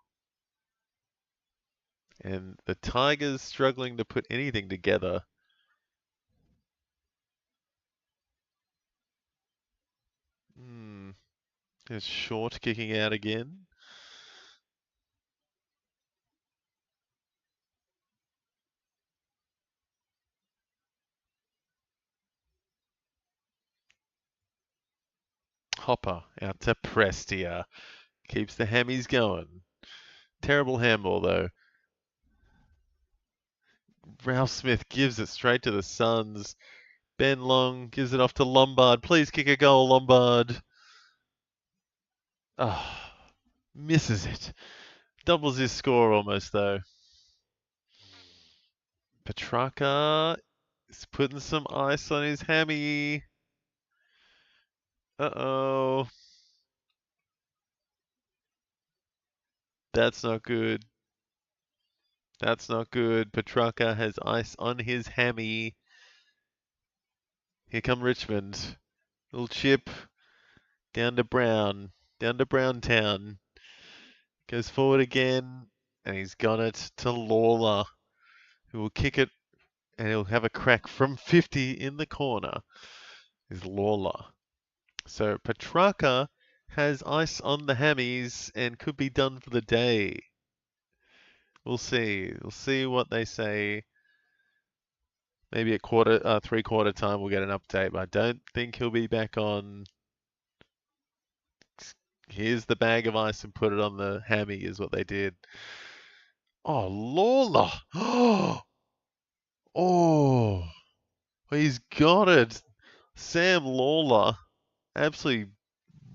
And the Tigers struggling to put anything together. There's Short kicking out again. Hopper out to Prestia. Keeps the hammies going. Terrible handball though. Ralph Smith gives it straight to the Suns. Ben Long gives it off to Lombard. Please kick a goal, Lombard. Ah, misses it. Doubles his score almost though. Petrarca is putting some ice on his hammy. Uh-oh. That's not good. That's not good. Petrarca has ice on his hammy. Here come Richmond. Little chip. Down to Brown. Down to Browntown. Goes forward again. And he's got it to Lawler, who will kick it. And he'll have a crack from 50 in the corner. Is Lawler. So Petrarca has ice on the hammies and could be done for the day. We'll see. We'll see what they say. Maybe at three-quarter time we'll get an update, but I don't think he'll be back on. Here's the bag of ice and put it on the hammy is what they did. Oh, Lawler. Oh, he's got it. Sam Lawler absolutely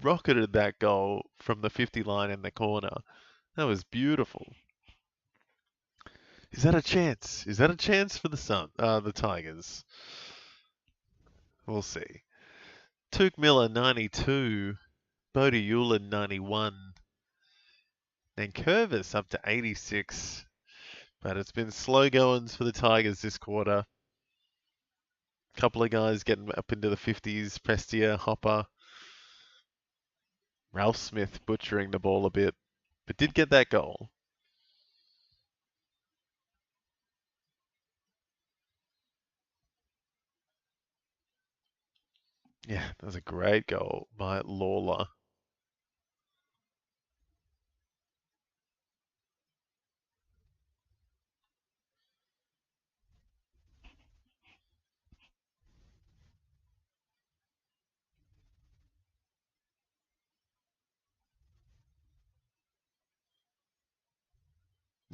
rocketed that goal from the 50 line in the corner. That was beautiful. Is that a chance? Is that a chance for the Tigers? We'll see. Tuke Miller, 92. Bodie Hewlin, 91. And Curvis up to 86. But it's been slow goings for the Tigers this quarter. Couple of guys getting up into the 50s. Prestia, Hopper. Ralph Smith butchering the ball a bit, but did get that goal. Yeah, that was a great goal by Lawler.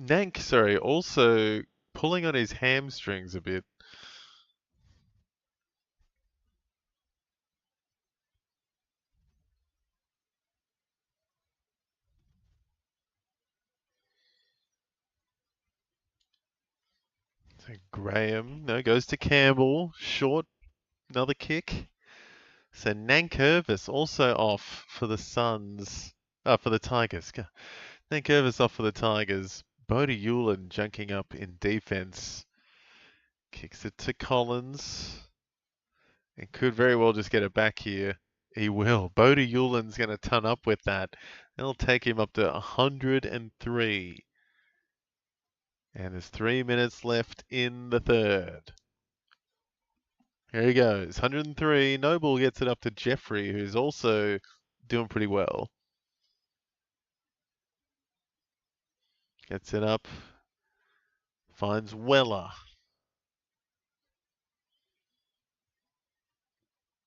Nank, sorry, also pulling on his hamstrings a bit. So Graham, no, goes to Campbell. Short, another kick. So Nankervis also off for the Suns. For the Tigers. Nankervis off for the Tigers. Bodie Hewlin junking up in defense. Kicks it to Collins. And could very well just get it back here. He will. Bodie Hewlin's going to ton up with that. It'll take him up to 103. And there's 3 minutes left in the third. Here he goes. 103. Noble gets it up to Jeffrey, who's also doing pretty well. Gets it up. Finds Weller.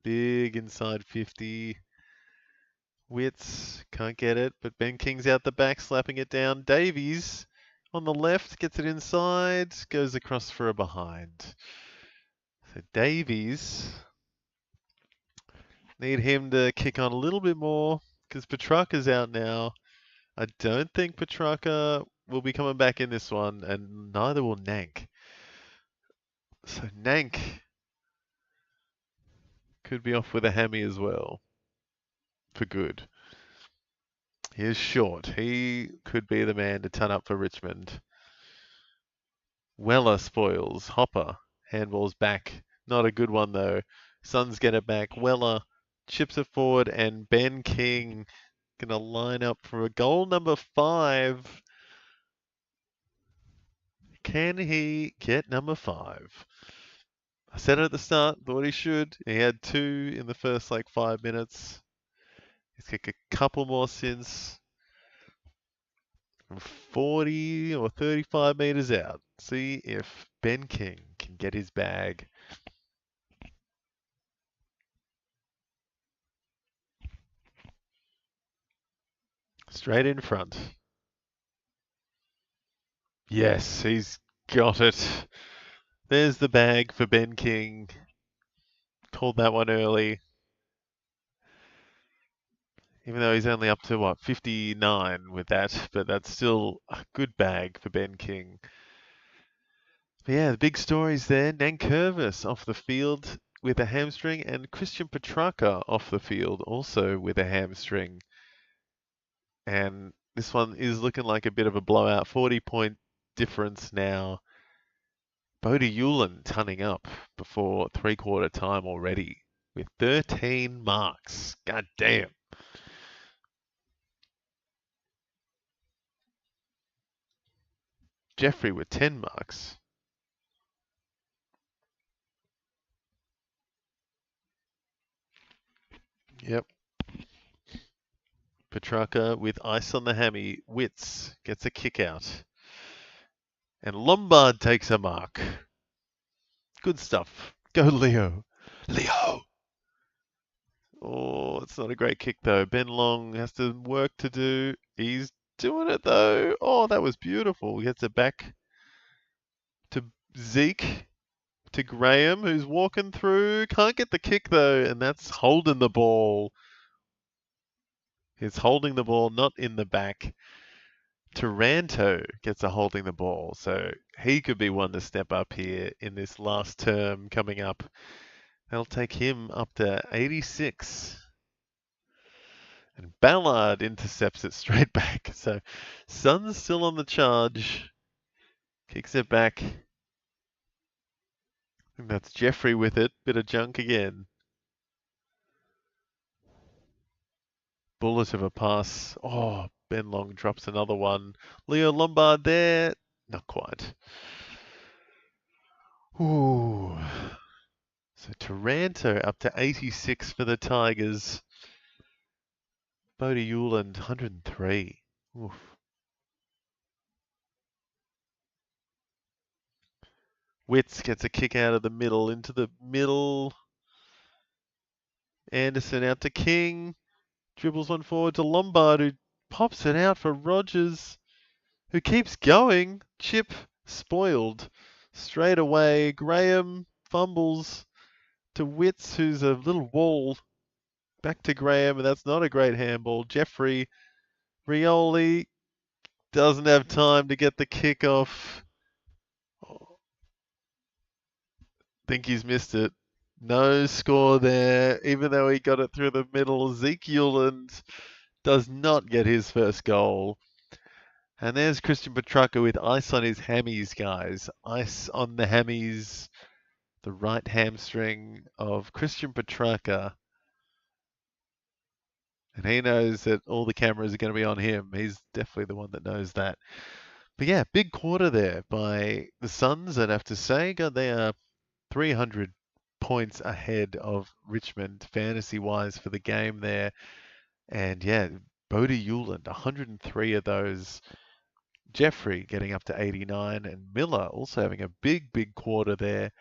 Big inside 50. Wits can't get it, but Ben King's out the back, slapping it down. Davies on the left gets it inside, goes across for a behind. So Davies, need him to kick on a little bit more because Petrarca's out now. I don't think Petrarca will be coming back in this one, and neither will Nank. So Nank could be off with a hammy as well. For good. He is short. He could be the man to ton up for Richmond. Weller spoils. Hopper. Handball's back. Not a good one though. Suns get it back. Weller chips it forward and Ben King gonna line up for a goal number 5. Can he get number 5? I said it at the start, thought he should. He had 2 in the first 5 minutes. He's kicked a couple more since. From 40 or 35 meters out. See if Ben King can get his bag. Straight in front. Yes, he's got it. There's the bag for Ben King. Called that one early. Even though he's only up to, 59 with that, but that's still a good bag for Ben King. But yeah, the big stories there. Nankervis off the field with a hamstring, and Christian Petrarca off the field also with a hamstring. And this one is looking like a bit of a blowout. 40-point difference now. Bodie Hewlin tunning up before 3/4 time already with 13 marks. God damn. Jeffrey with 10 marks. Yep. Petrarca with ice on the hammy. Wits gets a kick out. And Lombard takes a mark. Good stuff. Go Leo. Leo! Oh, it's not a great kick though. Ben Long has to work to do. He's doing it though. Oh, that was beautiful. He gets it back to Zeke, to Graham, who's walking through. Can't get the kick though, and that's holding the ball. He's holding the ball, not in the back. Taranto gets a holding the ball, so he could be one to step up here in this last term coming up. That'll take him up to 86. And Ballard intercepts it straight back. So Suns still on the charge. Kicks it back. I think that's Jeffrey with it. Bit of junk again. Bullet of a pass. Oh, Ben Long drops another one. Leo Lombard there. Not quite. Ooh. So Taranto up to 86 for the Tigers. Bodie Euland, 103. Oof. Witts gets a kick out of the middle, into the middle. Anderson out to King. Dribbles one forward to Lombard, who pops it out for Rogers, who keeps going. Chip spoiled. Straight away, Graham fumbles to Witts, who's a little wall. Back to Graham, and that's not a great handball. Jeffrey Rioli doesn't have time to get the kick off. Think he's missed it. No score there, even though he got it through the middle. Ezekiel and does not get his first goal. And there's Christian Petrarca with ice on his hammies, guys. Ice on the hammies. The right hamstring of Christian Petrarca. And he knows that all the cameras are going to be on him. He's definitely the one that knows that. But yeah, big quarter there by the Suns, I'd have to say. God, they are 300 points ahead of Richmond fantasy-wise for the game there. And yeah, Bodie Euland, 103 of those. Jeffrey getting up to 89, and Miller also having a big, big quarter there.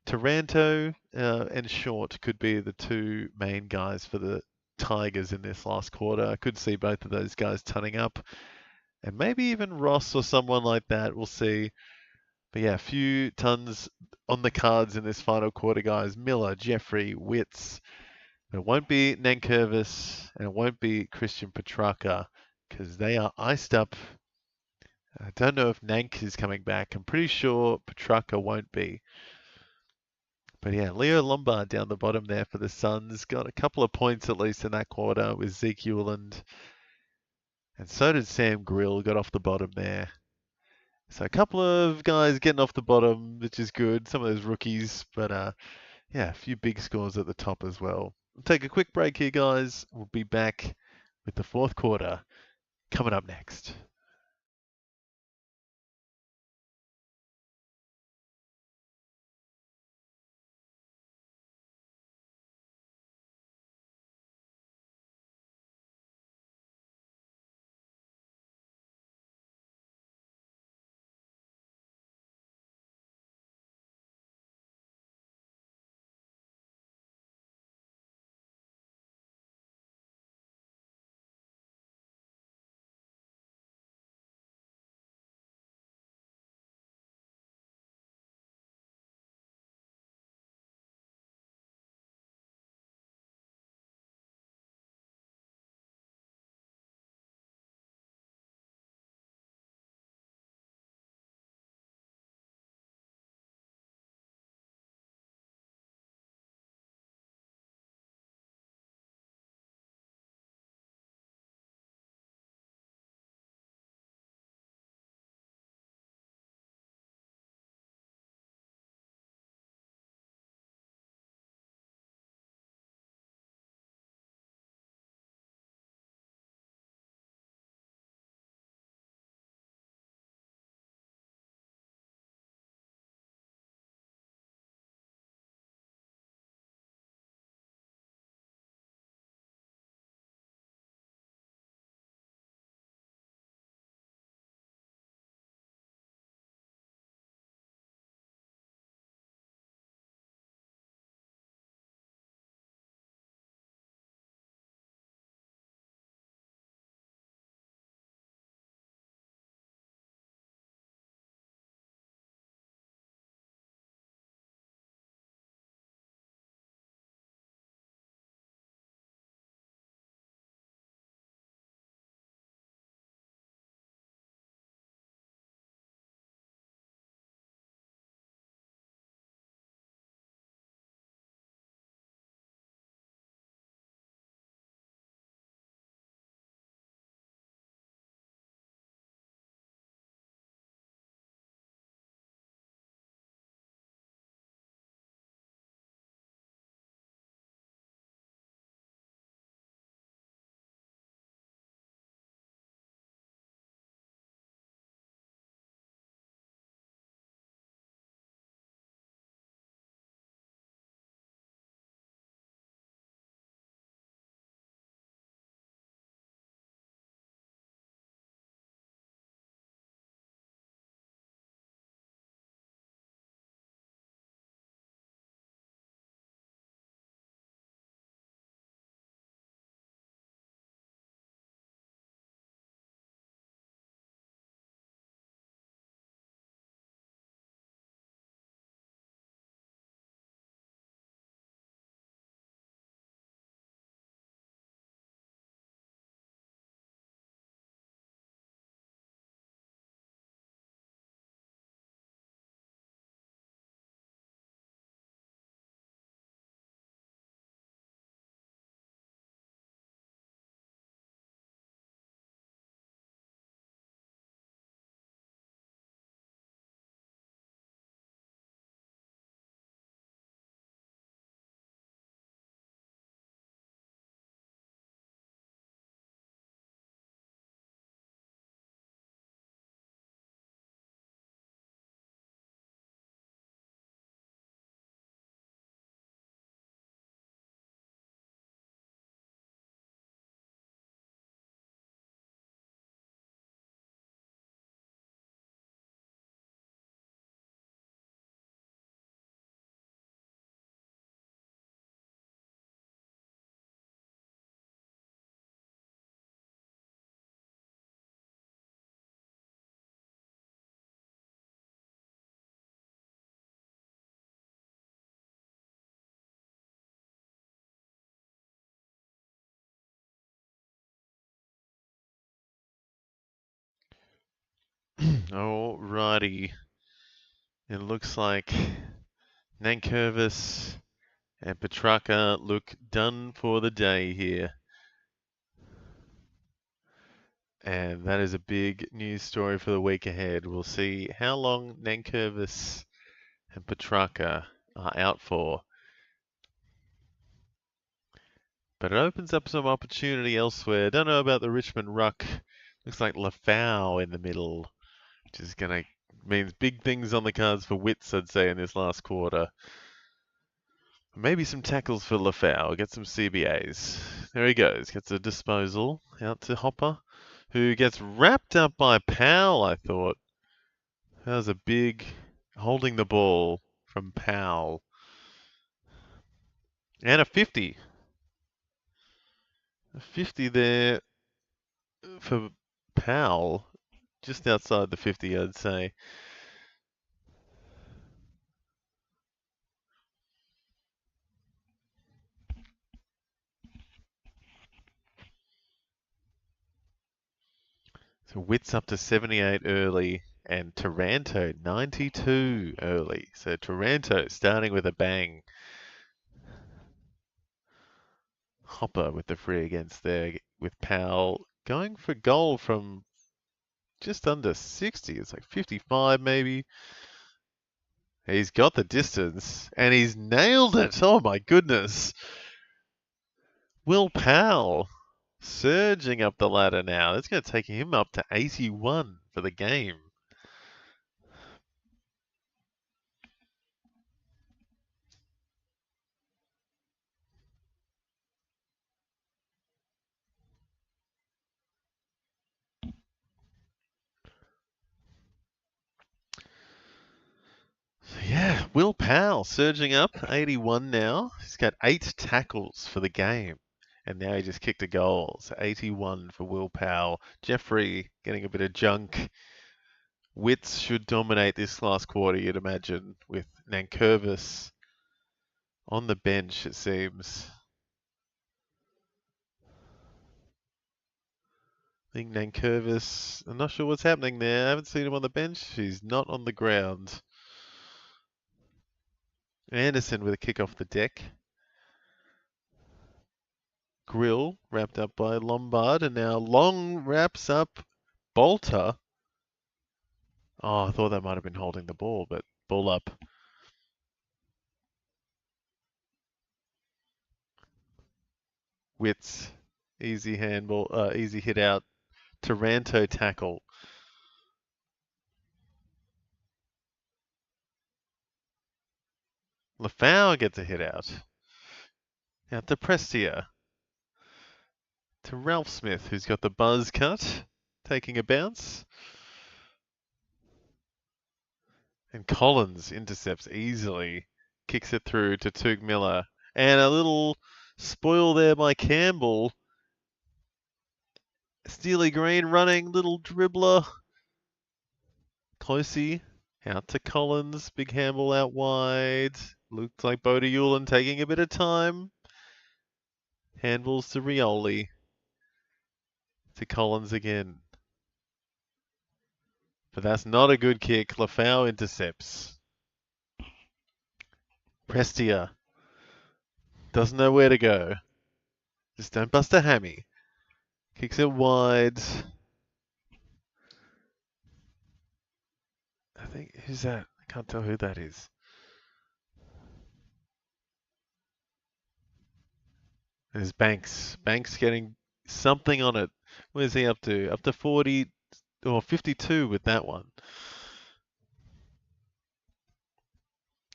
Taranto and Short could be the two main guys for the Tigers in this last quarter. I could see both of those guys turning up, and maybe even Ross or someone like that. We'll see. But yeah, a few tons on the cards in this final quarter, guys. Miller, Jeffrey, Witts. It won't be Nankervis, and it won't be Christian Petrarca, because they are iced up. I don't know if Nank is coming back. I'm pretty sure Petrarca won't be. But yeah, Leo Lombard down the bottom there for the Suns. Got a couple of points at least in that quarter with Zeke Euland. And so did Sam Grill, got off the bottom there. So a couple of guys getting off the bottom, which is good. Some of those rookies, but yeah, a few big scores at the top as well. We'll take a quick break here, guys. We'll be back with the fourth quarter coming up next. Alrighty. It looks like Nankervis and Petrarca look done for the day here. And that is a big news story for the week ahead. We'll see how long Nankervis and Petrarca are out for. But it opens up some opportunity elsewhere. Don't know about the Richmond ruck. Looks like Lafau in the middle, which is going to means big things on the cards for Wits, I'd say, in this last quarter. Maybe some tackles for Lafau. Get some CBAs. There he goes. Gets a disposal out to Hopper, who gets wrapped up by Powell, I thought. That was a big holding the ball from Powell. And a 50. A 50 there for Powell. Just outside the 50, I'd say. So Wits up to 78 early and Taranto 92 early. So Taranto starting with a bang. Hopper with the free against there with Powell going for goal from just under 60. It's like 55 maybe. He's got the distance and he's nailed it. Oh my goodness. Will Powell surging up the ladder now. That's going to take him up to 81 for the game. Yeah, Will Powell surging up, 81 now. He's got 8 tackles for the game. And now he just kicked a goal. So 81 for Will Powell. Jeffrey getting a bit of junk. Wits should dominate this last quarter, you'd imagine, with Nankervis on the bench, it seems. I think Nankervis, I'm not sure what's happening there. I haven't seen him on the bench. He's not on the ground. Anderson with a kick off the deck. Grill wrapped up by Lombard, and now Long wraps up Bolter. Oh, I thought that might have been holding the ball, but ball up. Wits, easy handball, easy hit out. Taranto tackle. Lafau gets a hit out. Out to Prestia. To Ralph Smith, who's got the buzz cut, taking a bounce. And Collins intercepts easily, kicks it through to Tug Miller. And a little spoil there by Campbell. Steely Green running, little dribbler. Closey out to Collins, big handball out wide. Looks like Bodie Ulan taking a bit of time. Handballs to Rioli. To Collins again. But that's not a good kick. Lafau intercepts. Prestia doesn't know where to go. Just don't bust a hammy. Kicks it wide. I think, who's that? I can't tell who that is. There's Banks. Banks getting something on it. Where's he up to? Up to 40 or 52 with that one.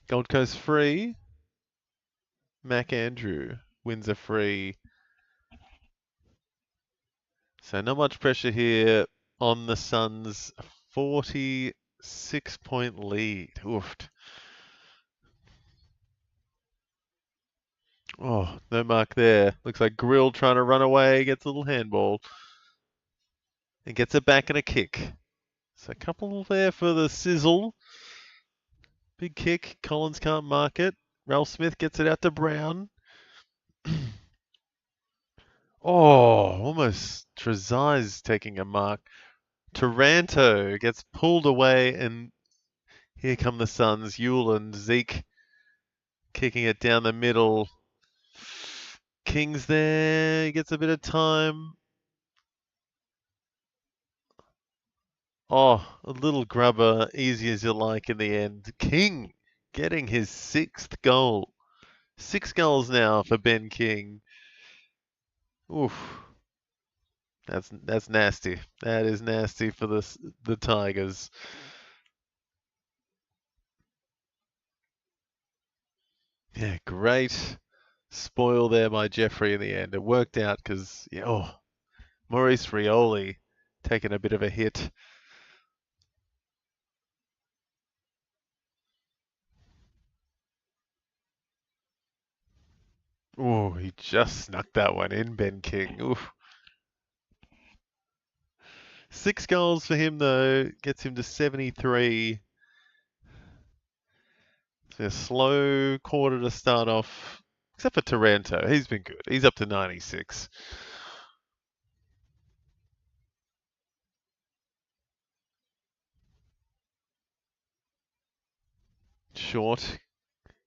Gold Coast free. Mac Andrew wins a free. So not much pressure here on the Suns' 46-point lead. Oofed. Oh, no mark there. Looks like Grill trying to run away, gets a little handball. And gets it back and a kick. So a couple there for the sizzle. Big kick. Collins can't mark it. Ralph Smith gets it out to Brown. Oh, almost Trezai's taking a mark. Taranto gets pulled away, and here come the Suns. Hewland, Zeke kicking it down the middle. King's there, he gets a bit of time. Oh, a little grubber, easy as you like in the end. King getting his 6th goal. 6 goals now for Ben King. Oof. That's nasty. That is nasty for the Tigers. Yeah, great spoil there by Jeffrey in the end. It worked out because, yeah, oh, Maurice Rioli taking a bit of a hit. Oh, he just snuck that one in, Ben King. Oof. 6 goals for him, though, gets him to 73. It's a slow quarter to start off, except for Taranto. He's been good. He's up to 96. Short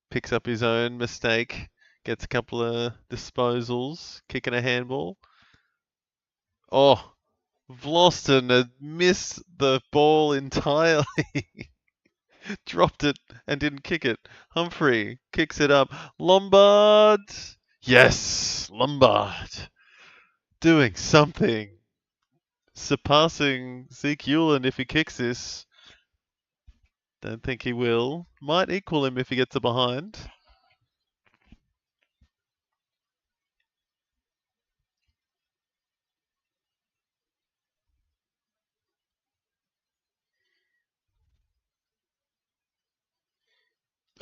picks up his own mistake, gets a couple of disposals, kicking a handball. Oh, Vlosten had missed the ball entirely. Dropped it and didn't kick it. Humphrey kicks it up. Lombard! Yes! Lombard! Doing something. Surpassing Zeke Hewland if he kicks this. Don't think he will. Might equal him if he gets a behind.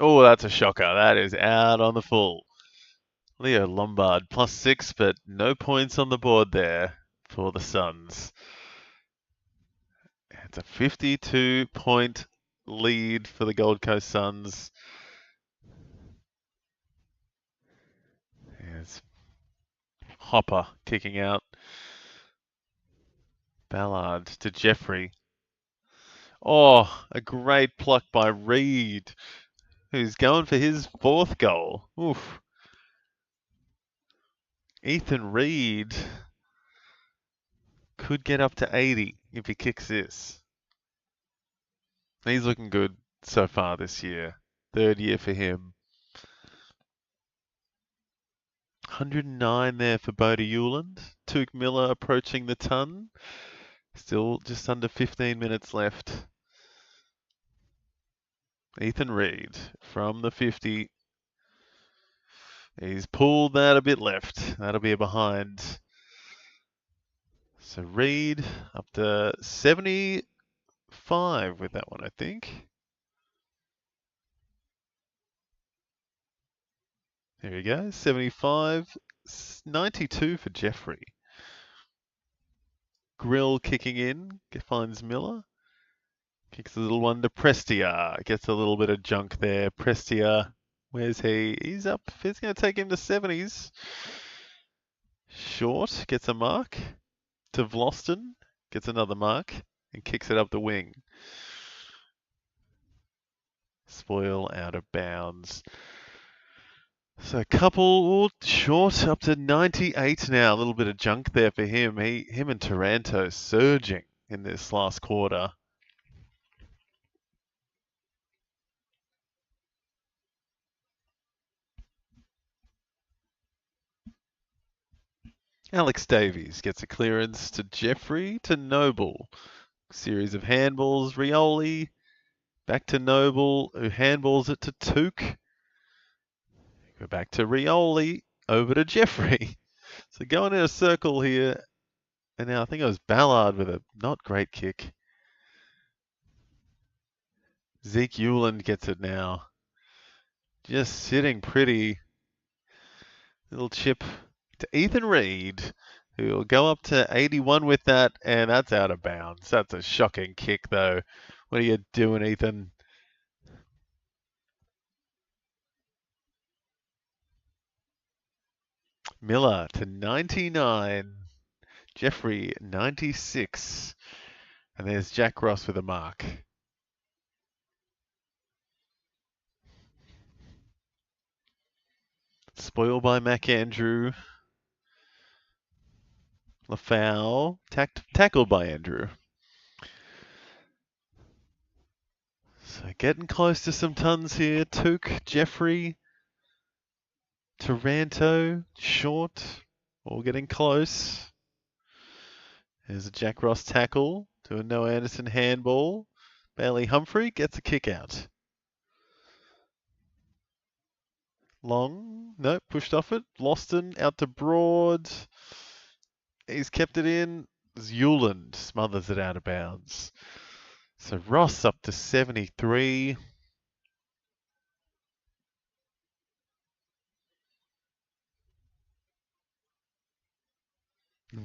Oh, that's a shocker. That is out on the full. Leo Lombard +6, but no points on the board there for the Suns. It's a 52-point lead for the Gold Coast Suns. There's Hopper kicking out. Ballard to Jeffrey. Oh, a great pluck by Reed, who's going for his 4th goal. Oof. Ethan Reed could get up to 80 if he kicks this. He's looking good so far this year. 3rd year for him. 109 there for Bodie Hewland. Tuke Miller approaching the ton. Still just under 15 minutes left. Ethan Reed from the 50. He's pulled that a bit left. That'll be a behind. So Reed up to 75 with that one, I think. There he goes, 75. 92 for Jeffrey. Grill kicking in, finds Miller. Kicks a little one to Prestia. Gets a little bit of junk there. Prestia, where's he? He's up. It's going to take him to 70s. Short gets a mark to Vlosten. Gets another mark and kicks it up the wing. Spoil out of bounds. So a couple short up to 98 now. A little bit of junk there for him. Him and Taranto surging in this last quarter. Alex Davies gets a clearance to Jeffrey to Noble. Series of handballs. Rioli back to Noble, who handballs it to Tuke. Go back to Rioli, over to Jeffrey. So going in a circle here. And now I think it was Ballard with a not great kick. Zeke Hewland gets it now. Just sitting pretty. Little chip to Ethan Reed, who will go up to 81 with that, and that's out of bounds. That's a shocking kick, though. What are you doing, Ethan? Miller to 99. Jeffrey, 96. And there's Jack Ross with a mark. Spoiled by McAndrew. Lafau. Tackled by Andrew. So getting close to some tons here. Took, Jeffrey, Taranto, Short, all getting close. There's a Jack Ross tackle to a Noah Anderson handball. Bailey Humphrey gets a kick out. Long, nope, pushed off it. Loston out to Broad. He's kept it in. Zuland smothers it out of bounds. So Ross up to 73.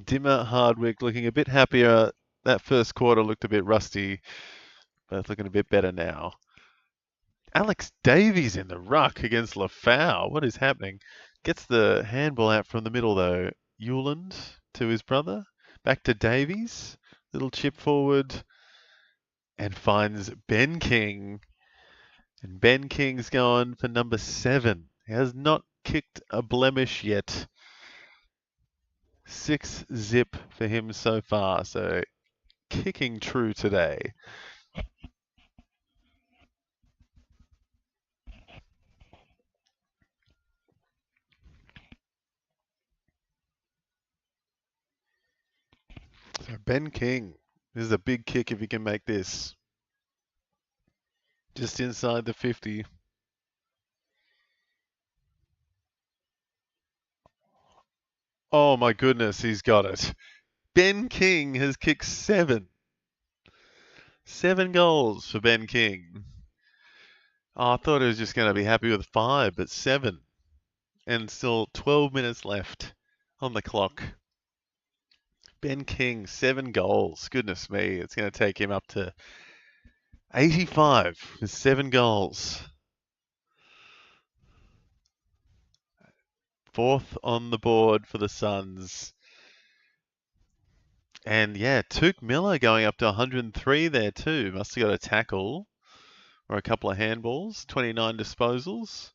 Dimmer, Hardwick looking a bit happier. That first quarter looked a bit rusty. Both looking a bit better now. Alex Davies in the ruck against Lafau. What is happening? Gets the handball out from the middle though. Euland to his brother. Back to Davies. Little chip forward. And finds Ben King. And Ben King's going for number 7. He has not kicked a blemish yet. 6 zip for him so far. So kicking true today. So Ben King. This is a big kick if he can make this. Just inside the 50. Oh my goodness, he's got it. Ben King has kicked 7. 7 goals for Ben King. Oh, I thought he was just going to be happy with 5, but 7. And still 12 minutes left on the clock. Ben King, 7 goals. Goodness me, it's going to take him up to 85 with 7 goals. 4th on the board for the Suns. And yeah, Tuke Miller going up to 103 there too. Must have got a tackle or a couple of handballs. 29 disposals.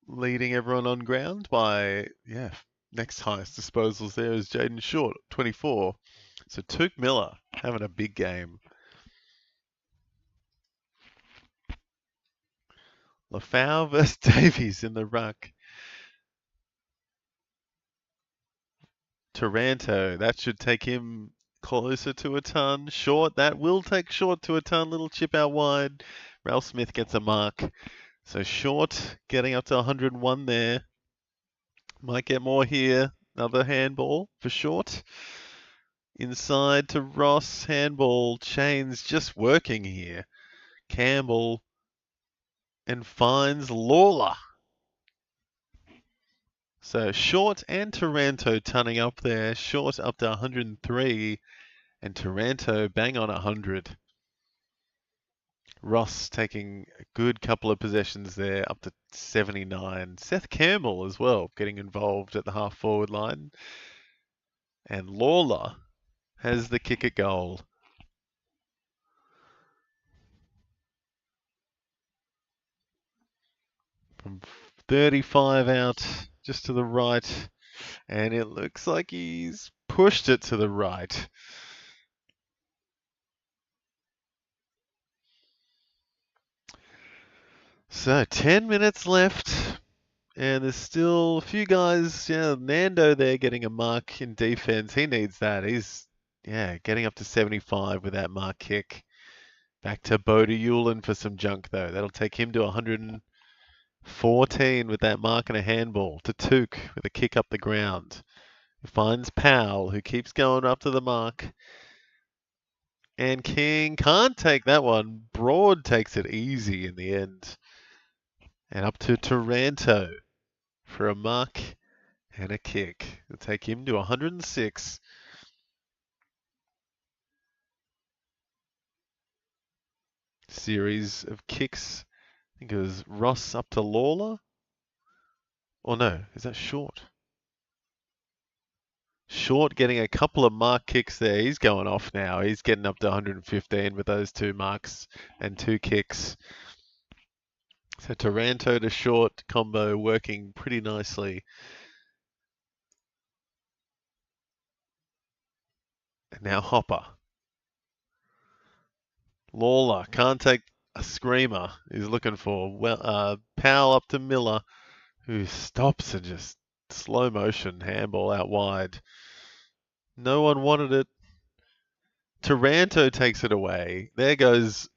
Leading everyone on ground by, yeah, next highest disposals there is Jaden Short, 24. So Tuke Miller having a big game. Lafau versus Davies in the ruck. Taranto, that should take him closer to a ton. Short, that will take Short to a ton. Little chip out wide. Ralph Smith gets a mark. So Short getting up to 101 there. Might get more here. Another handball for Short. Inside to Ross. Handball. Chains just working here. Campbell. And finds Lawler. So Short and Taranto tunning up there. Short up to 103 and Taranto bang on 100. Ross taking a good couple of possessions there up to 79. Seth Campbell as well getting involved at the half forward line. And Lawler has the kick at goal. From 35 out just to the right. And it looks like he's pushed it to the right. So 10 minutes left. And there's still a few guys. Yeah, Nando there getting a mark in defense. He needs that. He's, yeah, getting up to 75 with that mark kick. Back to Bodie Hewlin for some junk, though. That'll take him to 114 with that mark and a handball. To Took with a kick up the ground. He finds Powell, who keeps going up to the mark. And King can't take that one. Broad takes it easy in the end. And up to Taranto for a mark and a kick. It'll take him to 106. Series of kicks. I think it was Ross up to Lawler. Or no, is that Short? Short getting a couple of mark kicks there. He's going off now. He's getting up to 115 with those 2 marks and 2 kicks. So Taranto to Short combo working pretty nicely. And now Hopper. Lawler can't take a screamer. He's looking for Powell up to Miller, who stops and just slow motion handball out wide. No one wanted it. Taranto takes it away. There goes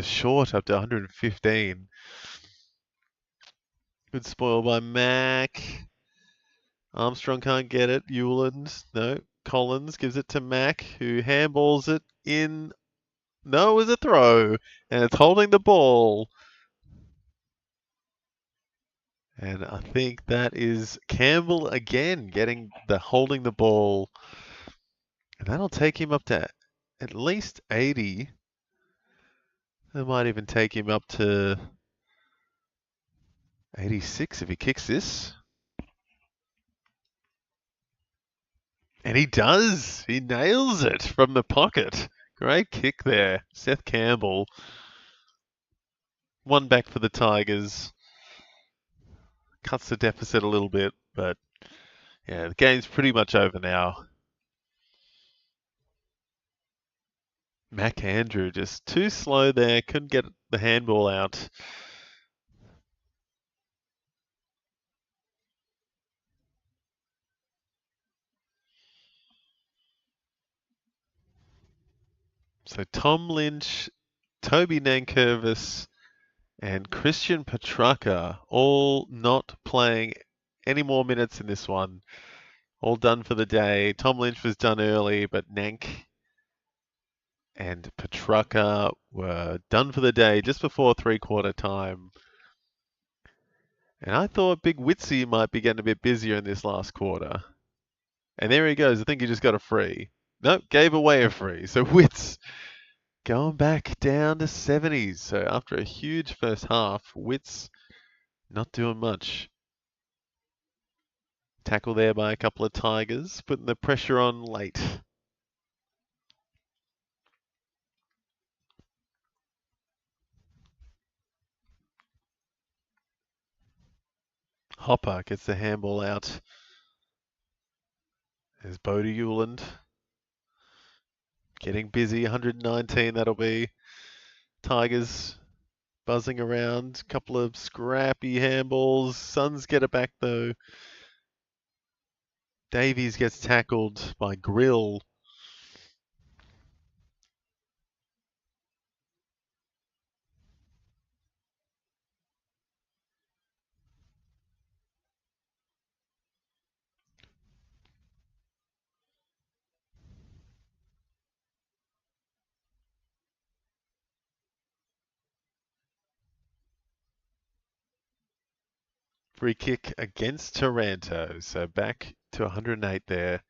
Short up to 115. Good spoil by Mac. Armstrong can't get it. Hewland, no. Collins gives it to Mac, who handballs it in. No, it was a throw, and it's holding the ball. And I think that is Campbell again holding the ball. And that'll take him up to at least 80. That might even take him up to 86 if he kicks this. And he does. He nails it from the pocket. Great kick there. Seth Campbell. 1 back for the Tigers. Cuts the deficit a little bit, but yeah, the game's pretty much over now. Mac Andrew just too slow there. Couldn't get the handball out. So Tom Lynch, Toby Nankervis, and Christian Petrarca all not playing any more minutes in this one. All done for the day. Tom Lynch was done early, but Nank and Petrarca were done for the day just before 3/4 time. And I thought Big Witsy might be getting a bit busier in this last quarter. And there he goes. I think he just got a free. Nope, gave away a free. So Wits going back down to 70s. So after a huge first half, Wits not doing much. Tackle there by a couple of Tigers, putting the pressure on late. Hopper gets the handball out. There's Bodie Hewland. Getting busy, 119 that'll be. Tigers buzzing around. Couple of scrappy handballs. Suns get it back though. Davies gets tackled by Grill. Free kick against Taranto. So back to 108 there.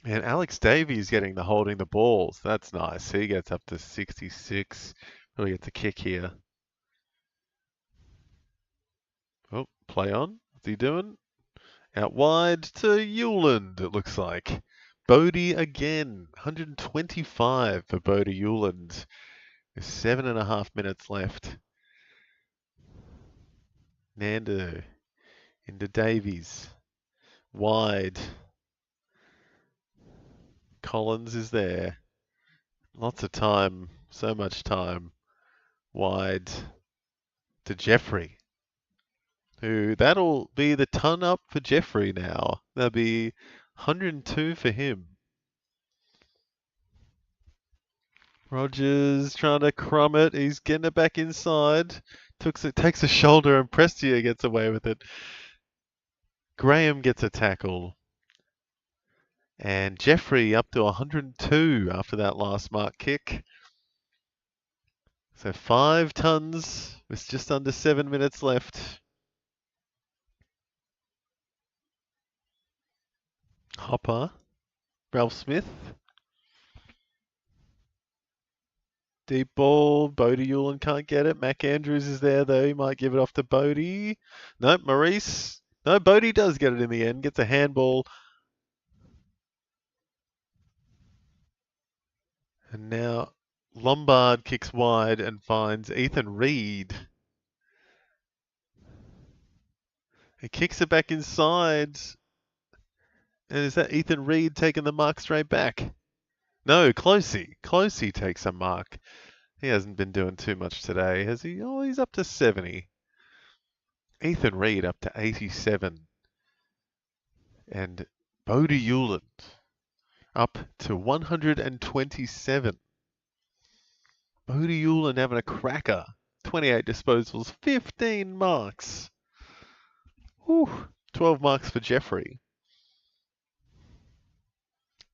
And Alex Davies getting the holding the balls. That's nice. He gets up to 66. Really gets a kick here. Oh, play on. What's he doing? Out wide to Hewland, it looks like. Bodie again. 125 for Bodie Hewland. With 7.5 minutes left. Nando into Davies. Wide. Collins is there. Lots of time. So much time. Wide to Jeffrey. Who, that'll be the ton up for Jeffrey now. That'll be 102 for him. Rogers trying to crumb it. He's getting it back inside. Takes a shoulder and Prestia gets away with it. Graham gets a tackle. And Jeffrey up to 102 after that last mark kick. So 5 tons with just under 7 minutes left. Hopper. Ralph Smith. Deep ball. Bodie Hewlin can't get it. Mac Andrews is there though. He might give it off to Bodie. Nope, Maurice. No, Bodie does get it in the end. Gets a handball. And now Lombard kicks wide and finds Ethan Reid. He kicks it back inside. And is that Ethan Reid taking the mark straight back? No, Closey. Closey takes a mark. He hasn't been doing too much today, has he? Oh, he's up to 70. Ethan Reid up to 87. And Bodie Hewlin up to 127. Bodie Hewlin having a cracker. 28 disposals, 15 marks. Whew. 12 marks for Jeffrey.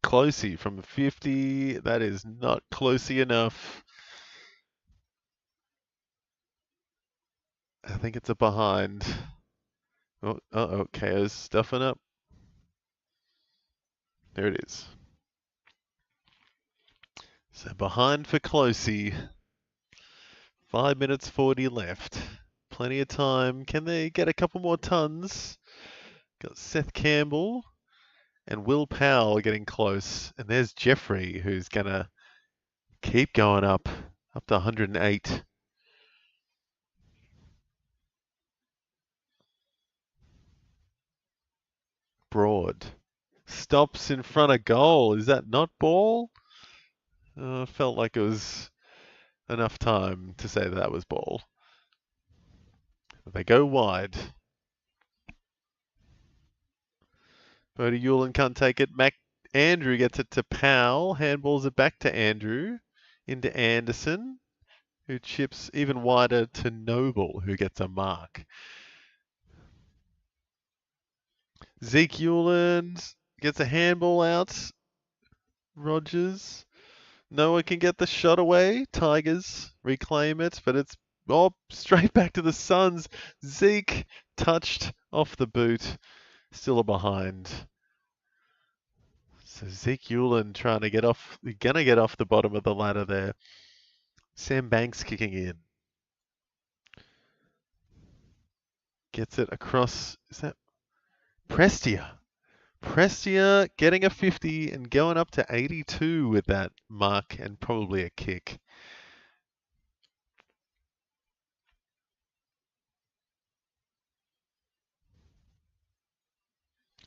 Closey from 50. That is not closey enough. I think it's a behind. Oh, uh-oh, KO's stuffing up. There it is. So behind for Closey. 5 minutes 40 left. Plenty of time. Can they get a couple more tons? Got Seth Campbell and Will Powell getting close. And there's Jeffrey, who's going to keep going up to 108. Broad. Stops in front of goal. Is that not ball? Felt like it was enough time to say that was ball. They go wide. Bodie Hewlin can't take it. Andrew gets it to Powell. Handballs it back to Andrew. Into Anderson, who chips even wider to Noble, who gets a mark. Zeke Hewlin gets a handball out. Rogers. Noah can get the shot away. Tigers reclaim it, but it's straight back to the Suns. Zeke touched off the boot. Still a behind. So Zeke Hewlin trying to get off, gonna get off the bottom of the ladder there. Sam Banks kicking in. Gets it across, is that Prestia? Prestia getting a 50 and going up to 82 with that mark and probably a kick.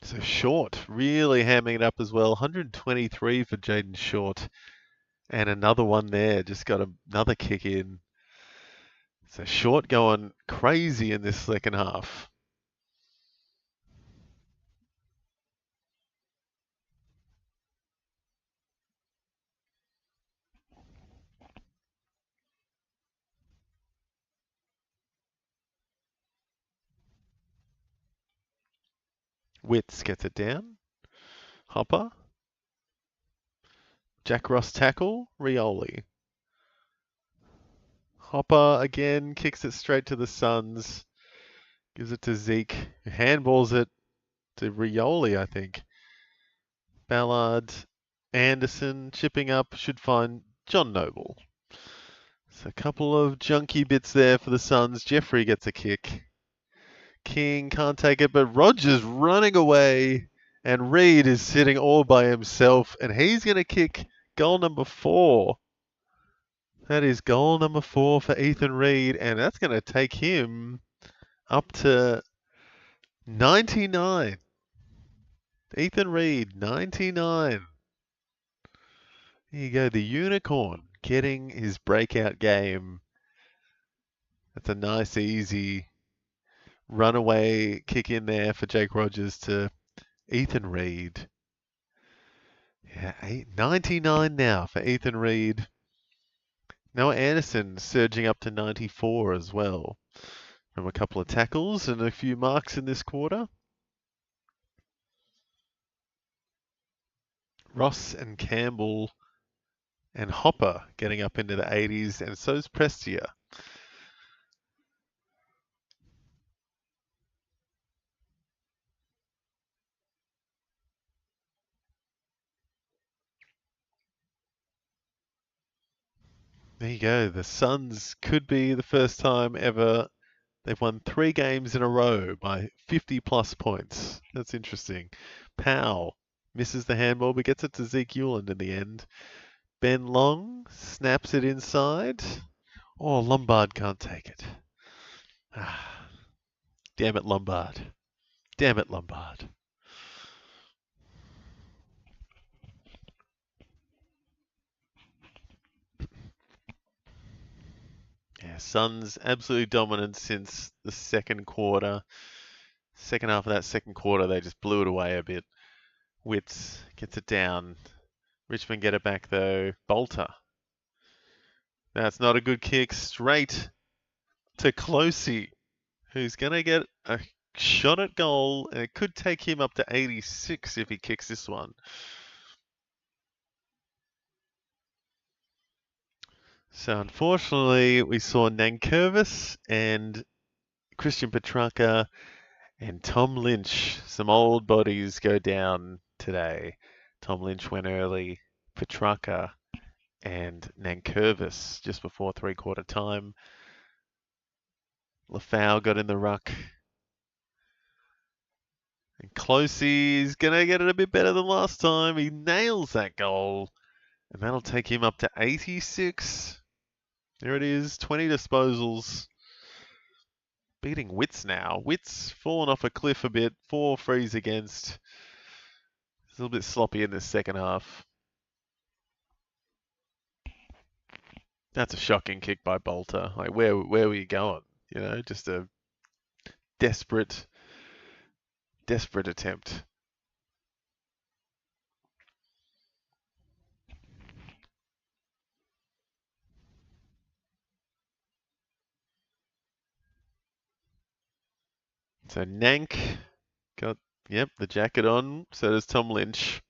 So Short really hamming it up as well. 123 for Jaden Short. And another one there. Just got another kick in. So Short going crazy in this second half. Witts gets it down. Hopper. Jack Ross tackle. Rioli. Hopper again kicks it straight to the Suns. Gives it to Zeke. Handballs it to Rioli, I think. Ballard. Anderson chipping up. Should find John Noble. So a couple of junky bits there for the Suns. Jeffrey gets a kick. King can't take it, but Rogers running away. And Reid is sitting all by himself. And he's going to kick goal number 4. That is goal number 4 for Ethan Reid. And that's going to take him up to 99. Ethan Reid, 99. There you go, the unicorn getting his breakout game. That's a nice, easy runaway kick in there for Jake Rogers to Ethan Reid. Yeah, 99 now for Ethan Reid. Noah Anderson surging up to 94 as well from a couple of tackles and a few marks in this quarter. Ross and Campbell and Hopper getting up into the 80s, and so's Prestia. There you go. The Suns could be the first time ever they've won 3 games in a row by 50 plus points. That's interesting. Powell misses the handball but gets it to Zeke Hewland in the end. Ben Long snaps it inside. Oh, Lombard can't take it. Ah, damn it, Lombard. Damn it, Lombard. Yeah, Suns absolutely dominant since the second quarter. Second half of that second quarter, they just blew it away a bit. Witts gets it down. Richmond get it back though. Bolter. That's not a good kick. Straight to Closey, who's going to get a shot at goal, and it could take him up to 86 if he kicks this one. So unfortunately, we saw Nankervis and Christian Petrarca and Tom Lynch, some old bodies, go down today. Tom Lynch went early, Petrarca and Nankervis just before three-quarter time. Lafau got in the ruck. And Closey's going to get it a bit better than last time. He nails that goal. And that'll take him up to 86. There it is, 20 disposals. Beating Witts now. Witts fallen off a cliff a bit. 4 frees against. It's a little bit sloppy in the second half. That's a shocking kick by Bolter. Like, where were you going? You know, just a desperate attempt. So Nank got, yep, the jacket on. So does Tom Lynch.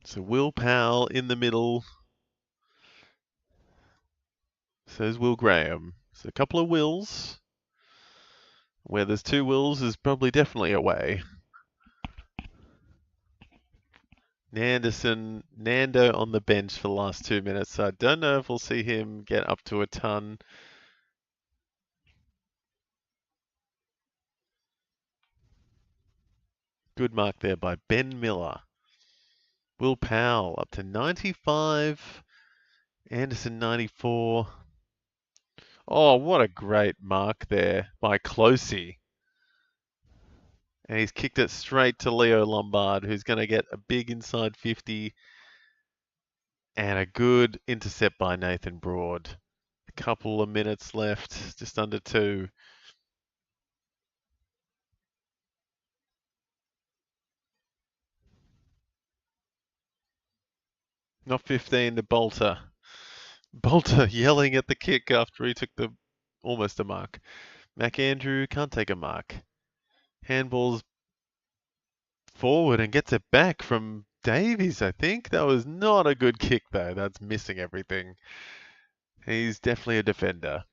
So Will Powell in the middle. So is Will Graham. So a couple of Wills. Where there's 2 Wills is probably definitely a way. Nando on the bench for the last 2 minutes. So I don't know if we'll see him get up to a ton. Good mark there by Ben Miller. Will Powell up to 95. Anderson 94. Oh, what a great mark there by Closey. And he's kicked it straight to Leo Lombard, who's going to get a big inside 50. And a good intercept by Nathan Broad. A couple of minutes left, just under 2. Not 15 to Bolter. Bolter yelling at the kick after he took almost a mark. McAndrew can't take a mark. Handballs forward and gets it back from Davies, I think. That was not a good kick though. That's missing everything. He's definitely a defender.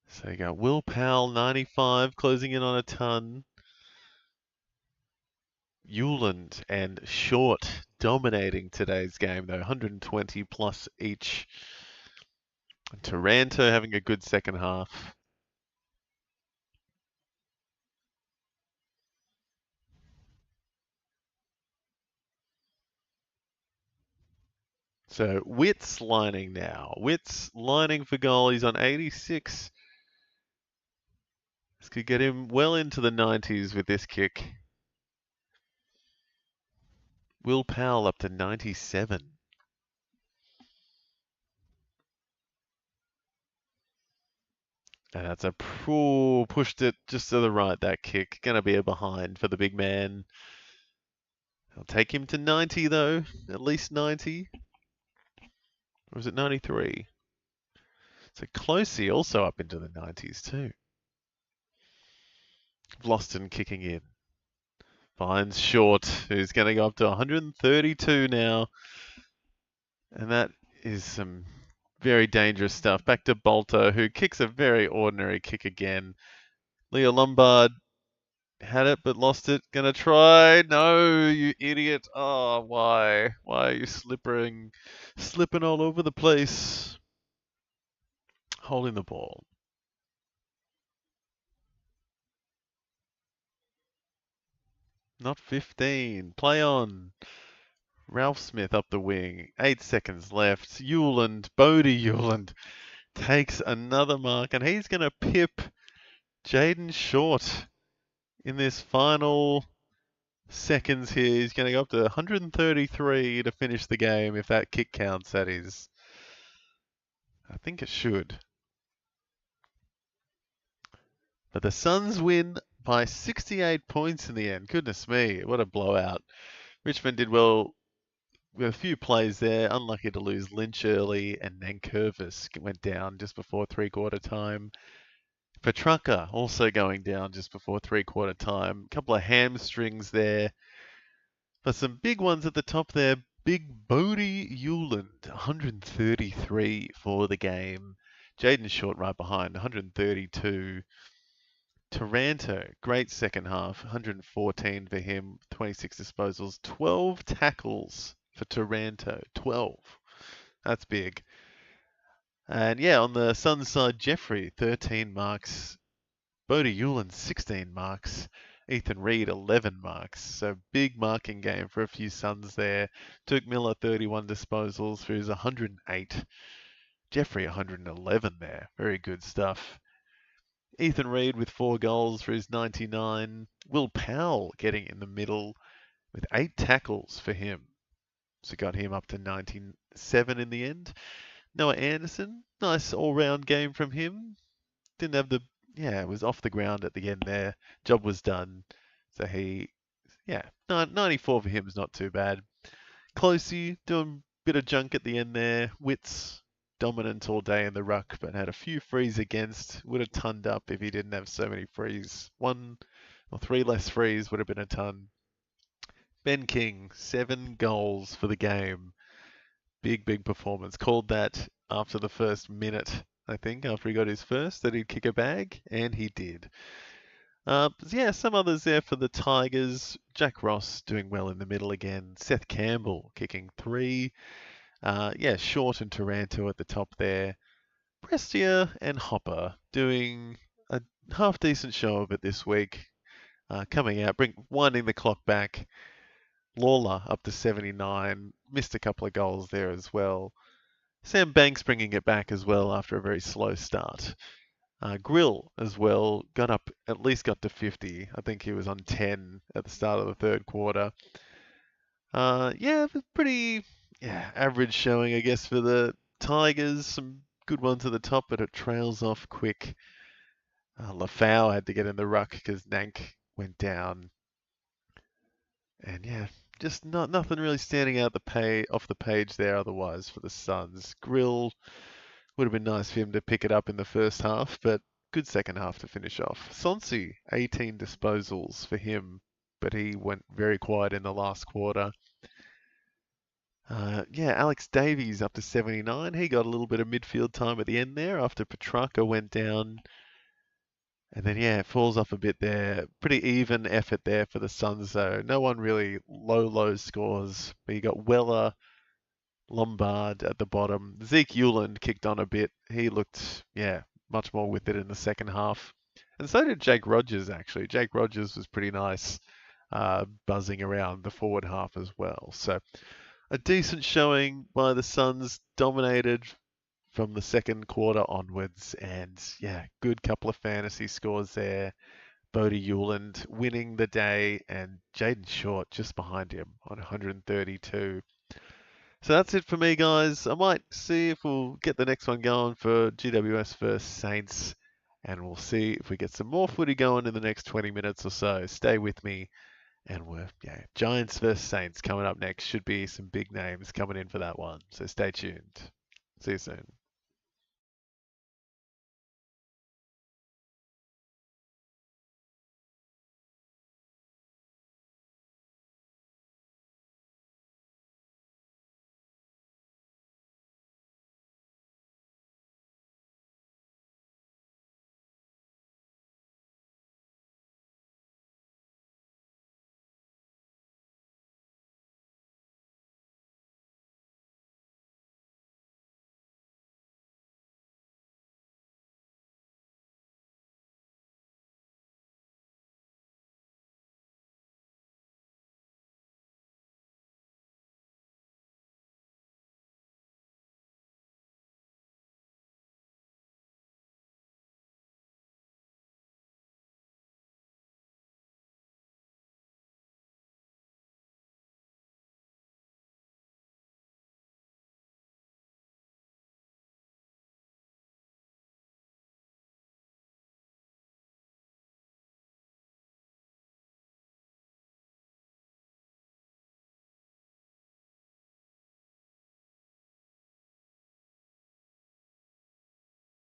So you got Will Powell, 95, closing in on a ton. Hewland and Short dominating today's game, though, 120 plus each. Taranto having a good second half. So Witts lining now. Witts lining for goal. He's on 86. This could get him well into the 90s with this kick. Will Powell up to 97. And that's pushed it just to the right, that kick. Going to be a behind for the big man. I'll take him to 90 though, at least 90. Or was it 93? So Closey also up into the 90s too. Vlosten kicking in. Finds Short, who's going to go up to 132 now. And that is some Very dangerous stuff. Back to Bolter, who kicks a very ordinary kick again. Leo Lombard had it but lost it. Gonna try. No, you idiot. Oh, why? Why are you slipping all over the place? Holding the ball. Not 15. Play on. Ralph Smith up the wing. 8 seconds left. Bodie Hewland takes another mark, and he's going to pip Jaden Short in this final seconds here. He's going to go up to 133 to finish the game, if that kick counts, that is. I think it should. But the Suns win by 68 points in the end. Goodness me, what a blowout. Richmond did well with a few plays there. Unlucky to lose Lynch early, and Nankervis went down just before three-quarter time. Petrarca also going down just before three-quarter time. A couple of hamstrings there. But some big ones at the top there. Big Bodie Hewland, 133 for the game. Jaden Short right behind, 132. Taranto, great second half, 114 for him, 26 disposals, 12 tackles for Taranto, 12. That's big. And yeah, on the Suns side, Jeffrey, 13 marks. Bodie Hewland, 16 marks. Ethan Reed, 11 marks. So big marking game for a few Suns there. Turk Miller, 31 disposals for his 108. Jeffrey, 111 there. Very good stuff. Ethan Reed with 4 goals for his 99. Will Powell getting in the middle with 8 tackles for him. So got him up to 97 in the end. Noah Anderson, nice all-round game from him. Didn't have it was off the ground at the end there. Job was done. So 94 for him is not too bad. Closey doing a bit of junk at the end there. Witts dominant all day in the ruck, but had a few frees against. Would have tonned up if he didn't have so many frees. 1 or 3 less frees would have been a ton. Ben King, 7 goals for the game. Big performance. Called that after the first minute, I think, after he got his first, that he'd kick a bag, and he did. Some others there for the Tigers. Jack Ross doing well in the middle again. Seth Campbell kicking 3. Short and Taranto at the top there. Prestia and Hopper doing a half-decent show of it this week. Coming out, winding the clock back. Lawler up to 79. Missed a couple of goals there as well. Sam Banks bringing it back as well after a very slow start. Grill as well at least got to 50. I think he was on 10 at the start of the third quarter. Pretty average showing, I guess, for the Tigers. Some good ones at the top, but it trails off quick. Lafau had to get in the ruck because Nank went down. And just nothing really standing out off the page there otherwise for the Suns. Grill would have been nice for him to pick it up in the first half, but good second half to finish off. Sonsi, 18 disposals for him, but he went very quiet in the last quarter. Alex Davies up to 79. He got a little bit of midfield time at the end there after Petrarca went down. And then, it falls off a bit there. Pretty even effort there for the Suns, though. No one really low scores. But you got Weller, Lombard at the bottom. Zeke Hewland kicked on a bit. He looked, much more with it in the second half. And so did Jake Rogers, actually. Jake Rogers was pretty nice, buzzing around the forward half as well. So a decent showing by the Suns, dominated from the second quarter onwards. And good couple of fantasy scores there. Bodie Hewland winning the day, and Jaden Short just behind him on 132. So that's it for me, guys. I might see if we'll get the next one going for GWS versus Saints, and we'll see if we get some more footy going in the next 20 minutes or so. Stay with me, and Giants versus Saints coming up next. Should be some big names coming in for that one, so stay tuned. See you soon.